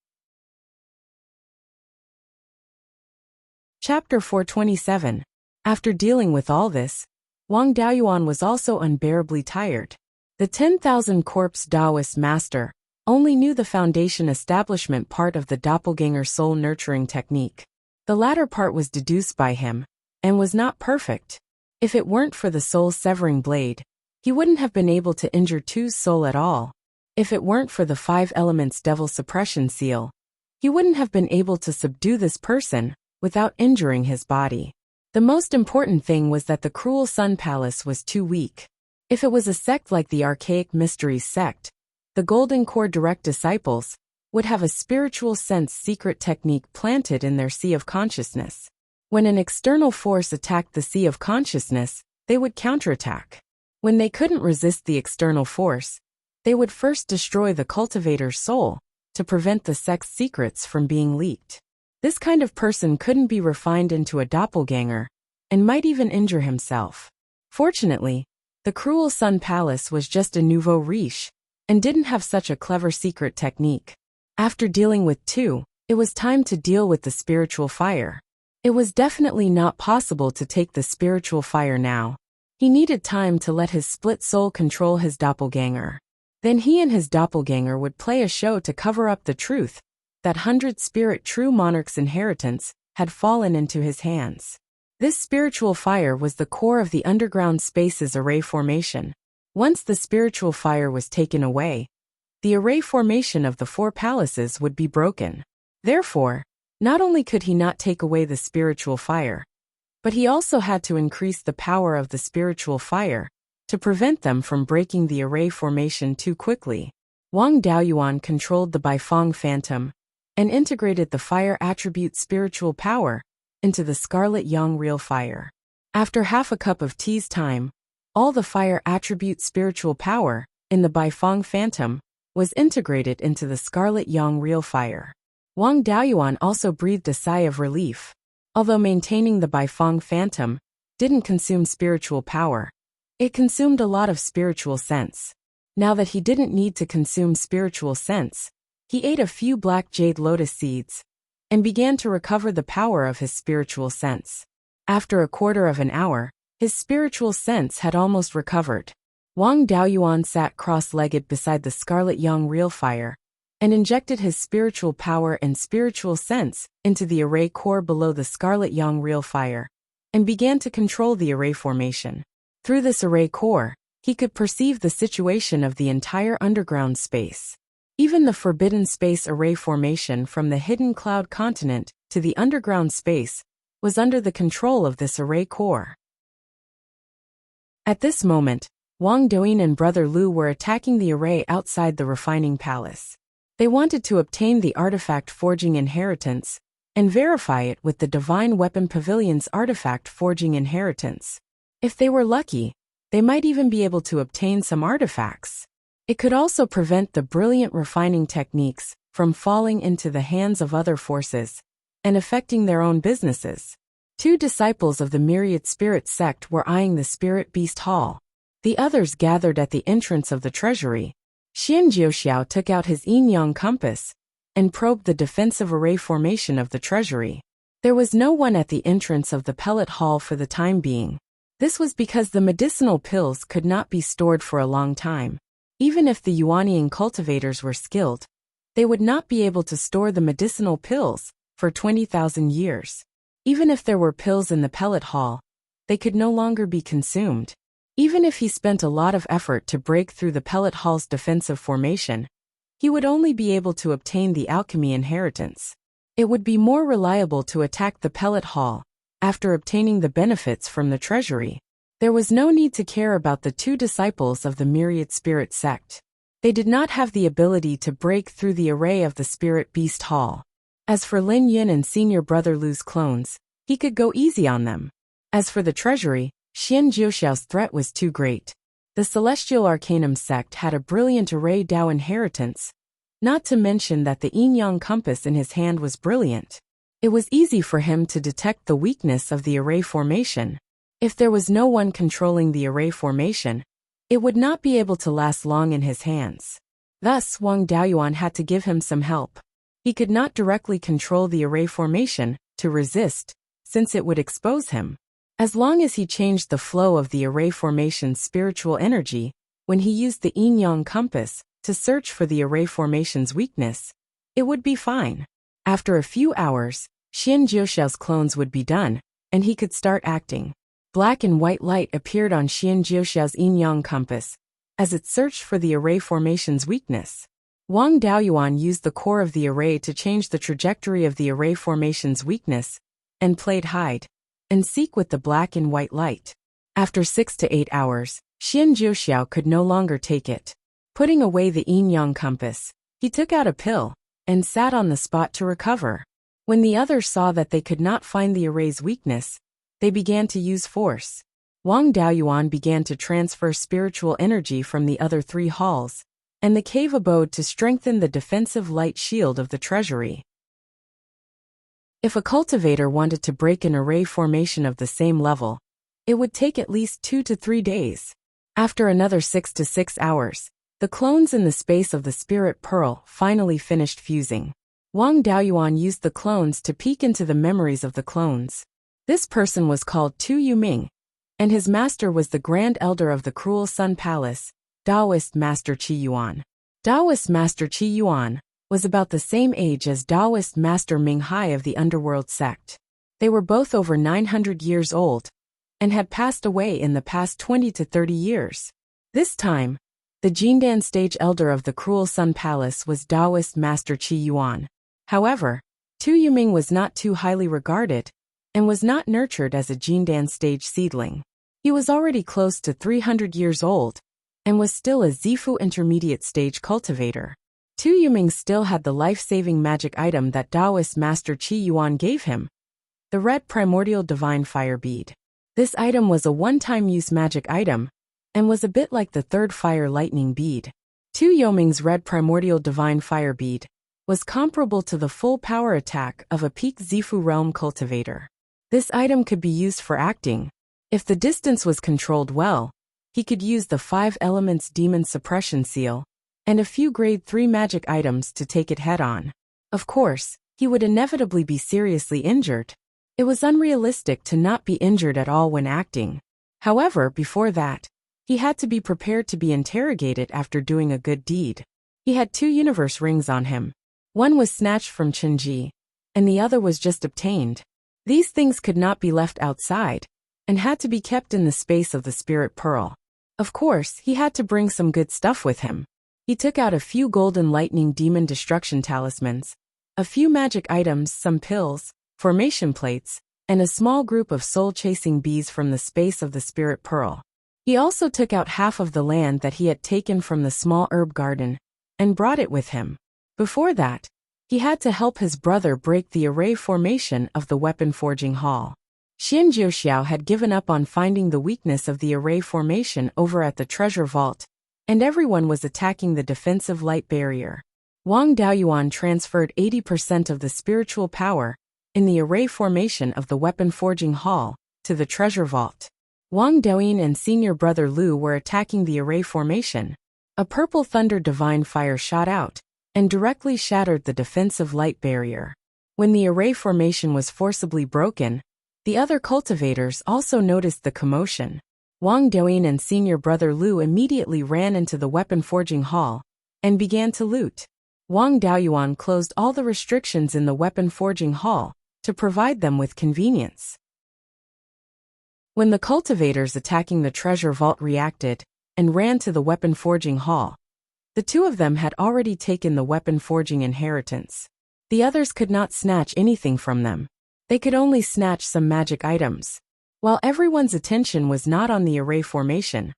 Chapter 427. After dealing with all this, Wang Daoyuan was also unbearably tired. The 10,000 Corpse Taoist master only knew the foundation establishment part of the doppelganger soul nurturing technique. The latter part was deduced by him and was not perfect. If it weren't for the soul-severing blade, he wouldn't have been able to injure Tu's soul at all. If it weren't for the 5 elements Devil Suppression Seal, he wouldn't have been able to subdue this person without injuring his body. The most important thing was that the Cruel Sun Palace was too weak. If it was a sect like the Archaic Mysteries sect, the Golden Core Direct Disciples would have a spiritual sense secret technique planted in their sea of consciousness. When an external force attacked the sea of consciousness, they would counterattack. When they couldn't resist the external force, they would first destroy the cultivator's soul to prevent the sect's secrets from being leaked. This kind of person couldn't be refined into a doppelganger and might even injure himself. Fortunately, the Cruel Sun Palace was just a nouveau riche and didn't have such a clever secret technique. After dealing with 2, it was time to deal with the spiritual fire. It was definitely not possible to take the spiritual fire now. He needed time to let his split soul control his doppelganger. Then he and his doppelganger would play a show to cover up the truth that 100 Spirit True Monarch's inheritance had fallen into his hands. This spiritual fire was the core of the underground space's array formation. Once the spiritual fire was taken away, the array formation of the 4 palaces would be broken. Therefore, not only could he not take away the spiritual fire, but he also had to increase the power of the spiritual fire to prevent them from breaking the array formation too quickly. Wang Daoyuan controlled the Beiyuan Phantom and integrated the fire attribute spiritual power into the Scarlet Yang Real Fire. After half a cup of tea's time, all the fire attribute spiritual power in the Beiyuan Phantom was integrated into the Scarlet Yang Real Fire. Wang Daoyuan also breathed a sigh of relief. Although maintaining the Baifeng Phantom didn't consume spiritual power, it consumed a lot of spiritual sense. Now that he didn't need to consume spiritual sense, he ate a few black jade lotus seeds and began to recover the power of his spiritual sense. After a quarter of an hour, his spiritual sense had almost recovered. Wang Daoyuan sat cross-legged beside the Scarlet Yang Real Fire and injected his spiritual power and spiritual sense into the array core below the Scarlet Yang Real Fire and began to control the array formation. Through this array core, he could perceive the situation of the entire underground space. Even the forbidden space array formation from the hidden cloud continent to the underground space was under the control of this array core. At this moment, Wang Doyin and Brother Lu were attacking the array outside the refining palace. They wanted to obtain the artifact forging inheritance and verify it with the Divine Weapon Pavilion's artifact forging inheritance. If they were lucky, they might even be able to obtain some artifacts. It could also prevent the brilliant refining techniques from falling into the hands of other forces and affecting their own businesses. 2 disciples of the Myriad Spirit sect were eyeing the Spirit Beast Hall. The others gathered at the entrance of the treasury. Xian Jiuxiao took out his yin-yang compass and probed the defensive array formation of the treasury. There was no one at the entrance of the pellet hall for the time being. This was because the medicinal pills could not be stored for a long time. Even if the Yuanian cultivators were skilled, they would not be able to store the medicinal pills for 20,000 years. Even if there were pills in the pellet hall, they could no longer be consumed. Even if he spent a lot of effort to break through the pellet hall's defensive formation, he would only be able to obtain the alchemy inheritance. It would be more reliable to attack the pellet hall after obtaining the benefits from the treasury. There was no need to care about the 2 disciples of the Myriad Spirit sect. They did not have the ability to break through the array of the Spirit Beast Hall. As for Lin Yin and Senior Brother Lu's clones, he could go easy on them. As for the treasury, Xian Jiuxiao's threat was too great. The Celestial Arcanum sect had a brilliant array Dao inheritance, not to mention that the yin-yang compass in his hand was brilliant. It was easy for him to detect the weakness of the array formation. If there was no one controlling the array formation, it would not be able to last long in his hands. Thus, Wang Daoyuan had to give him some help. He could not directly control the array formation to resist, since it would expose him. As long as he changed the flow of the array formation's spiritual energy, when he used the yin-yang compass to search for the array formation's weakness, it would be fine. After a few hours, Xian Jiuxiao's clones would be done, and he could start acting. Black and white light appeared on Xian Jiuxiao's yin-yang compass as it searched for the array formation's weakness. Wang Daoyuan used the core of the array to change the trajectory of the array formation's weakness and played hide and seek with the black and white light. After 6 to 8 hours, Xian Jiuxiao could no longer take it. Putting away the yin-yang compass, he took out a pill and sat on the spot to recover. When the others saw that they could not find the array's weakness, they began to use force. Wang Daoyuan began to transfer spiritual energy from the other 3 halls and the cave abode to strengthen the defensive light shield of the treasury. If a cultivator wanted to break an array formation of the same level, it would take at least 2 to 3 days. After another 6 to 6 hours, the clones in the space of the spirit pearl finally finished fusing. Wang Daoyuan used the clones to peek into the memories of the clones. This person was called Tu Yuming, and his master was the Grand Elder of the Cruel Sun Palace, Taoist Master Qi Yuan. Taoist Master Qi Yuan was about the same age as Taoist Master Ming Hai of the Underworld sect. They were both over 900 years old and had passed away in the past 20 to 30 years. This time, the Jindan stage elder of the Cruel Sun Palace was Taoist Master Qi Yuan. However, Tu Yuming was not too highly regarded and was not nurtured as a Jindan stage seedling. He was already close to 300 years old and was still a Zifu intermediate stage cultivator. Tu Yuming still had the life-saving magic item that Taoist Master Qi Yuan gave him, the red primordial divine fire bead. This item was a one-time use magic item and was a bit like the third fire lightning bead. Tu Yuming's red primordial divine fire bead was comparable to the full power attack of a peak Zifu realm cultivator. This item could be used for acting. If the distance was controlled well, he could use the 5 elements demon suppression seal and a few grade 3 magic items to take it head-on. Of course, he would inevitably be seriously injured. It was unrealistic to not be injured at all when acting. However, before that, he had to be prepared to be interrogated after doing a good deed. He had 2 universe rings on him. One was snatched from Chenji, and the other was just obtained. These things could not be left outside, and had to be kept in the space of the spirit pearl. Of course, he had to bring some good stuff with him. He took out a few golden lightning demon destruction talismans, a few magic items, some pills, formation plates, and a small group of soul-chasing bees from the space of the spirit pearl. He also took out half of the land that he had taken from the small herb garden, and brought it with him. Before that, he had to help his brother break the array formation of the weapon forging hall. Xian Jiuxiao had given up on finding the weakness of the array formation over at the treasure vault, and everyone was attacking the defensive light barrier. Wang Daoyuan transferred 80% of the spiritual power in the array formation of the weapon forging hall to the treasure vault. Wang Daoyin and senior brother Lu were attacking the array formation. A purple thunder divine fire shot out and directly shattered the defensive light barrier. When the array formation was forcibly broken, the other cultivators also noticed the commotion. Wang Daoyin and senior brother Lu immediately ran into the weapon forging hall and began to loot. Wang Daoyuan closed all the restrictions in the weapon forging hall to provide them with convenience. When the cultivators attacking the treasure vault reacted and ran to the weapon forging hall, the 2 of them had already taken the weapon forging inheritance. The others could not snatch anything from them. They could only snatch some magic items. While everyone's attention was not on the array formation,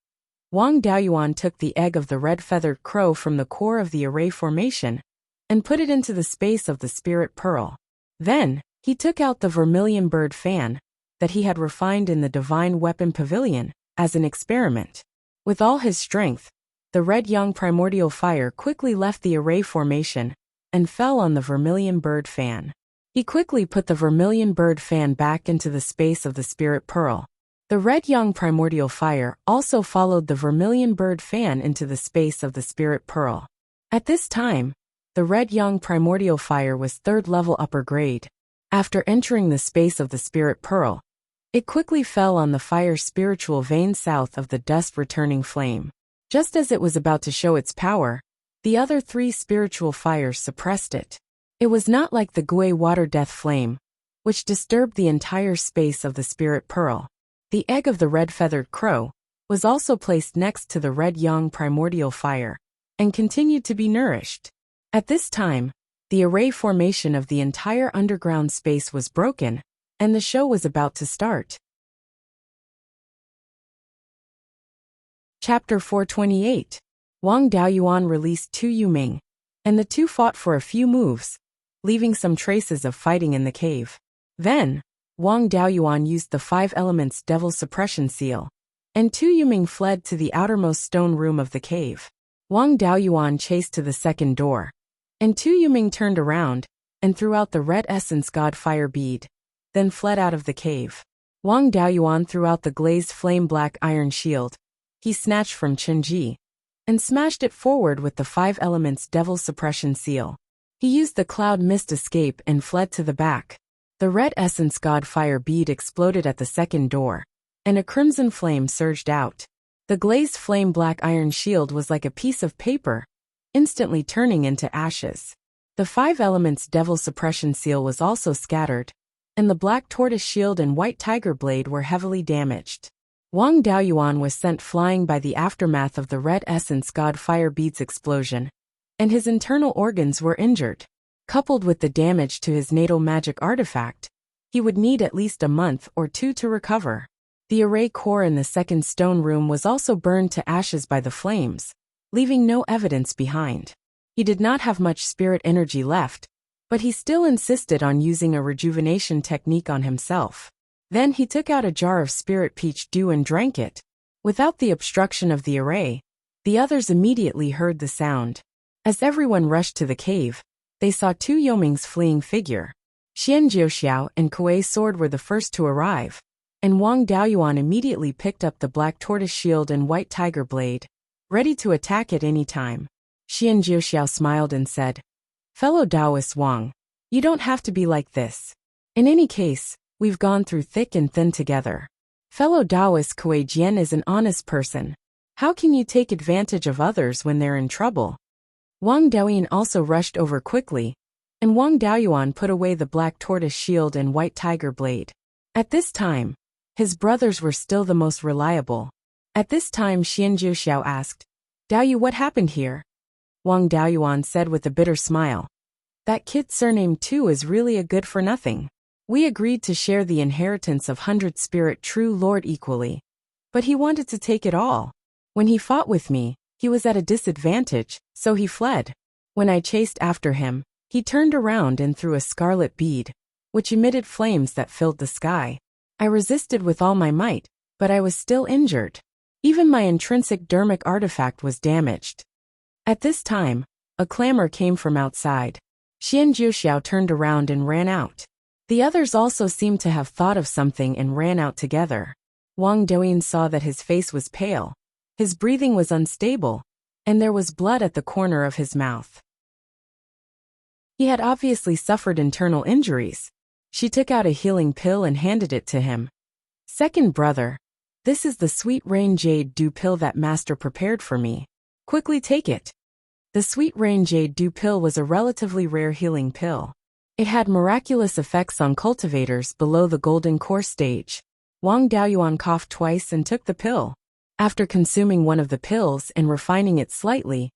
Wang Daoyuan took the egg of the red-feathered crow from the core of the array formation and put it into the space of the spirit pearl. Then, he took out the vermilion bird fan that he had refined in the divine weapon pavilion as an experiment. With all his strength, the red young primordial fire quickly left the array formation and fell on the vermilion bird fan. He quickly put the vermilion bird fan back into the space of the spirit pearl. The red young primordial fire also followed the vermilion bird fan into the space of the spirit pearl. At this time, the red young primordial fire was 3rd level upper grade. After entering the space of the spirit pearl, it quickly fell on the fire's spiritual vein south of the dust returning flame. Just as it was about to show its power, the other 3 spiritual fires suppressed it. It was not like the Gui water death flame, which disturbed the entire space of the spirit pearl. The egg of the red-feathered crow was also placed next to the red young primordial fire and continued to be nourished. At this time, the array formation of the entire underground space was broken, and the show was about to start. Chapter 428. Wang Daoyuan released 2 Yuming, and the 2 fought for a few moves, leaving some traces of fighting in the cave. Then, Wang Daoyuan used the 5 elements devil suppression seal, and 2 Yuming fled to the outermost stone room of the cave. Wang Daoyuan chased to the second door, and 2 Yuming turned around and threw out the red essence god fire bead, then fled out of the cave. Wang Daoyuan threw out the glazed flame black iron shield he snatched from Chenji and smashed it forward with the 5 elements devil suppression seal. He used the cloud mist escape and fled to the back. The red essence god fire bead exploded at the second door, and a crimson flame surged out. The glazed flame black iron shield was like a piece of paper, instantly turning into ashes. The 5 elements devil suppression seal was also scattered, and the black tortoise shield and white tiger blade were heavily damaged. Wang Daoyuan was sent flying by the aftermath of the red essence god fire bead's explosion, and his internal organs were injured. Coupled with the damage to his natal magic artifact, he would need at least a month or 2 to recover. The array core in the second stone room was also burned to ashes by the flames, leaving no evidence behind. He did not have much spirit energy left, but he still insisted on using a rejuvenation technique on himself. Then he took out a jar of spirit peach dew and drank it. Without the obstruction of the array, the others immediately heard the sound. As everyone rushed to the cave, they saw two Yoming's fleeing figure. Xian Jiuxiao and Kuei's sword were the first to arrive, and Wang Daoyuan immediately picked up the black tortoise shield and white tiger blade, ready to attack at any time. Xian Jiuxiao smiled and said, "Fellow Taoist Wang, you don't have to be like this. In any case, we've gone through thick and thin together. Fellow Taoist Kuei Jian is an honest person. How can you take advantage of others when they're in trouble?" Wang Daoyin also rushed over quickly, and Wang Daoyuan put away the black tortoise shield and white tiger blade. At this time, his brothers were still the most reliable. At this time Xian Jiuxiao asked, "Daoyu, what happened here?" Wang Daoyuan said with a bitter smile, "That kid surnamed Tu is really a good for nothing. We agreed to share the inheritance of 100 Spirit True Lord equally, but he wanted to take it all. When he fought with me, he was at a disadvantage, so he fled. When I chased after him, he turned around and threw a scarlet bead, which emitted flames that filled the sky. I resisted with all my might, but I was still injured. Even my intrinsic dermic artifact was damaged." At this time, a clamor came from outside. Xian Jiuxiao turned around and ran out. The others also seemed to have thought of something and ran out together. Wang Daoyin saw that his face was pale, his breathing was unstable, and there was blood at the corner of his mouth. He had obviously suffered internal injuries. She took out a healing pill and handed it to him. "Second brother, this is the Sweet Rain Jade Dew pill that Master prepared for me. Quickly take it." The Sweet Rain Jade Dew pill was a relatively rare healing pill. It had miraculous effects on cultivators below the golden core stage. Wang Daoyuan coughed twice and took the pill. After consuming one of the pills and refining it slightly,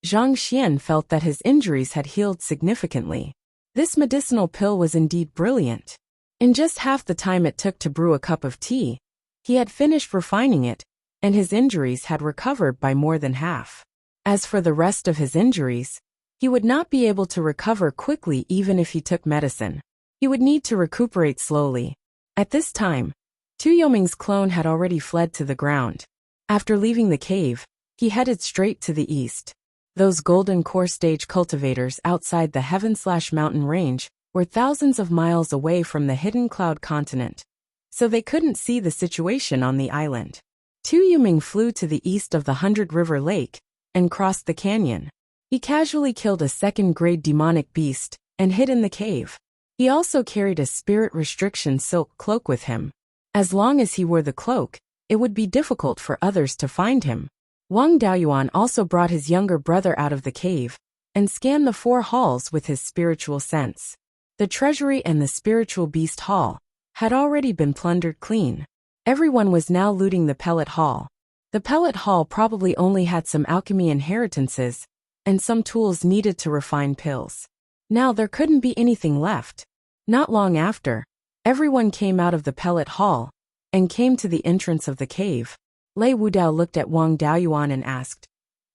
Zhang Xian felt that his injuries had healed significantly. This medicinal pill was indeed brilliant. In just half the time it took to brew a cup of tea, he had finished refining it, and his injuries had recovered by more than half. As for the rest of his injuries, he would not be able to recover quickly even if he took medicine. He would need to recuperate slowly. At this time, Tu Yoming's clone had already fled to the ground. After leaving the cave, he headed straight to the east. Those golden core stage cultivators outside the Heaven/Mountain range were thousands of miles away from the hidden cloud continent, so they couldn't see the situation on the island. Tu Yuming flew to the east of the 100-River Lake and crossed the canyon. He casually killed a second-grade demonic beast and hid in the cave. He also carried a spirit restriction silk cloak with him. As long as he wore the cloak, it would be difficult for others to find him. Wang Daoyuan also brought his younger brother out of the cave and scanned the 4 halls with his spiritual sense. The treasury and the spiritual beast hall had already been plundered clean. Everyone was now looting the pellet hall. The pellet hall probably only had some alchemy inheritances and some tools needed to refine pills. Now there couldn't be anything left. Not long after, everyone came out of the pellet hall and came to the entrance of the cave. Lei Wudao looked at Wang Daoyuan and asked,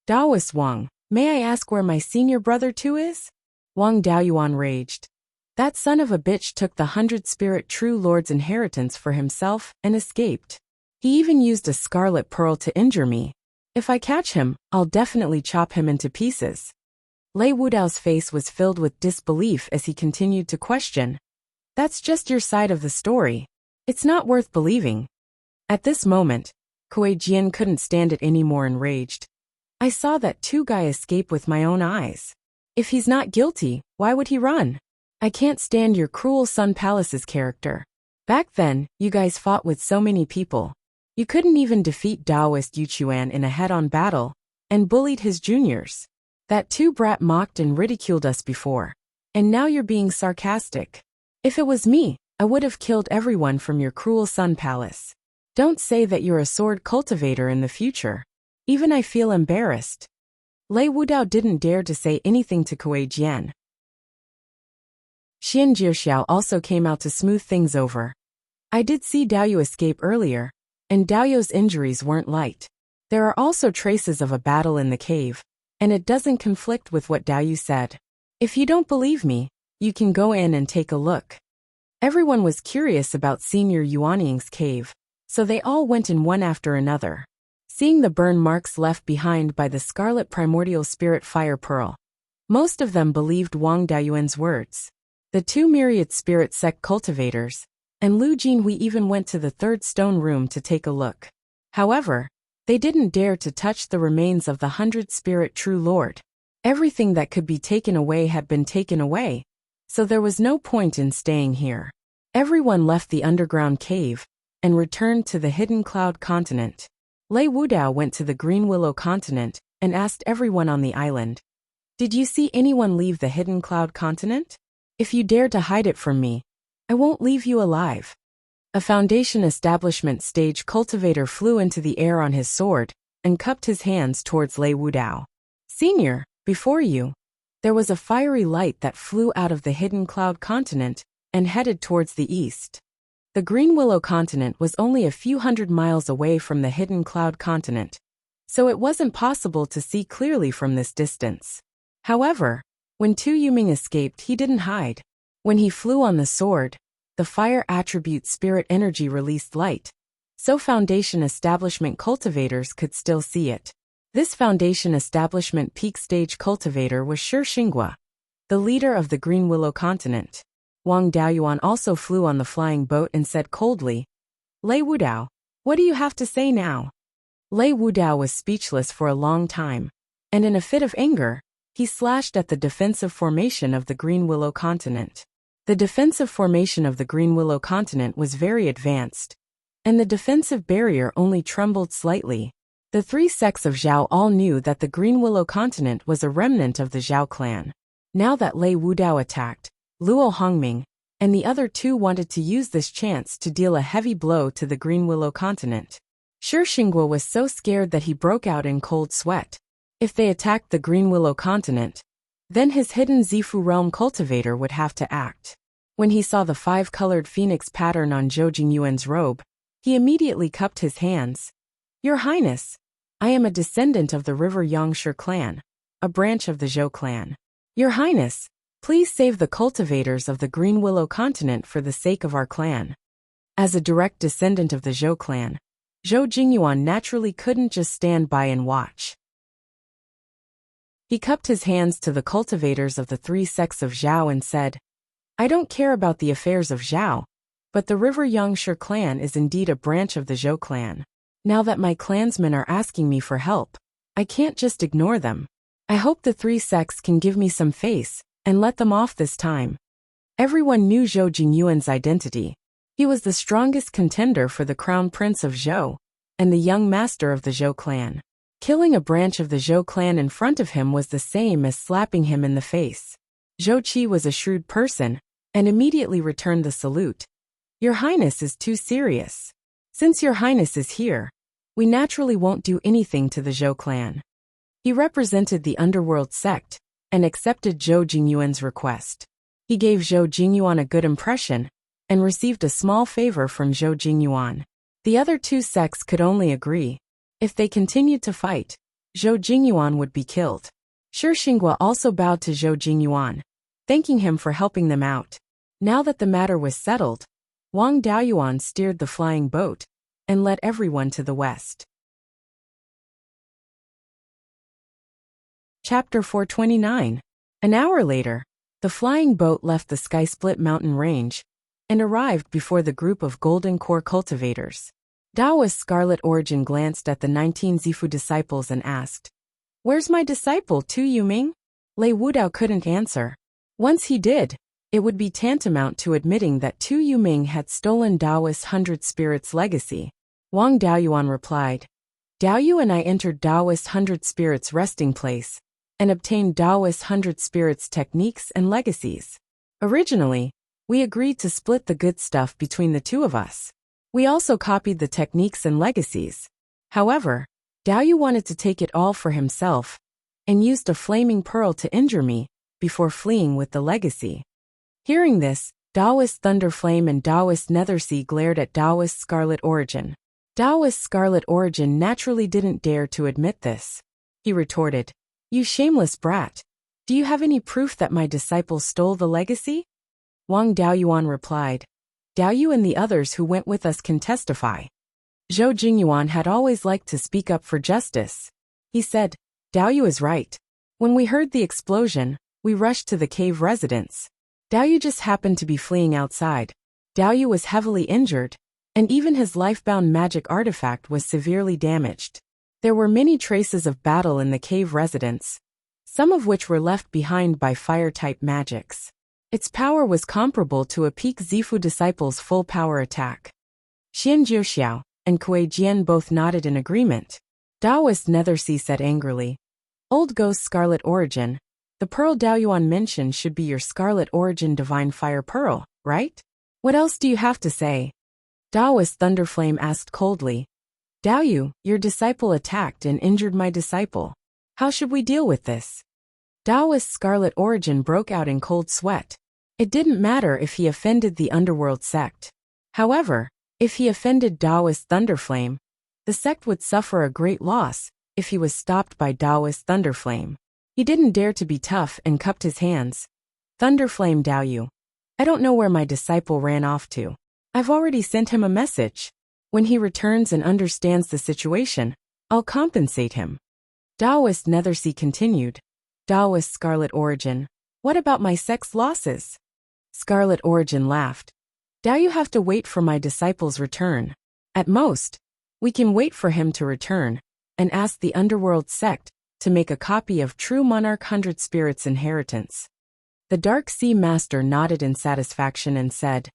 "Taoist Wang, may I ask where my senior brother Tu is?" Wang Daoyuan raged. "That son of a bitch took the 100 Spirit True Lord's inheritance for himself and escaped. He even used a scarlet pearl to injure me. If I catch him, I'll definitely chop him into pieces." Lei Wudao's face was filled with disbelief as he continued to question. "That's just your side of the story. It's not worth believing." At this moment, Kuei Jian couldn't stand it anymore and raged. "I saw that Tu guy escape with my own eyes. If he's not guilty, why would he run? I can't stand your cruel Sun Palace's character. Back then, you guys fought with so many people. You couldn't even defeat Taoist Yuchuan in a head-on battle, and bullied his juniors. That Tu brat mocked and ridiculed us before, and now you're being sarcastic. If it was me, I would have killed everyone from your cruel Sun Palace. Don't say that you're a sword cultivator in the future. Even I feel embarrassed." Lei Wudao didn't dare to say anything to Kuei Jian. Xian Jiuxiao also came out to smooth things over. "I did see Daoyu escape earlier, and Daoyu's injuries weren't light. There are also traces of a battle in the cave, and it doesn't conflict with what Daoyu said. If you don't believe me, you can go in and take a look." Everyone was curious about Senior Yuanying's cave, so they all went in one after another. Seeing the burn marks left behind by the scarlet primordial spirit fire pearl, Most of them believed Wang Daoyuan's words. The 2 myriad spirit sect cultivators, and Lu Jinhui even went to the 3rd stone room to take a look. However, they didn't dare to touch the remains of the 100 spirit true lord. Everything that could be taken away had been taken away, so there was no point in staying here. Everyone left the underground cave and returned to the Hidden Cloud continent. Lei Wudao went to the Green Willow continent and asked everyone on the island, "Did you see anyone leave the Hidden Cloud continent? If you dare to hide it from me, I won't leave you alive." A Foundation establishment stage cultivator flew into the air on his sword and cupped his hands towards Lei Wudao. "Senior, before you, there was a fiery light that flew out of the Hidden Cloud continent and headed towards the east." The Green Willow continent was only a few hundred miles away from the Hidden Cloud continent, so it wasn't possible to see clearly from this distance. However, when Tu Yuming escaped, he didn't hide. When he flew on the sword, the fire attribute spirit energy released light, so Foundation establishment cultivators could still see it. This Foundation establishment peak stage cultivator was Shi Xinghua, the leader of the Green Willow continent. Wang Daoyuan also flew on the flying boat and said coldly, "Lei Wudao, what do you have to say now?" Lei Wudao was speechless for a long time, and in a fit of anger, he slashed at the defensive formation of the Green Willow continent. The defensive formation of the Green Willow continent was very advanced, and the defensive barrier only trembled slightly. The 3 sects of Zhao all knew that the Green Willow continent was a remnant of the Zhao clan. Now that Lei Wudao attacked, Luo Hongming and the other 2 wanted to use this chance to deal a heavy blow to the Green Willow continent. Shi Xinghua was so scared that he broke out in cold sweat. If they attacked the Green Willow continent, then his hidden Zifu realm cultivator would have to act. When he saw the 5-colored phoenix pattern on Zhou Jingyuan's robe, he immediately cupped his hands. "Your Highness, I am a descendant of the River Yangshi clan, a branch of the Zhou clan. Your Highness, please save the cultivators of the Green Willow continent for the sake of our clan." As a direct descendant of the Zhou clan, Zhou Jingyuan naturally couldn't just stand by and watch. He cupped his hands to the cultivators of the 3 sects of Zhao and said, "I don't care about the affairs of Zhao, but the River Yangshi clan is indeed a branch of the Zhou clan. Now that my clansmen are asking me for help, I can't just ignore them. I hope the 3 sects can give me some face and let them off this time." Everyone knew Zhou Jingyuan's identity. He was the strongest contender for the crown prince of Zhou and the young master of the Zhou clan. Killing a branch of the Zhou clan in front of him was the same as slapping him in the face. Zhou Qi was a shrewd person and immediately returned the salute. "Your Highness is too serious. Since Your Highness is here, we naturally won't do anything to the Zhou clan." He represented the underworld sect and accepted Zhou Jingyuan's request. He gave Zhou Jingyuan a good impression and received a small favor from Zhou Jingyuan. The other 2 sects could only agree. If they continued to fight, Zhou Jingyuan would be killed. Shi Xinghua also bowed to Zhou Jingyuan, thanking him for helping them out. Now that the matter was settled, Wang Daoyuan steered the flying boat and led everyone to the west. Chapter 429. An hour later, the flying boat left the Sky-Split mountain range and arrived before the group of Golden Core cultivators. Daoist Scarlet Origin glanced at the 19 Zifu disciples and asked, "Where's my disciple, Tu Yuming?" Lei Wudao couldn't answer. Once he did, it would be tantamount to admitting that Tu Yuming had stolen Daoist 100 Spirits' legacy. Wang Daoyuan replied, "Daoyu and I entered Daoist 100 Spirits' resting place and obtained Daoist 100 Spirits' techniques and legacies. Originally, we agreed to split the good stuff between the 2 of us. We also copied the techniques and legacies. However, Daoyu wanted to take it all for himself and used a flaming pearl to injure me before fleeing with the legacy." Hearing this, Daoist Thunderflame and Daoist Nethersea glared at Daoist Scarlet Origin. Daoist Scarlet Origin naturally didn't dare to admit this. He retorted, "You shameless brat. Do you have any proof that my disciple stole the legacy?" Wang Daoyuan replied, "Daoyu and the others who went with us can testify." Zhou Jingyuan had always liked to speak up for justice. He said, "Daoyu is right. When we heard the explosion, we rushed to the cave residence. Daoyu just happened to be fleeing outside. Daoyu was heavily injured, and even his life-bound magic artifact was severely damaged. There were many traces of battle in the cave residence, some of which were left behind by fire-type magics. Its power was comparable to a peak Zifu disciple's full power attack. Xian Jiuxiao and Kuei Jian both nodded in agreement. Taoist Nethersea said angrily, "Old Ghost Scarlet Origin, the pearl Daoyuan mentioned should be your Scarlet Origin Divine Fire Pearl, right? What else do you have to say?" Taoist Thunderflame asked coldly. "Daoyu, your disciple attacked and injured my disciple. How should we deal with this?" Taoist Scarlet Origin broke out in cold sweat. It didn't matter if he offended the underworld sect. However, if he offended Taoist Thunderflame, the sect would suffer a great loss if he was stopped by Taoist Thunderflame. He didn't dare to be tough and cupped his hands. "Thunderflame Daoyu, I don't know where my disciple ran off to. I've already sent him a message. When he returns and understands the situation, I'll compensate him." Taoist Nethersea continued. Taoist Scarlet Origin, what about my sect's losses? Scarlet Origin laughed. "Daoyu have to wait for my disciple's return. At most, we can wait for him to return and ask the underworld sect to make a copy of True Monarch 100 Spirits Inheritance." The Dark Sea Master nodded in satisfaction and said,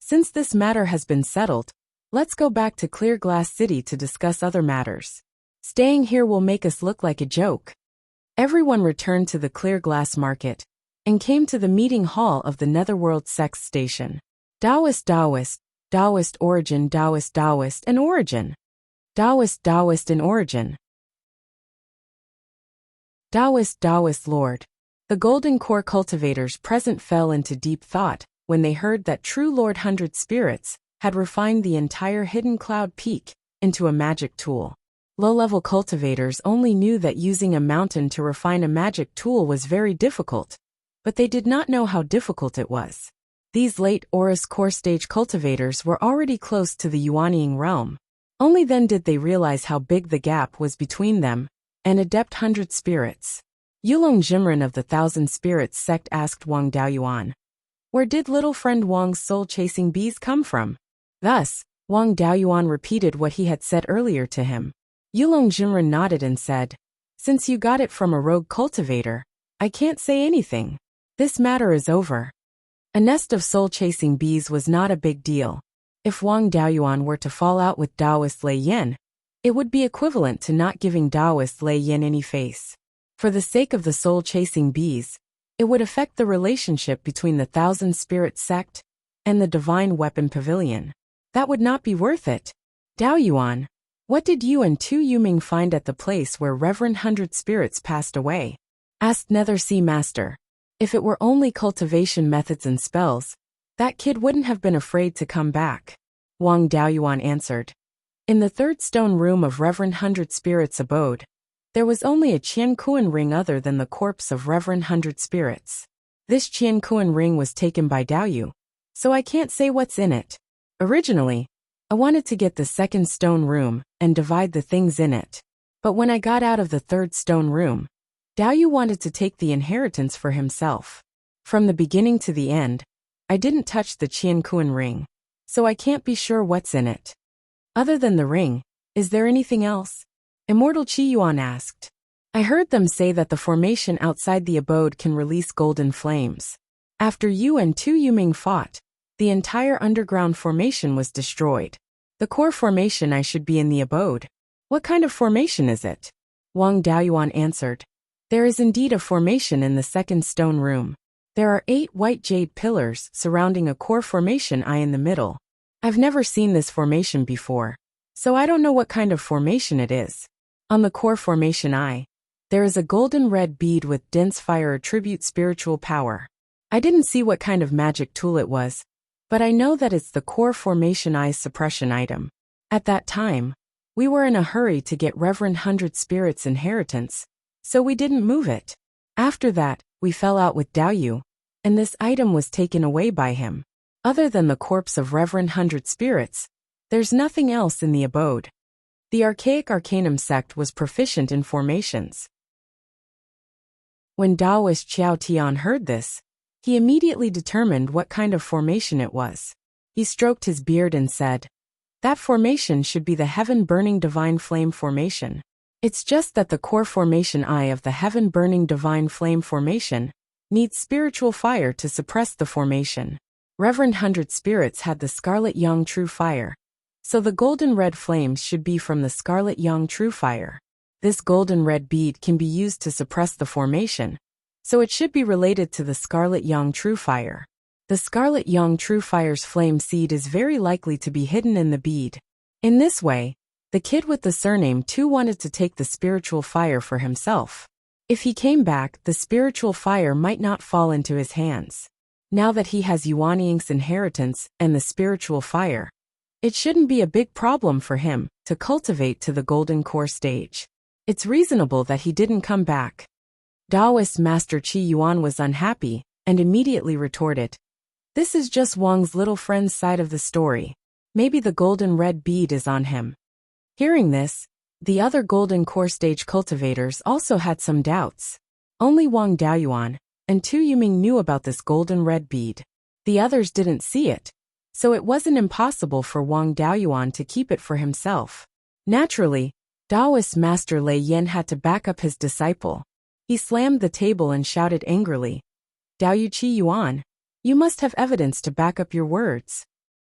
"Since this matter has been settled, let's go back to Clear Glass City to discuss other matters. Staying here will make us look like a joke." Everyone returned to the Clear Glass Market and came to the meeting hall of the Netherworld Sex Station. Taoist Taoist, Taoist Origin, Taoist Taoist and Origin. Taoist Taoist and Origin. Taoist Taoist Lord. The Golden Core cultivators present fell into deep thought when they heard that True Lord 100 Spirits had refined the entire Hidden Cloud Peak into a magic tool. Low-level cultivators only knew that using a mountain to refine a magic tool was very difficult, but they did not know how difficult it was. These late Aurus core stage cultivators were already close to the Yuanying realm. Only then did they realize how big the gap was between them and Adept 100 Spirits. Yulong Jimren of the 1000 Spirits sect asked Wang Daoyuan, "Where did little friend Wang's soul-chasing bees come from?" Thus, Wang Daoyuan repeated what he had said earlier to him. Yulong Jimren nodded and said, "Since you got it from a rogue cultivator, I can't say anything. This matter is over." A nest of soul-chasing bees was not a big deal. If Wang Daoyuan were to fall out with Taoist Lei Yin, it would be equivalent to not giving Taoist Lei Yin any face. For the sake of the soul-chasing bees, it would affect the relationship between the 1000 Spirit sect and the Divine Weapon Pavilion. That would not be worth it. Daoyuan, what did you and Tu Yuming find at the place where Reverend 100 Spirits passed away? Asked Nethersea Master. If it were only cultivation methods and spells, that kid wouldn't have been afraid to come back. Wang Daoyuan answered. In the third stone room of Reverend 100 Spirits' abode, there was only a Qiankuan ring other than the corpse of Reverend 100 Spirits. This Qiankuan ring was taken by Daoyu, so I can't say what's in it. Originally, I wanted to get the second stone room and divide the things in it. But when I got out of the third stone room, Daoyu wanted to take the inheritance for himself. From the beginning to the end, I didn't touch the Qiankuan ring, so I can't be sure what's in it. Other than the ring, is there anything else? Immortal Qiyuan asked. I heard them say that the formation outside the abode can release golden flames. After you and Tu Yuming fought, the entire underground formation was destroyed. The core formation I should be in the abode. What kind of formation is it? Wang Daoyuan answered. There is indeed a formation in the second stone room. There are 8 white jade pillars surrounding a core formation eye in the middle. I've never seen this formation before, so I don't know what kind of formation it is. On the core formation eye, there is a golden red bead with dense fire attribute spiritual power. I didn't see what kind of magic tool it was, but I know that it's the core formation eye's suppression item. At that time, we were in a hurry to get Reverend 100 Spirits' inheritance, so we didn't move it. After that, we fell out with Daoyu, and this item was taken away by him. Other than the corpse of Reverend 100 Spirits, there's nothing else in the abode. The Archaic Arcanum sect was proficient in formations. When Taoist Qiao Tian heard this, he immediately determined what kind of formation it was. He stroked his beard and said, "That formation should be the heaven-burning divine flame formation. It's just that the core formation eye of the heaven-burning divine flame formation needs spiritual fire to suppress the formation. Reverend 100 Spirits had the Scarlet Yang True Fire, so the golden red flames should be from the Scarlet Yang True Fire. This golden red bead can be used to suppress the formation, so it should be related to the Scarlet Yang True Fire. The Scarlet Yang True Fire's flame seed is very likely to be hidden in the bead. In this way, the kid with the surname Tu wanted to take the spiritual fire for himself. If he came back, the spiritual fire might not fall into his hands. Now that he has Yuanying's inheritance and the spiritual fire, it shouldn't be a big problem for him to cultivate to the golden core stage. It's reasonable that he didn't come back." Taoist Master Qi Yuan was unhappy and immediately retorted, "This is just Wang's little friend's side of the story. Maybe the golden red bead is on him." Hearing this, the other golden core stage cultivators also had some doubts. Only Wang Daoyuan and Tu Yuming knew about this golden red bead. The others didn't see it, so it wasn't impossible for Wang Daoyuan to keep it for himself. Naturally, Taoist Master Lei Yin had to back up his disciple. He slammed the table and shouted angrily, "Daoyu Qi Yuan, you must have evidence to back up your words."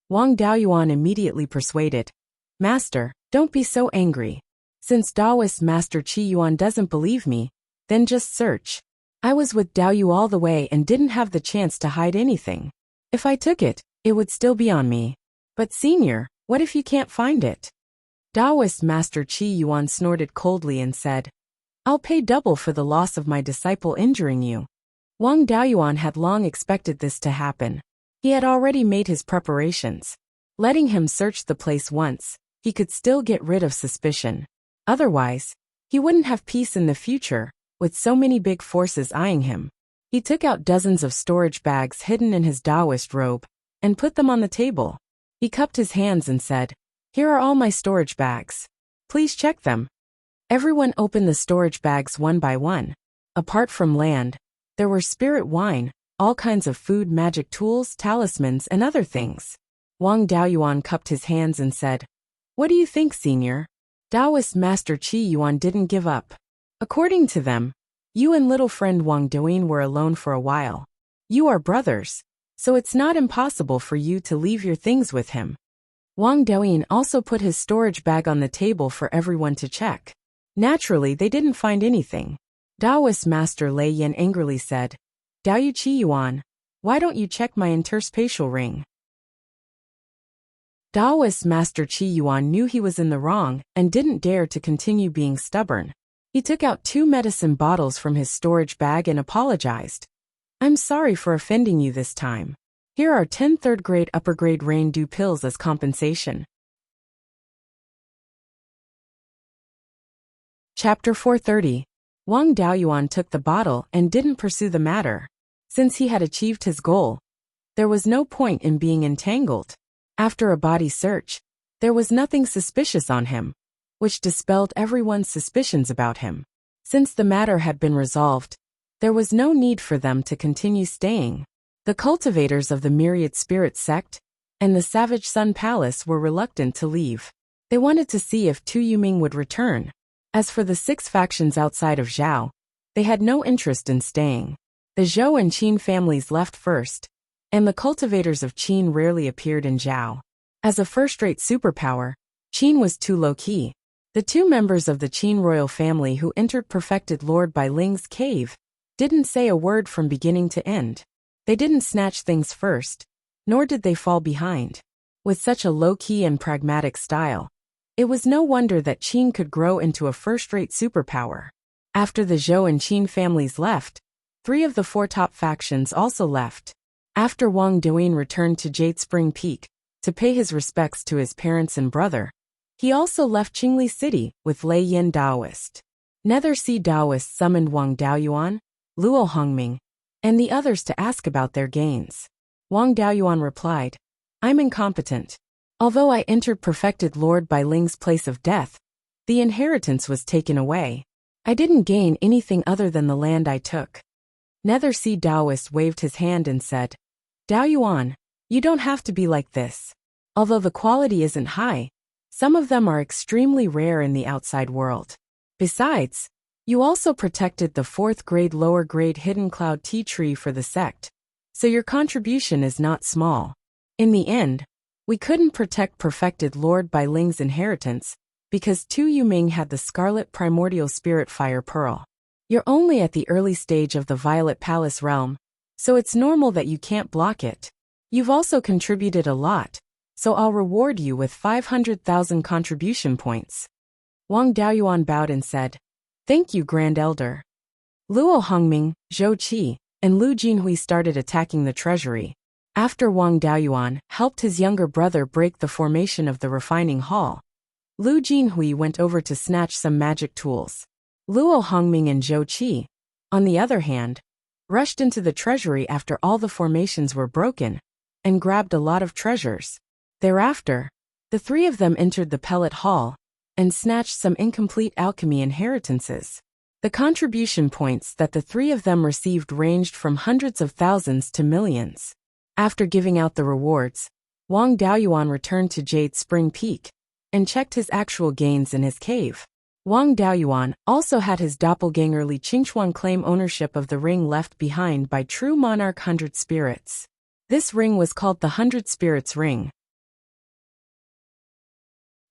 Wang Daoyuan immediately persuaded, "Master, don't be so angry. Since Taoist Master Qi Yuan doesn't believe me, then just search. I was with Daoyu all the way and didn't have the chance to hide anything. If I took it, it would still be on me. But senior, what if you can't find it?" Taoist Master Qi Yuan snorted coldly and said, "I'll pay double for the loss of my disciple injuring you." Wang Daoyuan had long expected this to happen. He had already made his preparations. Letting him search the place once, he could still get rid of suspicion. Otherwise, he wouldn't have peace in the future, with so many big forces eyeing him. He took out dozens of storage bags hidden in his Taoist robe and put them on the table. He cupped his hands and said, "Here are all my storage bags. Please check them." Everyone opened the storage bags one by one. Apart from land, there were spirit wine, all kinds of food, magic tools, talismans, and other things. Wang Daoyuan cupped his hands and said, "What do you think, senior?" Taoist Master Qi Yuan didn't give up. "According to them, you and little friend Wang Doyin were alone for a while. You are brothers, so it's not impossible for you to leave your things with him." Wang Doyin also put his storage bag on the table for everyone to check. Naturally, they didn't find anything. Taoist Master Lei Yin angrily said, "Daoyu Qi Yuan, why don't you check my interspatial ring?" Taoist Master Qi Yuan knew he was in the wrong and didn't dare to continue being stubborn. He took out 2 medicine bottles from his storage bag and apologized. "I'm sorry for offending you this time. Here are 10 third-grade upper-grade rain dew pills as compensation." Chapter 430. Wang Daoyuan took the bottle and didn't pursue the matter. Since he had achieved his goal, there was no point in being entangled. After a body search, there was nothing suspicious on him, which dispelled everyone's suspicions about him. Since the matter had been resolved, there was no need for them to continue staying. The cultivators of the Myriad Spirit sect and the Savage Sun Palace were reluctant to leave. They wanted to see if Tu Yuming would return. As for the 6 factions outside of Zhao, they had no interest in staying. The Zhou and Qin families left first, and the cultivators of Qin rarely appeared in Zhao. As a first-rate superpower, Qin was too low-key. The 2 members of the Qin royal family who entered Perfected Lord Bai Ling's cave didn't say a word from beginning to end. They didn't snatch things first, nor did they fall behind. With such a low-key and pragmatic style, it was no wonder that Qin could grow into a first-rate superpower. After the Zhou and Qin families left, 3 of the 4 top factions also left. After Wang Doyin returned to Jade Spring Peak to pay his respects to his parents and brother, he also left Qingli City with Lei Yin Daoist. Nether Sea Daoist summoned Wang Daoyuan, Luo Hongming, and the others to ask about their gains. Wang Daoyuan replied, "I'm incompetent. Although I entered Perfected Lord Bai Ling's place of death, the inheritance was taken away. I didn't gain anything other than the land I took. Nether Sea Taoist waved his hand and said, Daoyuan, you don't have to be like this. Although the quality isn't high, some of them are extremely rare in the outside world. Besides, you also protected the 4th grade lower grade hidden cloud tea tree for the sect, so your contribution is not small. In the end, we couldn't protect perfected Lord Bai Ling's inheritance, because Tu Yuming had the Scarlet Primordial Spirit Fire Pearl. You're only at the early stage of the Violet Palace realm, so it's normal that you can't block it. You've also contributed a lot, so I'll reward you with 500,000 contribution points. Wang Daoyuan bowed and said, Thank you, Grand Elder. Luo Hongming, Zhou Qi, and Lu Jinhui started attacking the treasury. After Wang Daoyuan helped his younger brother break the formation of the refining hall, Lu Jinhui went over to snatch some magic tools. Luo Hongming and Zhou Qi, on the other hand, rushed into the treasury after all the formations were broken, and grabbed a lot of treasures. Thereafter, the 3 of them entered the pellet hall, and snatched some incomplete alchemy inheritances. The contribution points that the 3 of them received ranged from hundreds of thousands to millions. After giving out the rewards, Wang Daoyuan returned to Jade Spring Peak, and checked his actual gains in his cave. Wang Daoyuan also had his doppelganger Li Qingchuan claim ownership of the ring left behind by True Monarch 100 Spirits. This ring was called the 100 Spirits Ring.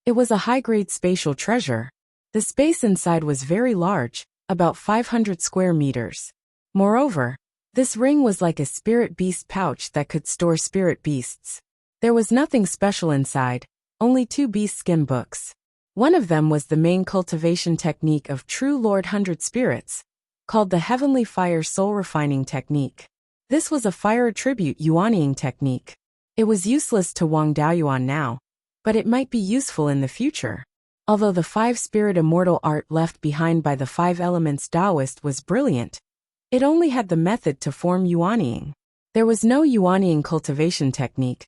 It was a high-grade spatial treasure. The space inside was very large, about 500 square meters. Moreover, this ring was like a spirit beast pouch that could store spirit beasts. There was nothing special inside, only 2 beast skin books. One of them was the main cultivation technique of True Lord 100 Spirits, called the Heavenly Fire Soul Refining Technique. This was a fire attribute yuanying technique. It was useless to Wang Daoyuan now, but it might be useful in the future. Although the 5-spirit immortal art left behind by the 5 elements Taoist was brilliant, it only had the method to form yuanying. There was no yuanying cultivation technique,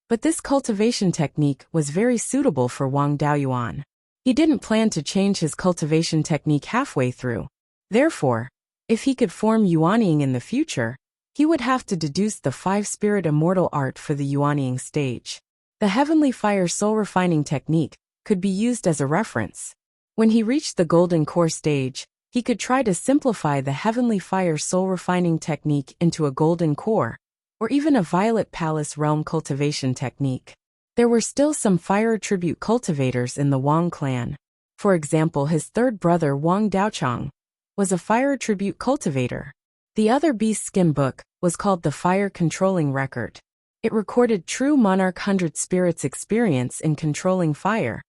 but this cultivation technique was very suitable for Wang Daoyuan. He didn't plan to change his cultivation technique halfway through. Therefore, if he could form yuanying in the future, he would have to deduce the 5-spirit immortal art for the yuanying stage. The Heavenly Fire Soul Refining Technique could be used as a reference. When he reached the Golden Core stage, he could try to simplify the Heavenly Fire Soul Refining Technique into a Golden Core, or even a Violet Palace Realm cultivation technique. There were still some fire attribute cultivators in the Wang clan. For example, his 3rd brother Wang Daochang was a fire attribute cultivator. The other beast skin book was called the Fire Controlling Record. It recorded True Monarch 100 Spirits' experience in controlling fire,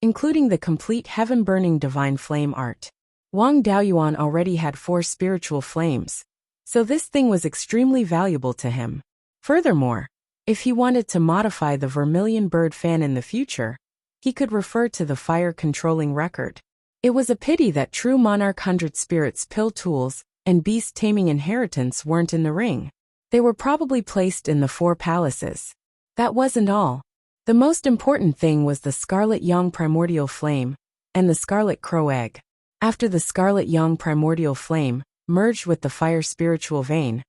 including the complete heaven-burning divine flame art. Wang Daoyuan already had 4 spiritual flames, so this thing was extremely valuable to him. Furthermore, if he wanted to modify the vermilion bird fan in the future, he could refer to the Fire Controlling Record. It was a pity that True Monarch 100 Spirits pill tools and beast taming inheritance weren't in the ring. They were probably placed in the 4 palaces. That wasn't all. The most important thing was the Scarlet Yang Primordial Flame and the Scarlet Crow Egg. After the Scarlet Yang Primordial Flame merged with the Fire Spiritual Vein,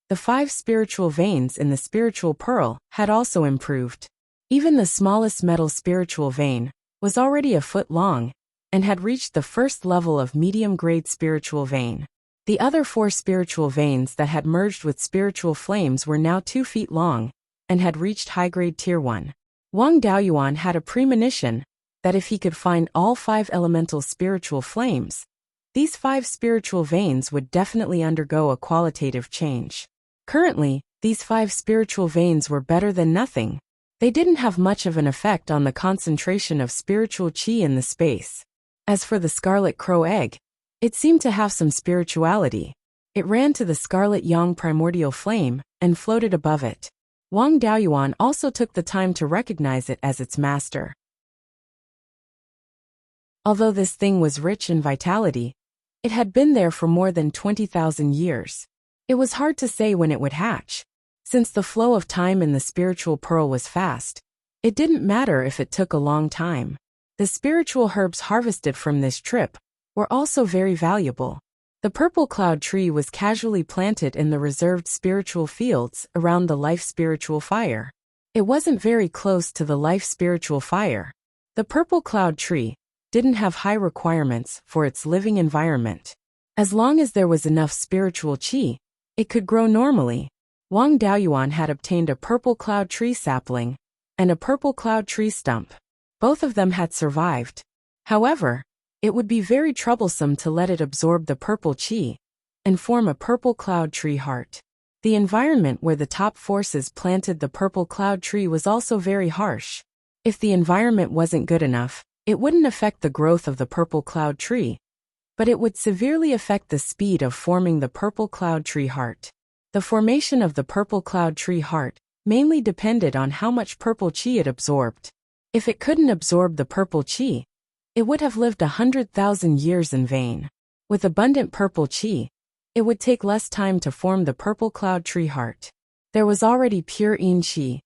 the 5 spiritual veins in the Spiritual Pearl had also improved. Even the smallest metal spiritual vein was already a foot long and had reached the 1st level of medium-grade spiritual vein. The other 4 spiritual veins that had merged with spiritual flames were now 2 feet long and had reached high-grade Tier 1. Wang Daoyuan had a premonition that if he could find all 5 elemental spiritual flames, these 5 spiritual veins would definitely undergo a qualitative change. Currently, these 5 spiritual veins were better than nothing. They didn't have much of an effect on the concentration of spiritual qi in the space. As for the Scarlet Crow Egg, it seemed to have some spirituality. It ran to the Scarlet Yang Primordial Flame and floated above it. Wang Daoyuan also took the time to recognize it as its master. Although this thing was rich in vitality, it had been there for more than 20,000 years. It was hard to say when it would hatch. Since the flow of time in the spiritual pearl was fast, it didn't matter if it took a long time. The spiritual herbs harvested from this trip were also very valuable. The purple cloud tree was casually planted in the reserved spiritual fields around the life spiritual fire. It wasn't very close to the life spiritual fire. The purple cloud tree didn't have high requirements for its living environment. As long as there was enough spiritual qi, it could grow normally. Wang Daoyuan had obtained a purple cloud tree sapling and a purple cloud tree stump. Both of them had survived. However, it would be very troublesome to let it absorb the purple qi and form a purple cloud tree heart. The environment where the top forces planted the purple cloud tree was also very harsh. If the environment wasn't good enough, it wouldn't affect the growth of the purple cloud tree, but it would severely affect the speed of forming the purple cloud tree heart. The formation of the purple cloud tree heart mainly depended on how much purple qi it absorbed. If it couldn't absorb the purple qi, it would have lived 100,000 years in vain. With abundant purple qi, it would take less time to form the purple cloud tree heart. There was already pure yin qi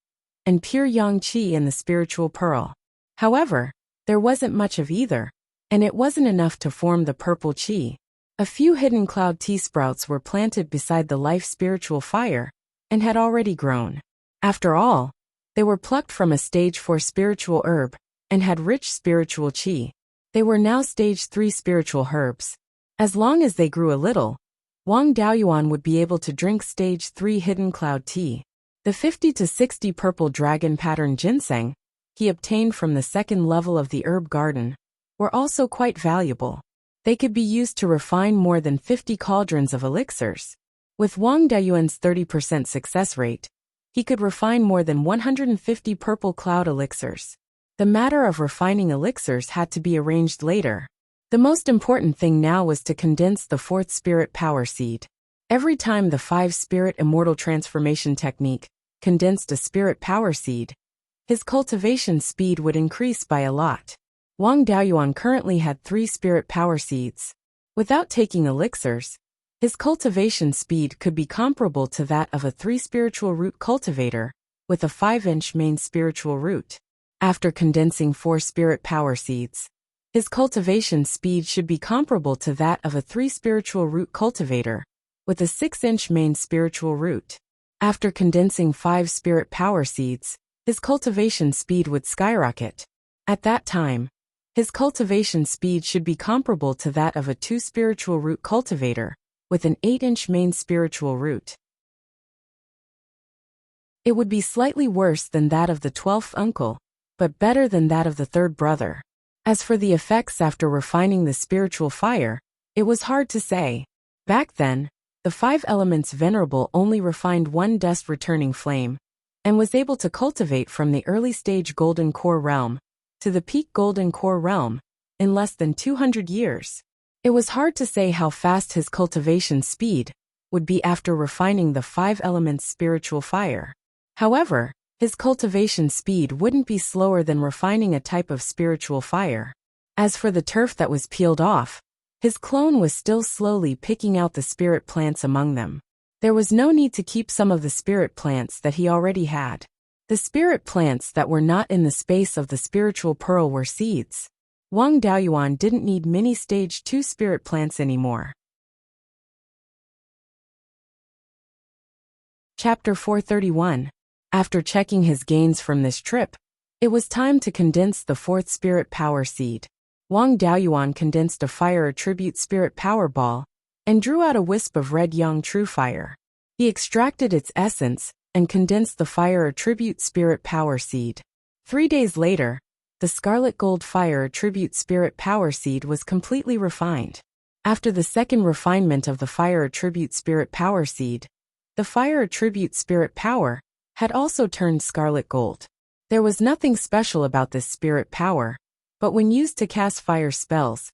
and pure yang qi in the spiritual pearl. However, there wasn't much of either, and it wasn't enough to form the purple qi. A few hidden cloud tea sprouts were planted beside the life spiritual fire and had already grown. After all, they were plucked from a stage 4 spiritual herb and had rich spiritual qi. They were now stage 3 spiritual herbs. As long as they grew a little, Wang Daoyuan would be able to drink stage 3 hidden cloud tea. The 50 to 60 purple dragon pattern ginseng he obtained from the second level of the herb garden were also quite valuable. They could be used to refine more than 50 cauldrons of elixirs. With Wang Daoyuan's 30% success rate, he could refine more than 150 purple cloud elixirs. The matter of refining elixirs had to be arranged later. The most important thing now was to condense the 4th spirit power seed. Every time the 5-spirit immortal transformation technique condensed a spirit power seed, his cultivation speed would increase by a lot. Wang Daoyuan currently had 3 spirit power seeds. Without taking elixirs, his cultivation speed could be comparable to that of a 3 spiritual root cultivator with a 5-inch main spiritual root. After condensing 4 spirit power seeds, his cultivation speed should be comparable to that of a 3 spiritual root cultivator with a 6-inch main spiritual root. After condensing 5 spirit power seeds, his cultivation speed would skyrocket. At that time, his cultivation speed should be comparable to that of a 2 spiritual root cultivator with an 8-inch main spiritual root. It would be slightly worse than that of the 12th uncle, but better than that of the 3rd brother. As for the effects after refining the spiritual fire, it was hard to say. Back then, the 5 elements venerable only refined 1 dust-returning flame, and was able to cultivate from the early stage golden core realm to the peak golden core realm in less than 200 years. It was hard to say how fast his cultivation speed would be after refining the 5 elements spiritual fire. However, his cultivation speed wouldn't be slower than refining a type of spiritual fire. As for the turf that was peeled off, his clone was still slowly picking out the spirit plants among them. There was no need to keep some of the spirit plants that he already had. The spirit plants that were not in the space of the spiritual pearl were seeds. Wang Daoyuan didn't need many stage 2 spirit plants anymore. Chapter 431. After checking his gains from this trip, it was time to condense the 4th spirit power seed. Wang Daoyuan condensed a fire attribute spirit power ball and drew out a wisp of red yang true fire. He extracted its essence and condensed the fire attribute spirit power seed. 3 days later, the scarlet gold fire attribute spirit power seed was completely refined. After the second refinement of the fire attribute spirit power seed, the fire attribute spirit power had also turned scarlet gold. There was nothing special about this spirit power, but when used to cast fire spells,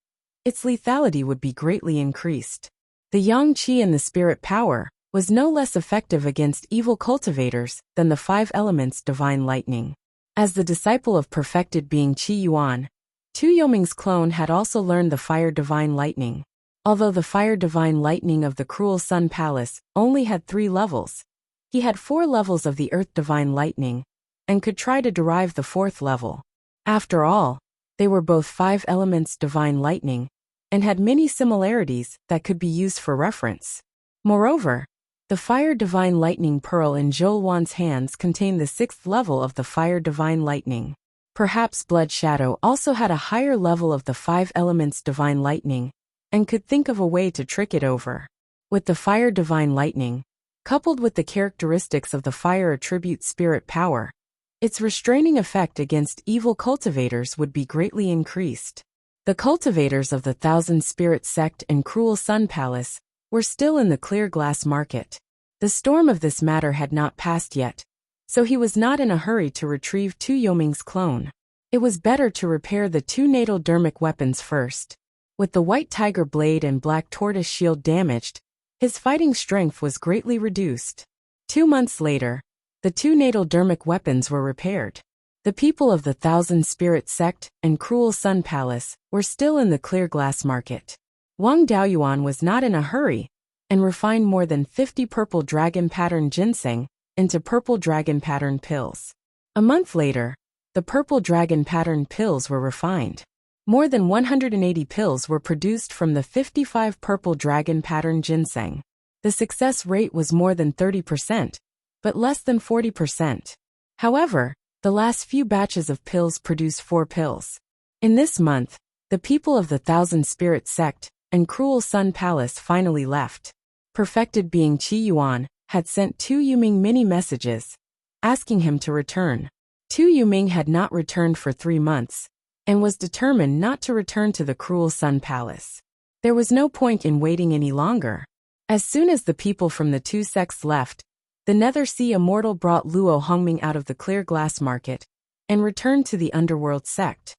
its lethality would be greatly increased. The yang qi in the spirit power was no less effective against evil cultivators than the 5 elements divine lightning. As the disciple of perfected being Qi Yuan, Tu Yoming's clone had also learned the fire divine lightning. Although the fire divine lightning of the cruel sun palace only had 3 levels, he had 4 levels of the earth divine lightning, and could try to derive the 4th level. After all, they were both 5 elements divine lightning, and had many similarities that could be used for reference. Moreover, the Fire Divine Lightning Pearl in Zhou hands contained the 6th level of the Fire Divine Lightning. Perhaps Blood Shadow also had a higher level of the 5 elements Divine Lightning, and could think of a way to trick it over. With the Fire Divine Lightning, coupled with the characteristics of the Fire Attribute Spirit Power, its restraining effect against evil cultivators would be greatly increased. The cultivators of the Thousand Spirit Sect and Cruel Sun Palace were still in the clear glass market. The storm of this matter had not passed yet, so he was not in a hurry to retrieve Tu Yoming's clone. It was better to repair the 2 natal dermic weapons first. With the White Tiger Blade and Black Tortoise Shield damaged, his fighting strength was greatly reduced. 2 months later, the 2 natal dermic weapons were repaired. The people of the Thousand Spirit Sect and Cruel Sun Palace were still in the clear glass market. Wang Daoyuan was not in a hurry, and refined more than 50 purple dragon pattern ginseng into purple dragon pattern pills. A month later, the purple dragon pattern pills were refined. More than 180 pills were produced from the 55 purple dragon pattern ginseng. The success rate was more than 30%, but less than 40%. However, the last few batches of pills produced 4 pills. In this month, the people of the Thousand Spirit Sect and Cruel Sun Palace finally left. Perfected being Qi Yuan had sent Tu Yuming many messages, asking him to return. Tu Yuming had not returned for 3 months, and was determined not to return to the Cruel Sun Palace. There was no point in waiting any longer. As soon as the people from the 2 sects left, the Nether Sea Immortal brought Luo Hongming out of the clear glass market, and returned to the Underworld sect.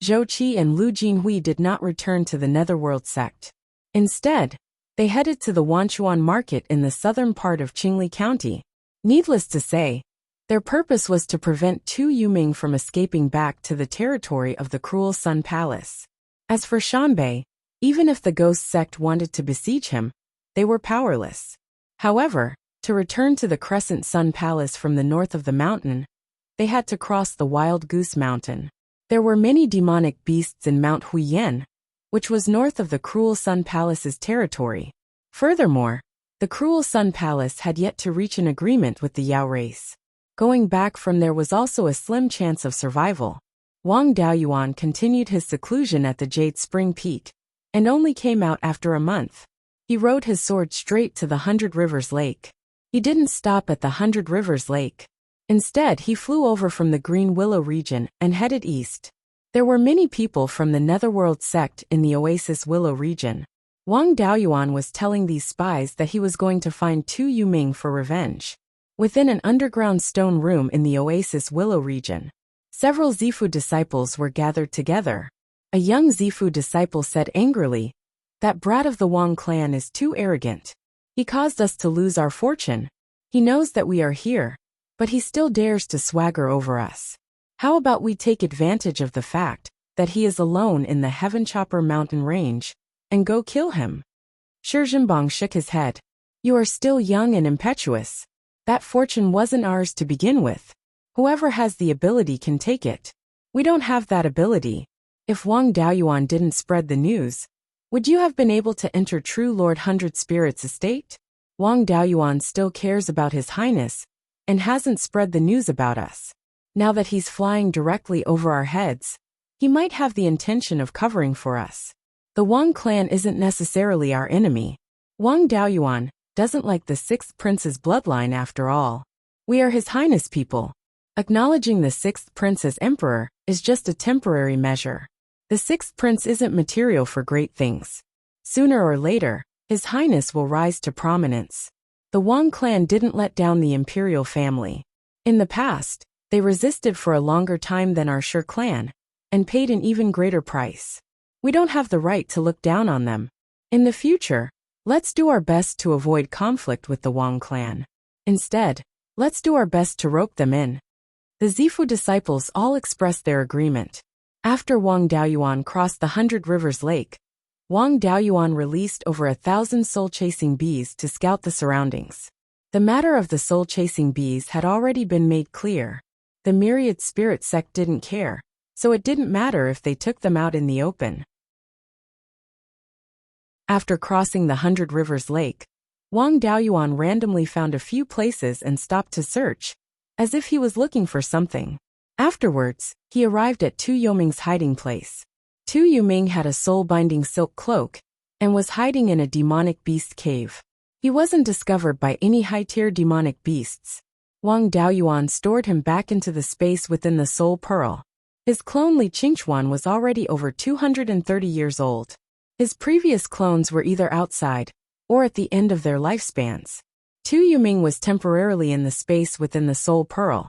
Zhou Qi and Lu Jinhui did not return to the Netherworld sect. Instead, they headed to the Wanchuan market in the southern part of Qingli County. Needless to say, their purpose was to prevent Tu Yuming from escaping back to the territory of the Cruel Sun Palace. As for Shanbei, even if the Ghost sect wanted to besiege him, they were powerless. However, to return to the Crescent Sun Palace from the north of the mountain, they had to cross the Wild Goose Mountain. There were many demonic beasts in Mount Huiyan, which was north of the Cruel Sun Palace's territory. Furthermore, the Cruel Sun Palace had yet to reach an agreement with the Yao race. Going back from there was also a slim chance of survival. Wang Daoyuan continued his seclusion at the Jade Spring Peak, and only came out after a month. He rode his sword straight to the 100 Rivers Lake. He didn't stop at the 100 Rivers Lake. Instead, he flew over from the Green Willow region and headed east. There were many people from the Netherworld sect in the Oasis Willow region. Wang Daoyuan was telling these spies that he was going to find Tu Yuming for revenge. Within an underground stone room in the Oasis Willow region, several Zifu disciples were gathered together. A young Zifu disciple said angrily, "That brat of the Wang clan is too arrogant. He caused us to lose our fortune. He knows that we are here, but he still dares to swagger over us. How about we take advantage of the fact that he is alone in the Heavenchopper mountain range, and go kill him?" Shi Zhenbang shook his head. "You are still young and impetuous. That fortune wasn't ours to begin with. Whoever has the ability can take it. We don't have that ability. If Wang Daoyuan didn't spread the news, would you have been able to enter True Lord Hundred Spirits' estate? Wang Daoyuan still cares about His Highness, and hasn't spread the news about us. Now that he's flying directly over our heads, he might have the intention of covering for us. The Wang clan isn't necessarily our enemy. Wang Daoyuan doesn't like the 6th prince's bloodline after all. We are His Highness people. Acknowledging the 6th prince as emperor is just a temporary measure. The 6th prince isn't material for great things. Sooner or later, His Highness will rise to prominence. The Wang clan didn't let down the imperial family. In the past, they resisted for a longer time than our Shi clan, and paid an even greater price. We don't have the right to look down on them. In the future, let's do our best to avoid conflict with the Wang clan. Instead, let's do our best to rope them in." The Zifu disciples all expressed their agreement. After Wang Daoyuan crossed the 100 Rivers Lake, Wang Daoyuan released over 1,000 soul-chasing bees to scout the surroundings. The matter of the soul-chasing bees had already been made clear. The myriad spirit sect didn't care, so it didn't matter if they took them out in the open. After crossing the 100 Rivers Lake, Wang Daoyuan randomly found a few places and stopped to search, as if he was looking for something. Afterwards, he arrived at Tu Yoming's hiding place. Tu Yoming had a soul-binding silk cloak and was hiding in a demonic beast cave. He wasn't discovered by any high-tier demonic beasts. Wang Daoyuan stored him back into the space within the soul pearl. His clone Li Qingchuan was already over 230 years old. His previous clones were either outside or at the end of their lifespans. Tu Yuming was temporarily in the space within the soul pearl,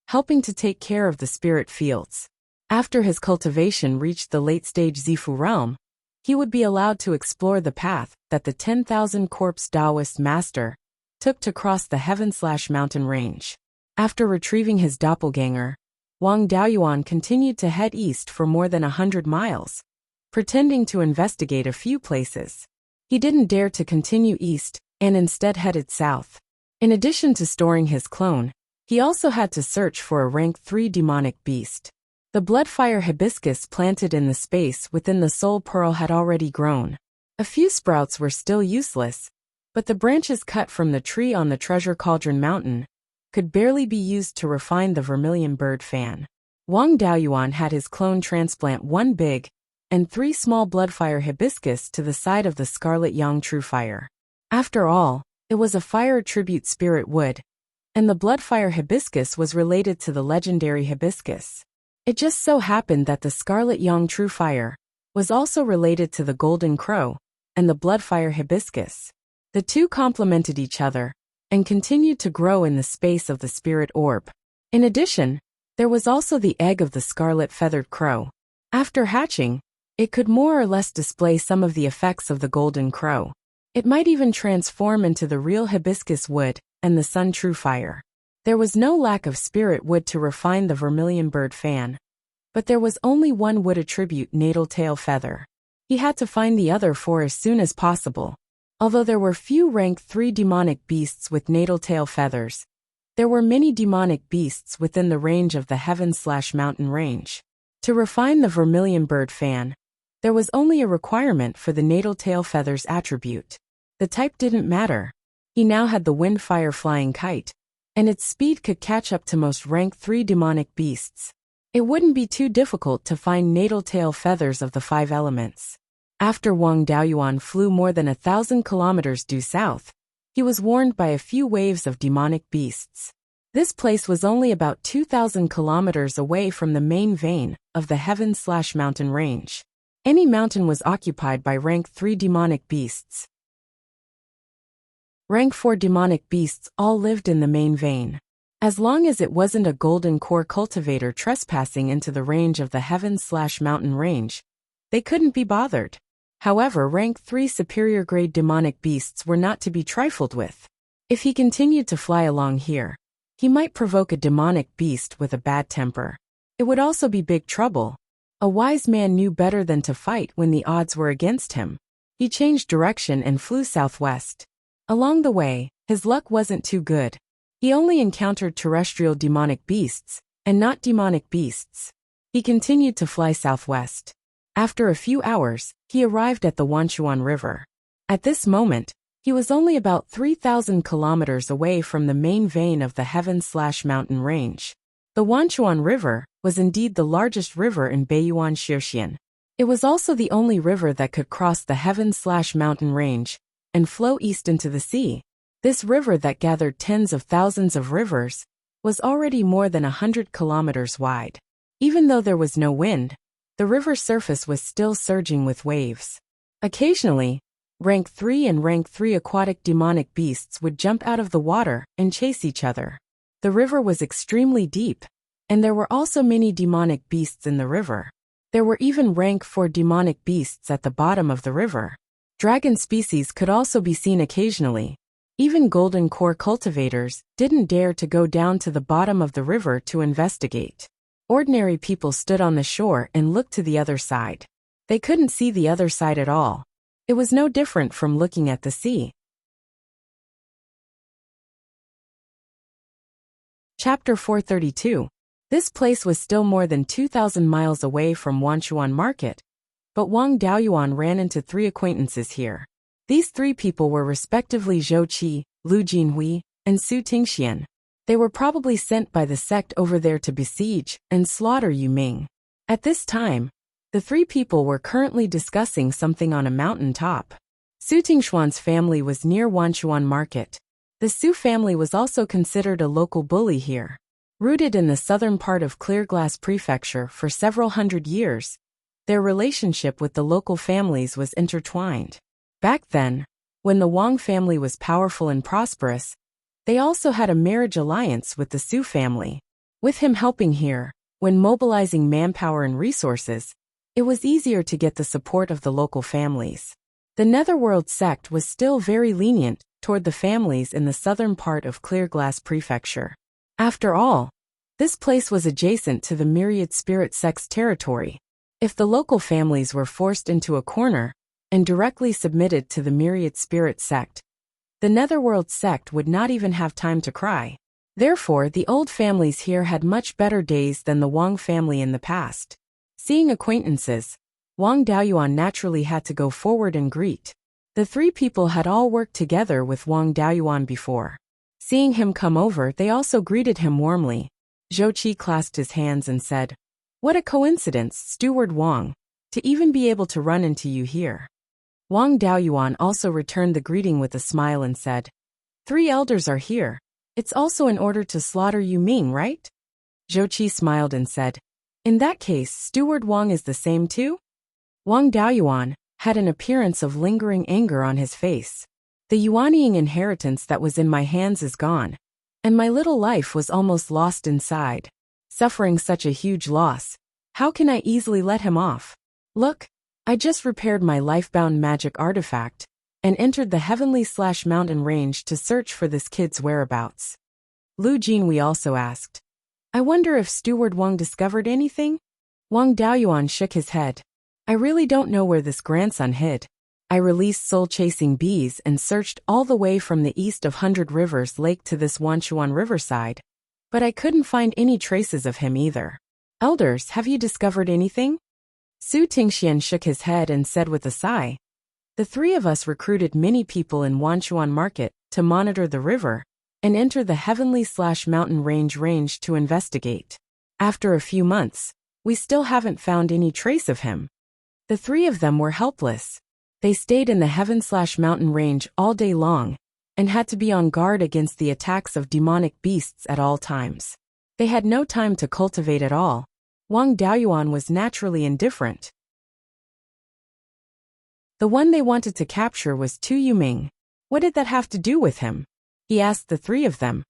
helping to take care of the spirit fields. After his cultivation reached the late-stage Zifu realm, he would be allowed to explore the path that the 10,000 Corpse Taoist master took to cross the heaven/mountain range. After retrieving his doppelganger, Wang Daoyuan continued to head east for more than 100 miles, pretending to investigate a few places. He didn't dare to continue east and instead headed south. In addition to storing his clone, he also had to search for a rank 3 demonic beast. The bloodfire hibiscus planted in the space within the soul pearl had already grown. A few sprouts were still useless, but the branches cut from the tree on the Treasure Cauldron Mountain could barely be used to refine the vermilion bird fan. Wang Daoyuan had his clone transplant 1 big and 3 small bloodfire hibiscus to the side of the scarlet yang true fire. After all, it was a fire tribute spirit wood, and the bloodfire hibiscus was related to the legendary hibiscus. It just so happened that the scarlet yang true fire was also related to the golden crow and the bloodfire hibiscus. The two complemented each other and continued to grow in the space of the spirit orb. In addition, there was also the egg of the scarlet feathered crow. After hatching, it could more or less display some of the effects of the golden crow. It might even transform into the real hibiscus wood and the sun true fire. There was no lack of spirit wood to refine the vermilion bird fan, but there was only one wood attribute natal tail feather. He had to find the other 4 as soon as possible. Although there were few rank 3 demonic beasts with natal tail feathers, there were many demonic beasts within the range of the heaven/mountain range. To refine the vermilion bird fan, there was only a requirement for the natal tail feathers attribute. The type didn't matter. He now had the wind fire flying kite, and its speed could catch up to most rank 3 demonic beasts. It wouldn't be too difficult to find natal tail feathers of the 5 elements. After Wang Daoyuan flew more than 1,000 kilometers due south, he was warned by a few waves of demonic beasts. This place was only about 2,000 kilometers away from the main vein of the heaven/mountain range. Any mountain was occupied by rank 3 demonic beasts. Rank 4 demonic beasts all lived in the main vein. As long as it wasn't a golden core cultivator trespassing into the range of the heaven/mountain range, they couldn't be bothered. However, rank 3 superior grade demonic beasts were not to be trifled with. If he continued to fly along here, he might provoke a demonic beast with a bad temper. It would also be big trouble. A wise man knew better than to fight when the odds were against him. He changed direction and flew southwest. Along the way, his luck wasn't too good. He only encountered terrestrial demonic beasts, and not demonic beasts. He continued to fly southwest. After a few hours, he arrived at the Wanchuan River. At this moment, he was only about 3,000 kilometers away from the main vein of the heaven/mountain range. The Wanchuan River was indeed the largest river in Beiyuan Xiuxian. It was also the only river that could cross the heaven/mountain range and flow east into the sea. This river that gathered tens of thousands of rivers was already more than 100 kilometers wide. Even though there was no wind, the river surface was still surging with waves. Occasionally, rank 3 and rank 3 aquatic demonic beasts would jump out of the water and chase each other. The river was extremely deep, and there were also many demonic beasts in the river. There were even rank 4 demonic beasts at the bottom of the river. Dragon species could also be seen occasionally. Even golden core cultivators didn't dare to go down to the bottom of the river to investigate. Ordinary people stood on the shore and looked to the other side. They couldn't see the other side at all. It was no different from looking at the sea. Chapter 432. This place was still more than 2,000 miles away from Wanchuan Market, but Wang Daoyuan ran into 3 acquaintances here. These 3 people were respectively Zhou Qi, Lu Jinhui, and Su Tingxian. They were probably sent by the sect over there to besiege and slaughter Yuming. At this time, the 3 people were currently discussing something on a mountain top. Su Tingshuan's family was near Wanchuan Market. The Su family was also considered a local bully here. Rooted in the southern part of Clearglass Prefecture for several hundred years, their relationship with the local families was intertwined. Back then, when the Wang family was powerful and prosperous, they also had a marriage alliance with the Su family. With him helping here, when mobilizing manpower and resources, it was easier to get the support of the local families. The Netherworld sect was still very lenient toward the families in the southern part of Clearglass Prefecture. After all, this place was adjacent to the Myriad Spirit sect's territory. If the local families were forced into a corner and directly submitted to the Myriad Spirit sect, the Netherworld sect would not even have time to cry. Therefore, the old families here had much better days than the Wang family in the past. Seeing acquaintances, Wang Daoyuan naturally had to go forward and greet. The 3 people had all worked together with Wang Daoyuan before. Seeing him come over, they also greeted him warmly. Zhou Qi clasped his hands and said, "What a coincidence, Steward Wang, to even be able to run into you here." Wang Daoyuan also returned the greeting with a smile and said, "3 elders are here. It's also in order to slaughter Yuming, right?" Zhou Qi smiled and said, "In that case, Steward Wang is the same too?" Wang Daoyuan had an appearance of lingering anger on his face. "The Yuanying inheritance that was in my hands is gone, and my little life was almost lost inside. Suffering such a huge loss, how can I easily let him off? Look, I just repaired my lifebound magic artifact and entered the heavenly/mountain range to search for this kid's whereabouts." Lu Jinhui also asked, "I wonder if Steward Wang discovered anything?" Wang Daoyuan shook his head. "I really don't know where this grandson hid. I released soul-chasing bees and searched all the way from the east of 100 Rivers Lake to this Wanchuan riverside, but I couldn't find any traces of him either. Elders, have you discovered anything?" Su Tingxian shook his head and said with a sigh, "The 3 of us recruited many people in Wanchuan Market to monitor the river and enter the heavenly/mountain range to investigate. After a few months, we still haven't found any trace of him." The 3 of them were helpless. They stayed in the heaven/mountain range all day long and had to be on guard against the attacks of demonic beasts at all times. They had no time to cultivate at all. Wang Daoyuan was naturally indifferent. The one they wanted to capture was Tu Yuming. What did that have to do with him? He asked the 3 of them.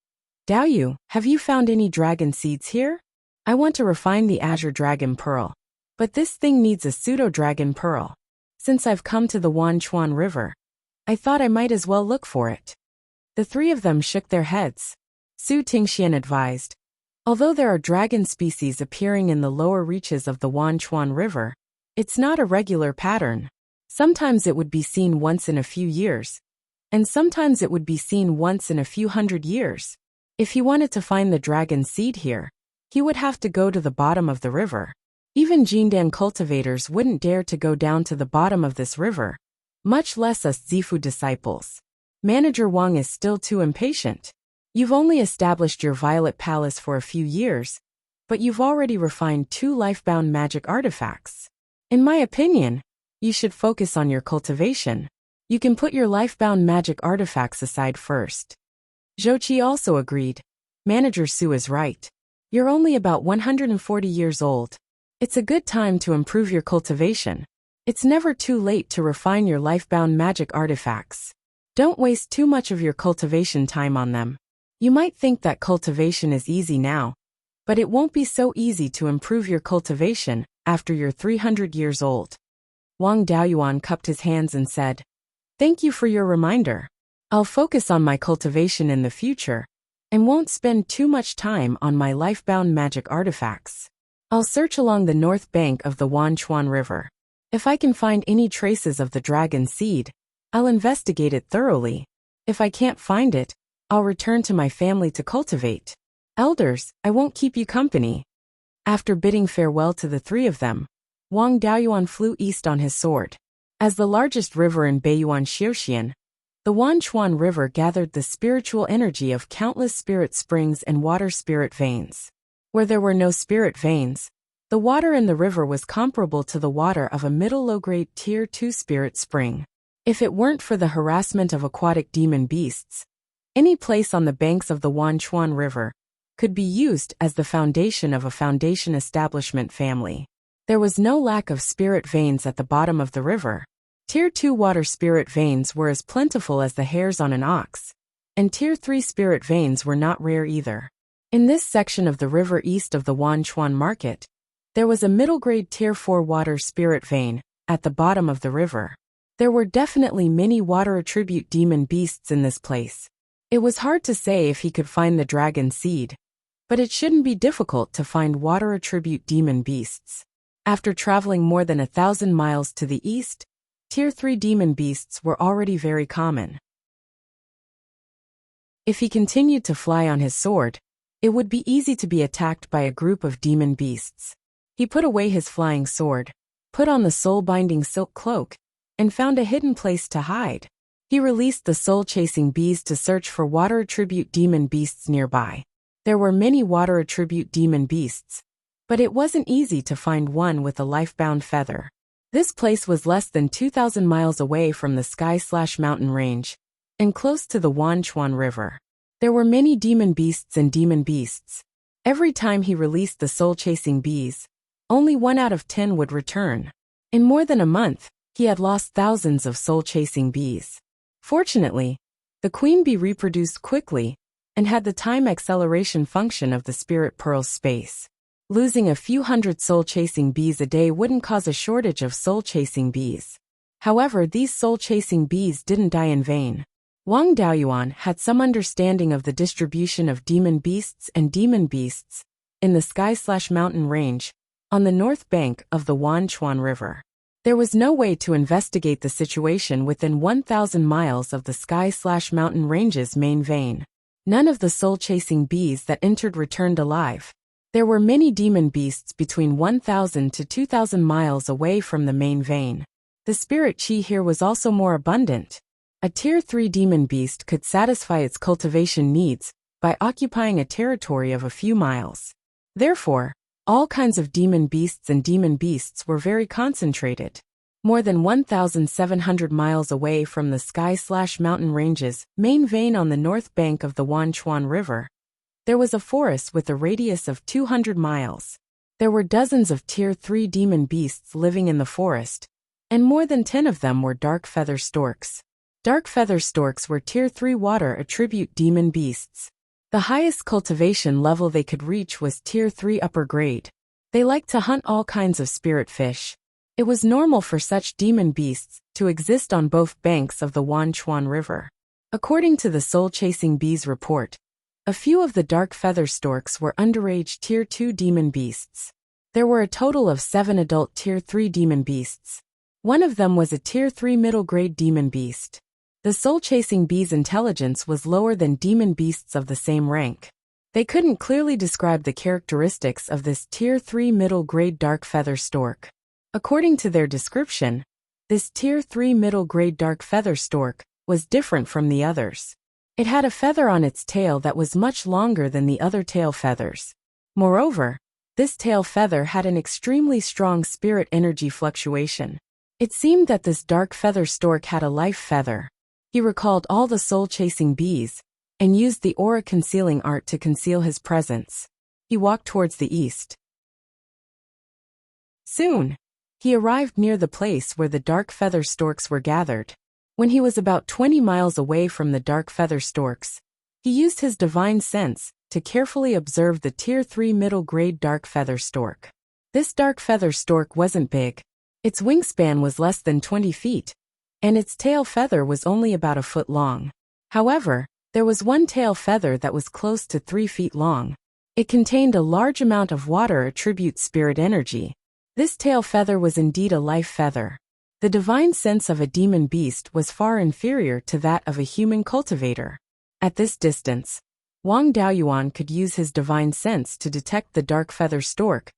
"Daoyu, have you found any dragon seeds here? I want to refine the Azure Dragon Pearl, but this thing needs a pseudo-dragon pearl. Since I've come to the Wanchuan River, I thought I might as well look for it." The 3 of them shook their heads. Su Tingxian advised, "Although there are dragon species appearing in the lower reaches of the Wanchuan River, it's not a regular pattern. Sometimes it would be seen once in a few years, and sometimes it would be seen once in a few hundred years. If he wanted to find the dragon seed here, he would have to go to the bottom of the river. Even Jindan cultivators wouldn't dare to go down to the bottom of this river, much less us Zifu disciples. Manager Wang is still too impatient. You've only established your Violet Palace for a few years, but you've already refined 2 lifebound magic artifacts. In my opinion, you should focus on your cultivation. You can put your lifebound magic artifacts aside first." Zhou Qi also agreed. "Manager Su is right. You're only about 140 years old. It's a good time to improve your cultivation. It's never too late to refine your lifebound magic artifacts. Don't waste too much of your cultivation time on them. You might think that cultivation is easy now, but it won't be so easy to improve your cultivation after you're 300 years old." Wang Daoyuan cupped his hands and said, "Thank you for your reminder. I'll focus on my cultivation in the future and won't spend too much time on my lifebound magic artifacts. I'll search along the north bank of the Wanchuan River. If I can find any traces of the dragon seed, I'll investigate it thoroughly. If I can't find it, I'll return to my family to cultivate. Elders, I won't keep you company. After bidding farewell to the three of them, Wang Daoyuan flew east on his sword. As the largest river in Beiyuan Xiuxian, the Wanchuan River gathered the spiritual energy of countless spirit springs and water spirit veins. Where there were no spirit veins, the water in the river was comparable to the water of a middle-low-grade Tier 2 spirit spring. If it weren't for the harassment of aquatic demon beasts, any place on the banks of the Wanchuan River could be used as the foundation of a foundation establishment family. There was no lack of spirit veins at the bottom of the river. Tier 2 water spirit veins were as plentiful as the hairs on an ox, and Tier 3 spirit veins were not rare either. In this section of the river east of the Wanchuan market, there was a middle-grade Tier 4 water spirit vein at the bottom of the river. There were definitely many water attribute demon beasts in this place. It was hard to say if he could find the dragon seed, but it shouldn't be difficult to find water attribute demon beasts. After traveling more than 1,000 miles to the east, Tier 3 demon beasts were already very common. If he continued to fly on his sword, it would be easy to be attacked by a group of demon beasts. He put away his flying sword, put on the soul-binding silk cloak, and found a hidden place to hide. He released the soul-chasing bees to search for water attribute demon beasts nearby. There were many water attribute demon beasts, but it wasn't easy to find one with a life-bound feather. This place was less than 2,000 miles away from the sky/mountain range, and close to the Wanchuan River. There were many demon beasts and demon beasts. Every time he released the soul-chasing bees, only 1 out of 10 would return. In more than a month, he had lost thousands of soul-chasing bees. Fortunately, the queen bee reproduced quickly and had the time acceleration function of the spirit pearl's space. Losing a few hundred soul-chasing bees a day wouldn't cause a shortage of soul-chasing bees. However, these soul-chasing bees didn't die in vain. Wang Daoyuan had some understanding of the distribution of demon beasts and demon beasts in the sky/mountain range on the north bank of the Wanchuan River. There was no way to investigate the situation within 1,000 miles of the sky/mountain range's main vein. None of the soul-chasing bees that entered returned alive. There were many demon beasts between 1,000 to 2,000 miles away from the main vein. The spirit chi here was also more abundant. A Tier 3 demon beast could satisfy its cultivation needs by occupying a territory of a few miles. Therefore, all kinds of demon beasts and demon beasts were very concentrated. More than 1,700 miles away from the sky/mountain range's main vein on the north bank of the Wanchuan River, there was a forest with a radius of 200 miles. There were dozens of Tier 3 demon beasts living in the forest, and more than 10 of them were dark feather storks. Dark feather storks were Tier 3 water attribute demon beasts. The highest cultivation level they could reach was Tier 3 upper grade. They liked to hunt all kinds of spirit fish. It was normal for such demon beasts to exist on both banks of the Wanchuan River. According to the soul-chasing bees report, a few of the dark feather storks were underage Tier 2 demon beasts. There were a total of 7 adult Tier 3 demon beasts. One of them was a Tier 3 middle-grade demon beast. The soul-chasing bees' intelligence was lower than demon beasts of the same rank. They couldn't clearly describe the characteristics of this Tier 3 middle-grade dark feather stork. According to their description, this Tier 3 middle-grade dark feather stork was different from the others. It had a feather on its tail that was much longer than the other tail feathers. Moreover, this tail feather had an extremely strong spirit energy fluctuation. It seemed that this dark feather stork had a life feather. He recalled all the soul-chasing bees and used the aura-concealing art to conceal his presence. He walked towards the east. Soon, he arrived near the place where the dark feather storks were gathered. When he was about 20 miles away from the dark feather storks, he used his divine sense to carefully observe the Tier 3 middle-grade dark feather stork. This dark feather stork wasn't big. Its wingspan was less than 20 feet, and its tail feather was only about a foot long. However, there was one tail feather that was close to 3 feet long. It contained a large amount of water attribute spirit energy. This tail feather was indeed a life feather. The divine sense of a demon beast was far inferior to that of a human cultivator. At this distance, Wang Daoyuan could use his divine sense to detect the dark feather stork,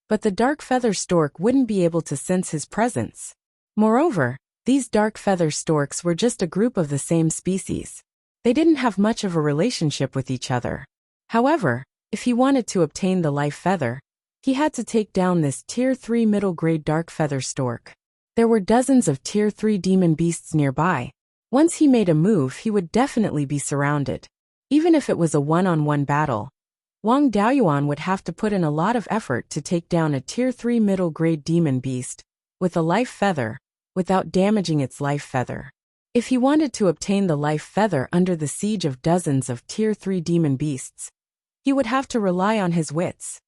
but the dark feather stork wouldn't be able to sense his presence. Moreover, these dark feather storks were just a group of the same species. They didn't have much of a relationship with each other. However, if he wanted to obtain the life feather, he had to take down this Tier 3 middle-grade dark feather stork. There were dozens of Tier 3 demon beasts nearby. Once he made a move, he would definitely be surrounded. Even if it was a one-on-one battle, Wang Daoyuan would have to put in a lot of effort to take down a Tier 3 middle-grade demon beast with a life feather without damaging its life feather. If he wanted to obtain the life feather under the siege of dozens of Tier 3 demon beasts, he would have to rely on his wits.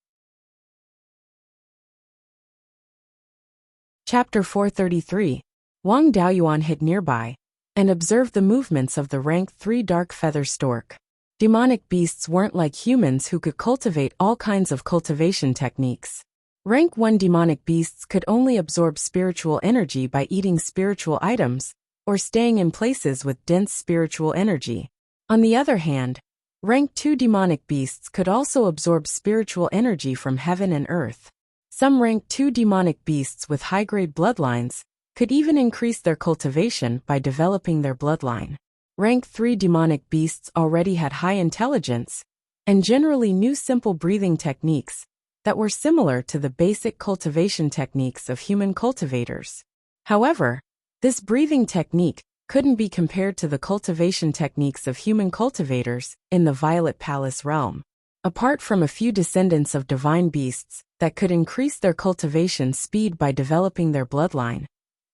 Chapter 433. Wang Daoyuan hid nearby and observed the movements of the rank 3 dark feather stork. Demonic beasts weren't like humans who could cultivate all kinds of cultivation techniques. Rank 1 demonic beasts could only absorb spiritual energy by eating spiritual items or staying in places with dense spiritual energy. On the other hand, rank 2 demonic beasts could also absorb spiritual energy from heaven and earth. Some rank 2 demonic beasts with high-grade bloodlines could even increase their cultivation by developing their bloodline. Rank 3 demonic beasts already had high intelligence and generally knew simple breathing techniques that were similar to the basic cultivation techniques of human cultivators. However, this breathing technique couldn't be compared to the cultivation techniques of human cultivators in the Violet Palace realm. Apart from a few descendants of divine beasts that could increase their cultivation speed by developing their bloodline,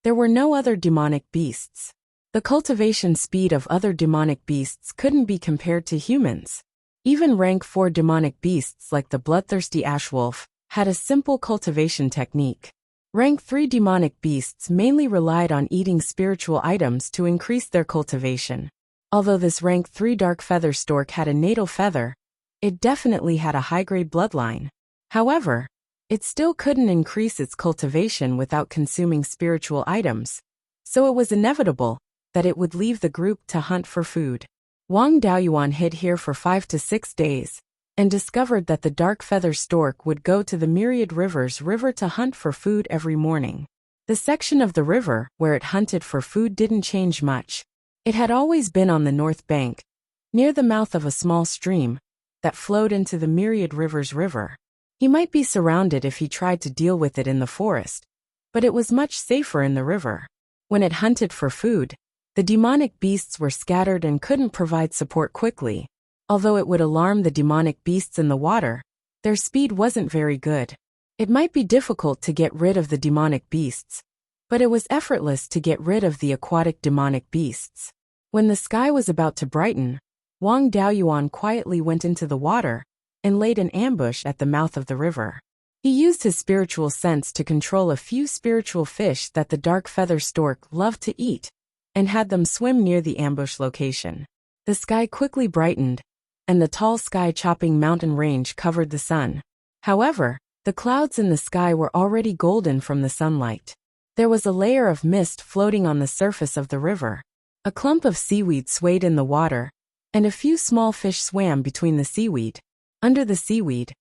there were no other demonic beasts. The cultivation speed of other demonic beasts couldn't be compared to humans. Even rank 4 demonic beasts like the bloodthirsty ashwolf had a simple cultivation technique. Rank 3 demonic beasts mainly relied on eating spiritual items to increase their cultivation. Although this rank 3 dark feather stork had a natal feather, it definitely had a high-grade bloodline. However, it still couldn't increase its cultivation without consuming spiritual items, so it was inevitable that it would leave the group to hunt for food. Wang Daoyuan hid here for 5 to 6 days and discovered that the dark feather stork would go to the Myriad River's river to hunt for food every morning. The section of the river where it hunted for food didn't change much. It had always been on the north bank, near the mouth of a small stream that flowed into the Myriad River's river. He might be surrounded if he tried to deal with it in the forest, but it was much safer in the river. When it hunted for food, the demonic beasts were scattered and couldn't provide support quickly. Although it would alarm the demonic beasts in the water, their speed wasn't very good. It might be difficult to get rid of the demonic beasts, but it was effortless to get rid of the aquatic demonic beasts. When the sky was about to brighten, Wang Daoyuan quietly went into the water and laid an ambush at the mouth of the river. He used his spiritual sense to control a few spiritual fish that the dark feather stork loved to eat, and had them swim near the ambush location. The sky quickly brightened, and the tall sky-chopping mountain range covered the sun. However, the clouds in the sky were already golden from the sunlight. There was a layer of mist floating on the surface of the river. A clump of seaweed swayed in the water, and a few small fish swam between the seaweed. Under the seaweed,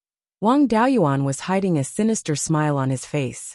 Wang Daoyuan was hiding a sinister smile on his face.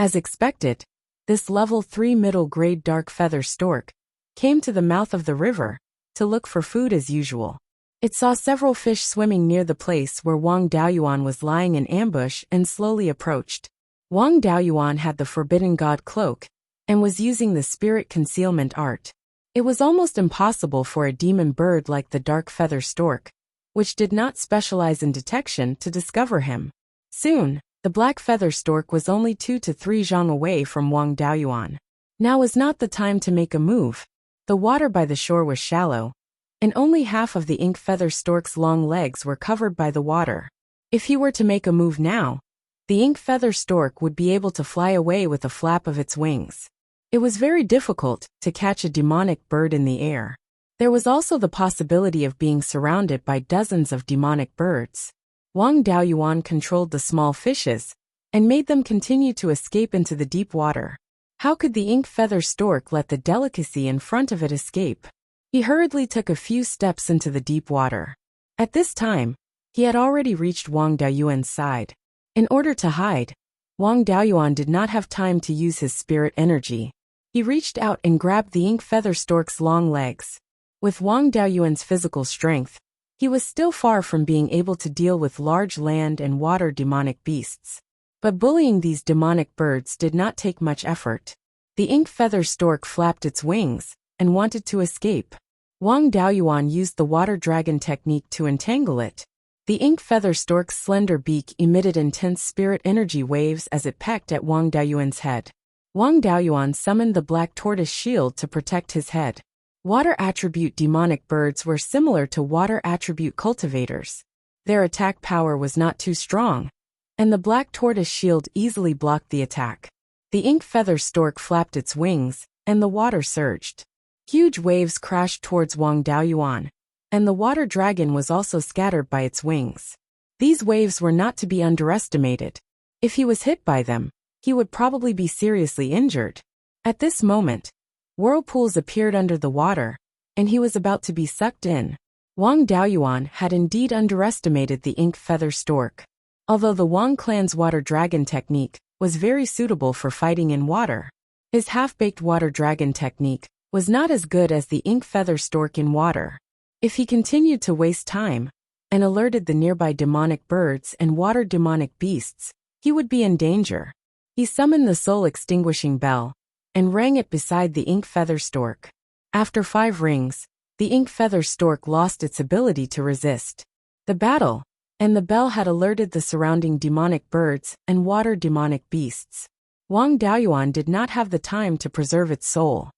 As expected, this level 3 middle-grade dark feather stork came to the mouth of the river to look for food as usual. It saw several fish swimming near the place where Wang Daoyuan was lying in ambush and slowly approached. Wang Daoyuan had the Forbidden God cloak and was using the spirit concealment art. It was almost impossible for a demon bird like the dark feather stork, which did not specialize in detection, to discover him. Soon, the black feather stork was only 2 to 3 zhang away from Wang Daoyuan. Now was not the time to make a move. The water by the shore was shallow, and only half of the ink feather stork's long legs were covered by the water. If he were to make a move now, the ink feather stork would be able to fly away with a flap of its wings. It was very difficult to catch a demonic bird in the air. There was also the possibility of being surrounded by dozens of demonic birds. Wang Daoyuan controlled the small fishes and made them continue to escape into the deep water. How could the ink feather stork let the delicacy in front of it escape? He hurriedly took a few steps into the deep water. At this time, he had already reached Wang Daoyuan's side. In order to hide, Wang Daoyuan did not have time to use his spirit energy. He reached out and grabbed the ink feather stork's long legs. With Wang Daoyuan's physical strength, he was still far from being able to deal with large land and water demonic beasts. But bullying these demonic birds did not take much effort. The ink feather stork flapped its wings and wanted to escape. Wang Daoyuan used the water dragon technique to entangle it. The ink feather stork's slender beak emitted intense spirit energy waves as it pecked at Wang Daoyuan's head. Wang Daoyuan summoned the black tortoise shield to protect his head. Water attribute demonic birds were similar to water attribute cultivators. Their attack power was not too strong, and the black tortoise shield easily blocked the attack. The ink feather stork flapped its wings, and the water surged. Huge waves crashed towards Wang Daoyuan, and the water dragon was also scattered by its wings. These waves were not to be underestimated. If he was hit by them, he would probably be seriously injured. At this moment, whirlpools appeared under the water, and he was about to be sucked in. Wang Daoyuan had indeed underestimated the ink feather stork. Although the Wang clan's water dragon technique was very suitable for fighting in water, his half-baked water dragon technique was not as good as the ink feather stork in water. If he continued to waste time and alerted the nearby demonic birds and water demonic beasts, he would be in danger. He summoned the soul-extinguishing bell and rang it beside the ink feather stork. After 5 rings, the ink feather stork lost its ability to resist the battle, and the bell had alerted the surrounding demonic birds and water demonic beasts. Wang Daoyuan did not have the time to preserve its soul.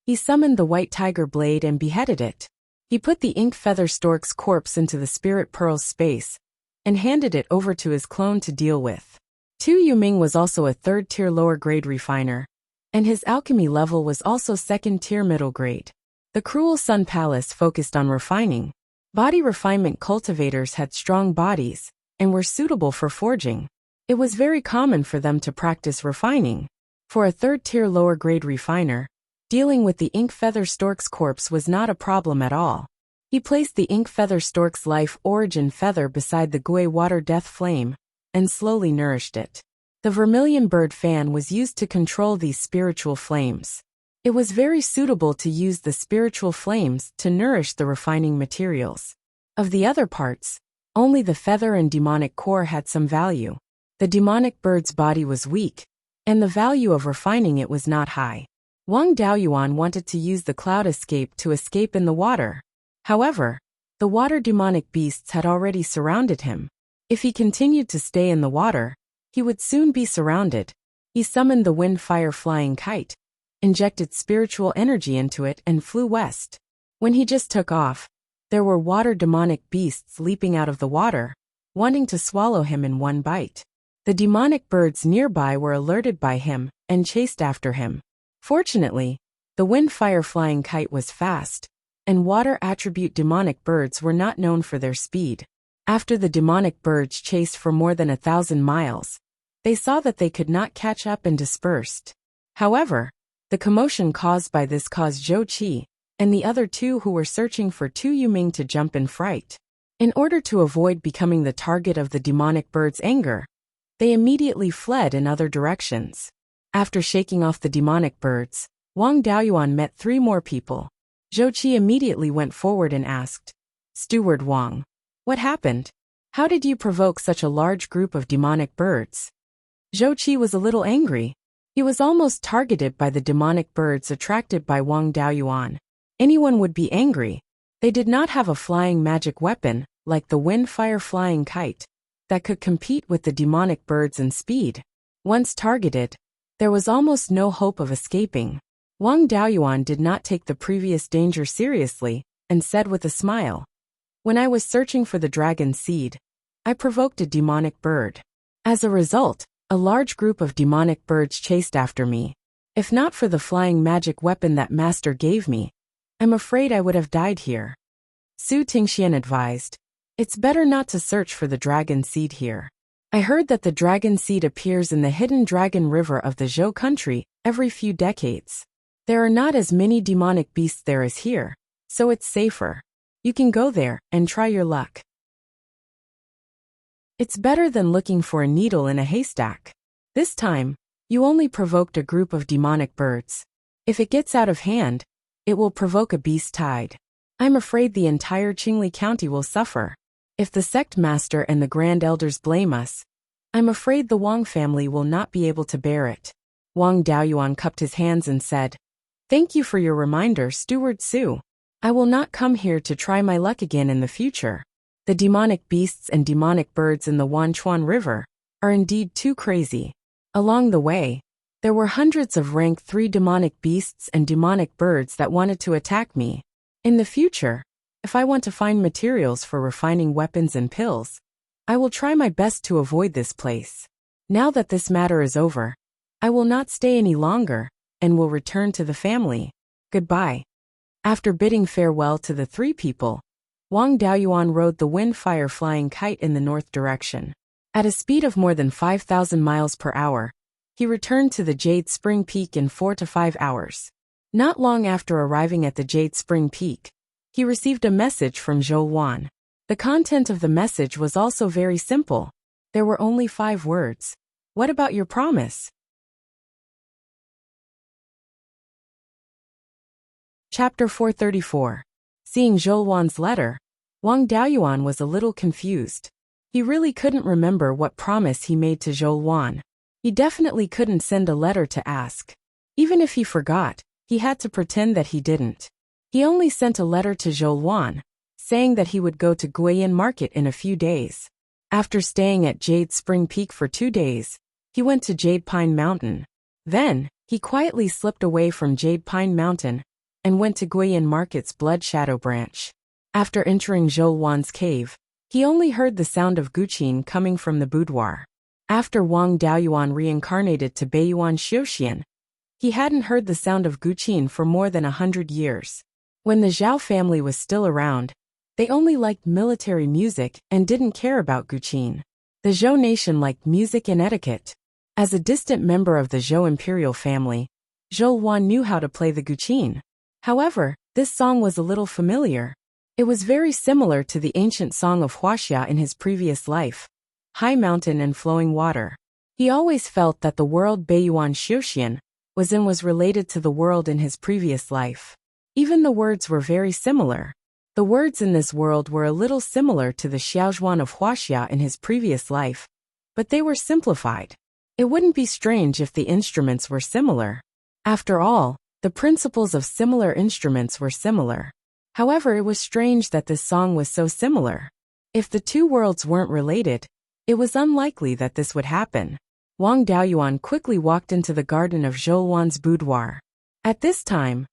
He summoned the white tiger blade and beheaded it. He put the ink feather stork's corpse into the spirit pearl's space and handed it over to his clone to deal with. Tu Yuming was also a 3rd-tier lower-grade refiner, and his alchemy level was also 2nd-tier middle grade. The Cruel Sun Palace focused on refining. Body refinement cultivators had strong bodies and were suitable for forging. It was very common for them to practice refining. For a 3rd-tier lower-grade refiner, dealing with the ink feather stork's corpse was not a problem at all. He placed the ink feather stork's life origin feather beside the Gui water death flame and slowly nourished it. The vermilion bird fan was used to control these spiritual flames. It was very suitable to use the spiritual flames to nourish the refining materials. Of the other parts, only the feather and demonic core had some value. The demonic bird's body was weak, and the value of refining it was not high. Wang Daoyuan wanted to use the cloud escape to escape in the water. However, the water demonic beasts had already surrounded him. If he continued to stay in the water, he would soon be surrounded. He summoned the wind fire flying kite, injected spiritual energy into it and flew west. When he just took off, there were water demonic beasts leaping out of the water, wanting to swallow him in one bite. The demonic birds nearby were alerted by him and chased after him. Fortunately, the wind fire flying kite was fast, and water attribute demonic birds were not known for their speed. After the demonic birds chased for more than 1,000 miles, they saw that they could not catch up and dispersed. However, the commotion caused by this caused Zhou Qi and the other 2 who were searching for Tu Yuming to jump in fright. In order to avoid becoming the target of the demonic bird's anger, they immediately fled in other directions. After shaking off the demonic birds, Wang Daoyuan met 3 more people. Zhou Qi immediately went forward and asked, "Steward Wang, what happened? How did you provoke such a large group of demonic birds?" Zhou Qi was a little angry. He was almost targeted by the demonic birds attracted by Wang Daoyuan. Anyone would be angry. They did not have a flying magic weapon, like the wind fire flying kite, that could compete with the demonic birds in speed. Once targeted, there was almost no hope of escaping. Wang Daoyuan did not take the previous danger seriously, and said with a smile, "When I was searching for the dragon seed, I provoked a demonic bird. As a result, a large group of demonic birds chased after me. If not for the flying magic weapon that Master gave me, I'm afraid I would have died here." Su Tingxian advised, "It's better not to search for the dragon seed here. I heard that the dragon seed appears in the hidden dragon river of the Zhou country every few decades. There are not as many demonic beasts there as here, so it's safer. You can go there and try your luck. It's better than looking for a needle in a haystack. This time, you only provoked a group of demonic birds. If it gets out of hand, it will provoke a beast tide. I'm afraid the entire Qingli County will suffer. If the sect master and the grand elders blame us, I'm afraid the Wang family will not be able to bear it. Wang Daoyuan cupped his hands and said, "Thank you for your reminder, Steward Su. I will not come here to try my luck again in the future. The demonic beasts and demonic birds in the Wanchuan River are indeed too crazy." Along the way, there were hundreds of rank 3 demonic beasts and demonic birds that wanted to attack me. In the future, if I want to find materials for refining weapons and pills, I will try my best to avoid this place. Now that this matter is over, I will not stay any longer and will return to the family. Goodbye. After bidding farewell to the 3 people, Wang Daoyuan rode the wind-fire flying kite in the north direction. At a speed of more than 5,000 miles per hour, he returned to the Jade Spring Peak in 4 to 5 hours. Not long after arriving at the Jade Spring Peak, he received a message from Zhou Wan. The content of the message was also very simple. There were only 5 words. "What about your promise?" Chapter 434. Seeing Zhou Wan's letter, Wang Daoyuan was a little confused. He really couldn't remember what promise he made to Zhou Wan. He definitely couldn't send a letter to ask. Even if he forgot, he had to pretend that he didn't. He only sent a letter to Zhou Wan, saying that he would go to Beiyuan Market in a few days. After staying at Jade Spring Peak for 2 days, he went to Jade Pine Mountain. Then, he quietly slipped away from Jade Pine Mountain and went to Beiyuan Market's Blood Shadow Branch. After entering Zhou Wan's cave, he only heard the sound of Guqin coming from the boudoir. After Wang Daoyuan reincarnated to Beiyuan Xiuxian, he hadn't heard the sound of Guqin for more than 100 years. When the Zhao family was still around, they only liked military music and didn't care about Guqin. The Zhou nation liked music and etiquette. As a distant member of the Zhou imperial family, Zhou Wan knew how to play the Guqin. However, this song was a little familiar. It was very similar to the ancient song of Huaxia in his previous life, High Mountain and Flowing Water. He always felt that the world Beiyuan Xiuxian was in was related to the world in his previous life. Even the words were very similar. The words in this world were a little similar to the Xiaozhuan of Huaxia in his previous life, but they were simplified. It wouldn't be strange if the instruments were similar. After all, the principles of similar instruments were similar. However, it was strange that this song was so similar. If the 2 worlds weren't related, it was unlikely that this would happen. Wang Daoyuan quickly walked into the garden of Zhou Wan's boudoir. At this time,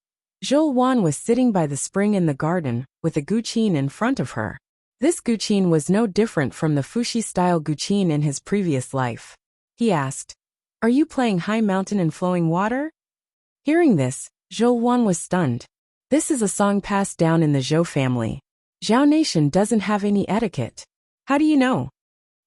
Zhou Wan was sitting by the spring in the garden, with a Guqin in front of her. This Guqin was no different from the Fuxi-style Guqin in his previous life. He asked, "Are you playing High Mountain and Flowing Water?" Hearing this, Zhou Wan was stunned. This is a song passed down in the Zhou family. Zhao nation doesn't have any etiquette. How do you know?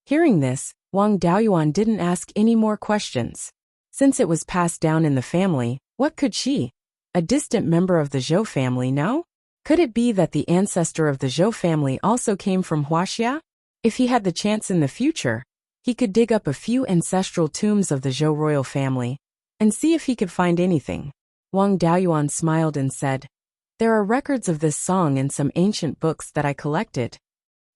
Hearing this, Wang Daoyuan didn't ask any more questions. Since it was passed down in the family, what could she, a distant member of the Zhou family, know? Could it be that the ancestor of the Zhou family also came from Huaxia? If he had the chance in the future, he could dig up a few ancestral tombs of the Zhou royal family and see if he could find anything. Wang Daoyuan smiled and said, "There are records of this song in some ancient books that I collected."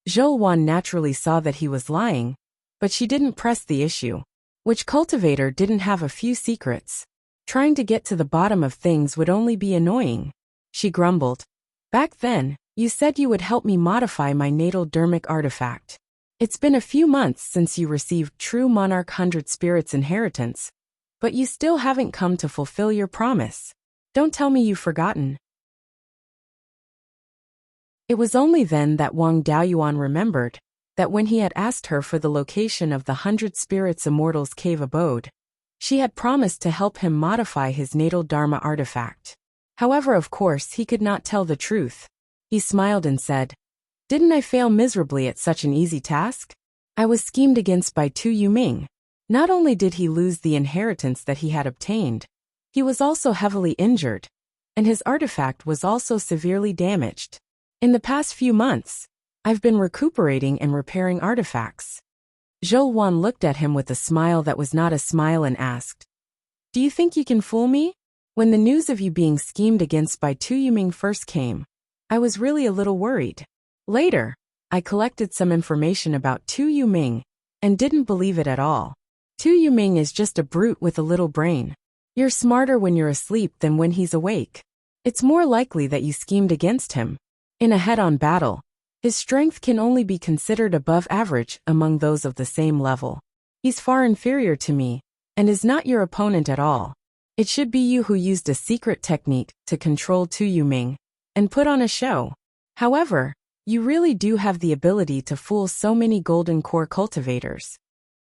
Zhou Wan naturally saw that he was lying, but she didn't press the issue. Which cultivator didn't have a few secrets? Trying to get to the bottom of things would only be annoying. She grumbled. "Back then, you said you would help me modify my natal dermic artifact. It's been a few months since you received True Monarch 100 Spirits inheritance, but you still haven't come to fulfill your promise. Don't tell me you've forgotten." It was only then that Wang Daoyuan remembered that when he had asked her for the location of the 100 Spirits Immortals cave abode, she had promised to help him modify his natal Dharma artifact. However, of course, he could not tell the truth. He smiled and said, "Didn't I fail miserably at such an easy task? I was schemed against by Tu Yuming. Not only did he lose the inheritance that he had obtained, He was also heavily injured, and his artifact was also severely damaged. In the past few months, I've been recuperating and repairing artifacts. Zhou Wan looked at him with a smile that was not a smile and asked, "Do you think you can fool me?" When the news of you being schemed against by Tu Yuming first came, I was really a little worried. Later, I collected some information about Tu Yuming and didn't believe it at all. Tu Yuming is just a brute with a little brain. You're smarter when you're asleep than when he's awake. It's more likely that you schemed against him. In a head-on battle, his strength can only be considered above average among those of the same level. He's far inferior to me, and is not your opponent at all. It should be you who used a secret technique to control Tu Yuming and put on a show. However, you really do have the ability to fool so many golden core cultivators.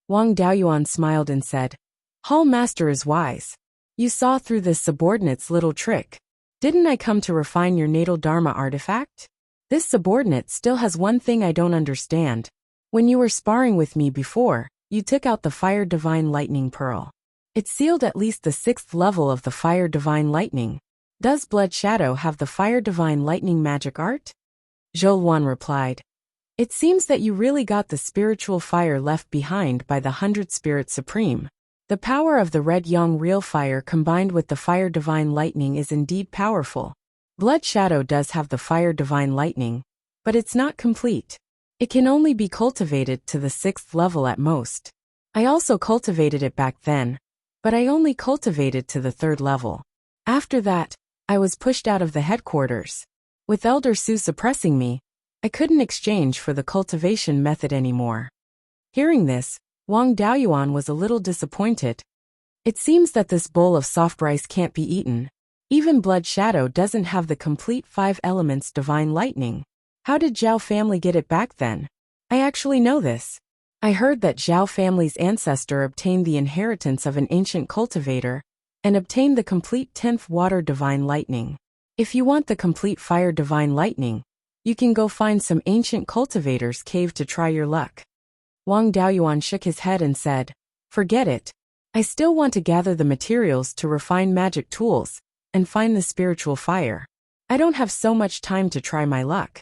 Wang Daoyuan smiled and said, Hall Master is wise. You saw through this subordinate's little trick. Didn't I come to refine your natal Dharma artifact? This subordinate still has one thing I don't understand. When you were sparring with me before, you took out the Fire Divine Lightning Pearl. It sealed at least the 6th level of the Fire Divine Lightning. Does Blood Shadow have the Fire Divine Lightning magic art? Zhou Wan replied, It seems that you really got the spiritual fire left behind by the 100 Spirit Supreme. The power of the Red Yang Real Fire combined with the Fire Divine Lightning is indeed powerful. Blood Shadow does have the Fire Divine Lightning, but it's not complete. It can only be cultivated to the 6th level at most. I also cultivated it back then, but I only cultivated to the 3rd level. After that, I was pushed out of the headquarters. With Elder Su suppressing me, I couldn't exchange for the cultivation method anymore. Hearing this, Wang Daoyuan was a little disappointed. It seems that this bowl of soft rice can't be eaten. Even Blood Shadow doesn't have the complete 5 elements divine lightning. How did Zhao family get it back then? I actually know this. I heard that Zhao family's ancestor obtained the inheritance of an ancient cultivator and obtained the complete 10th water divine lightning. If you want the complete fire divine lightning, you can go find some ancient cultivator's cave to try your luck. Wang Daoyuan shook his head and said, Forget it. I still want to gather the materials to refine magic tools and find the spiritual fire. I don't have so much time to try my luck.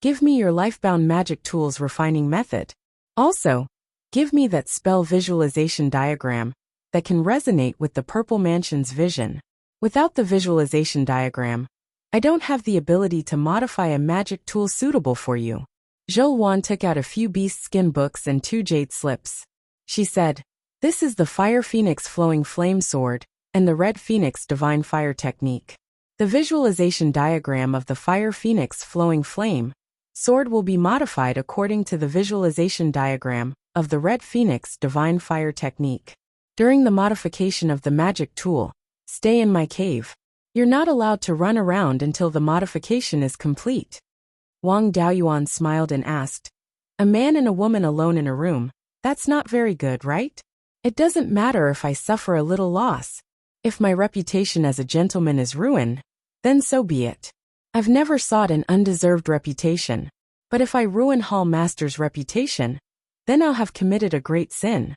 Give me your lifebound magic tools refining method. Also, give me that spell visualization diagram that can resonate with the Purple Mansion's vision. Without the visualization diagram, I don't have the ability to modify a magic tool suitable for you. Zhou Wan took out a few beast skin books and 2 jade slips. She said, This is the Fire Phoenix Flowing Flame Sword and the Red Phoenix Divine Fire Technique. The visualization diagram of the Fire Phoenix Flowing Flame Sword will be modified according to the visualization diagram of the Red Phoenix Divine Fire Technique. During the modification of the magic tool, stay in my cave. You're not allowed to run around until the modification is complete. Wang Daoyuan smiled and asked, A man and a woman alone in a room, that's not very good, right? It doesn't matter if I suffer a little loss. If my reputation as a gentleman is ruined, then so be it. I've never sought an undeserved reputation, but if I ruin Hall Master's reputation, then I'll have committed a great sin.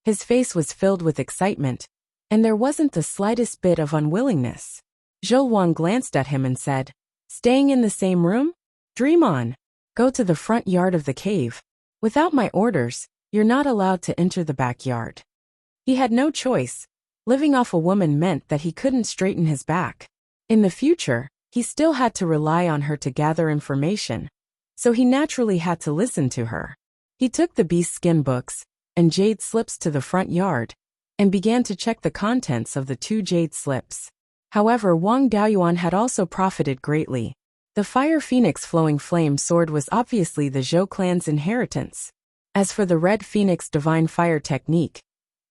His face was filled with excitement, and there wasn't the slightest bit of unwillingness. Zhou Wan glanced at him and said, Staying in the same room? Dream on. Go to the front yard of the cave. Without my orders, you're not allowed to enter the backyard. He had no choice. Living off a woman meant that he couldn't straighten his back. In the future, he still had to rely on her to gather information, so he naturally had to listen to her. He took the beast skin books and jade slips to the front yard and began to check the contents of the 2 jade slips. However, Wang Daoyuan had also profited greatly. The Fire Phoenix Flowing Flame Sword was obviously the Zhou clan's inheritance. As for the Red Phoenix Divine Fire Technique,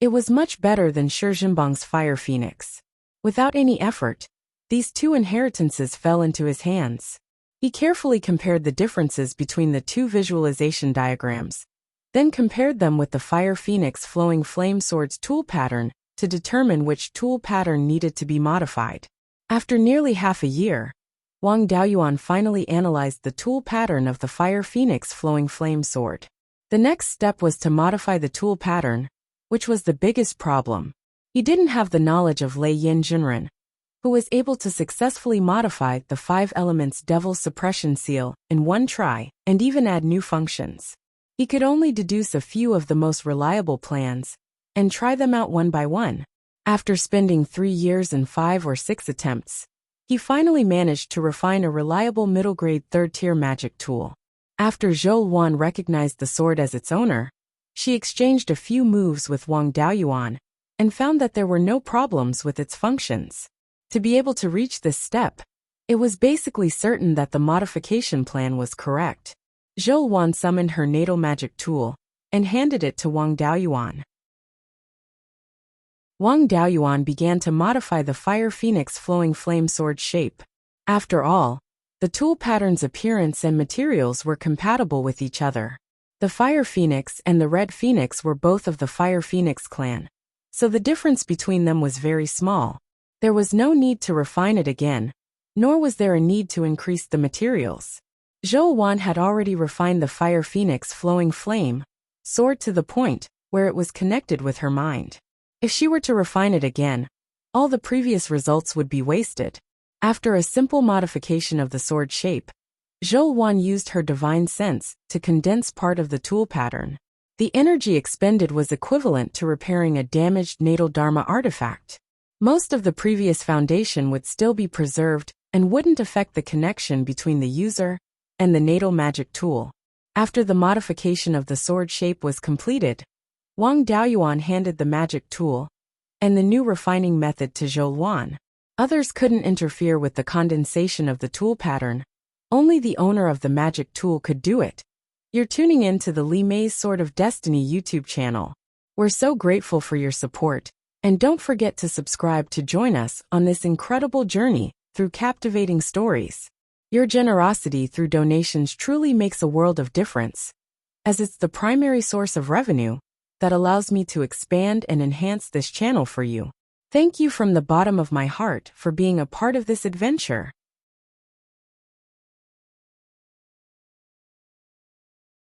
it was much better than Shi Jinbang's Fire Phoenix. Without any effort, these 2 inheritances fell into his hands. He carefully compared the differences between the 2 visualization diagrams, then compared them with the Fire Phoenix Flowing Flame Sword's tool pattern to determine which tool pattern needed to be modified. After nearly half a year, Wang Daoyuan finally analyzed the tool pattern of the Fire Phoenix Flowing Flame Sword. The next step was to modify the tool pattern, which was the biggest problem. He didn't have the knowledge of Lei Yin Junren, who was able to successfully modify the 5 elements Devil's Suppression Seal in one try and even add new functions. He could only deduce a few of the most reliable plans and try them out one by one. After spending 3 years and 5 or 6 attempts, he finally managed to refine a reliable middle-grade third-tier magic tool. After Zhou Wan recognized the sword as its owner, she exchanged a few moves with Wang Daoyuan and found that there were no problems with its functions. To be able to reach this step, it was basically certain that the modification plan was correct. Zhou Wan summoned her natal magic tool and handed it to Wang Daoyuan. Wang Daoyuan began to modify the Fire Phoenix flowing flame sword shape. After all, the tool pattern's appearance and materials were compatible with each other. The Fire Phoenix and the Red Phoenix were both of the Fire Phoenix clan, so the difference between them was very small. There was no need to refine it again, nor was there a need to increase the materials. Zhou Wan had already refined the Fire Phoenix flowing flame sword to the point where it was connected with her mind. If she were to refine it again, all the previous results would be wasted. After a simple modification of the sword shape, Zhou Wan used her divine sense to condense part of the tool pattern. The energy expended was equivalent to repairing a damaged natal Dharma artifact. Most of the previous foundation would still be preserved and wouldn't affect the connection between the user and the natal magic tool. After the modification of the sword shape was completed, Wang Daoyuan handed the magic tool and the new refining method to Zhou Wan. Others couldn't interfere with the condensation of the tool pattern. Only the owner of the magic tool could do it. You're tuning in to the Li Mei's Sword of Destiny YouTube channel. We're so grateful for your support, and don't forget to subscribe to join us on this incredible journey through captivating stories. Your generosity through donations truly makes a world of difference, as it's the primary source of revenue that allows me to expand and enhance this channel for you. Thank you from the bottom of my heart for being a part of this adventure.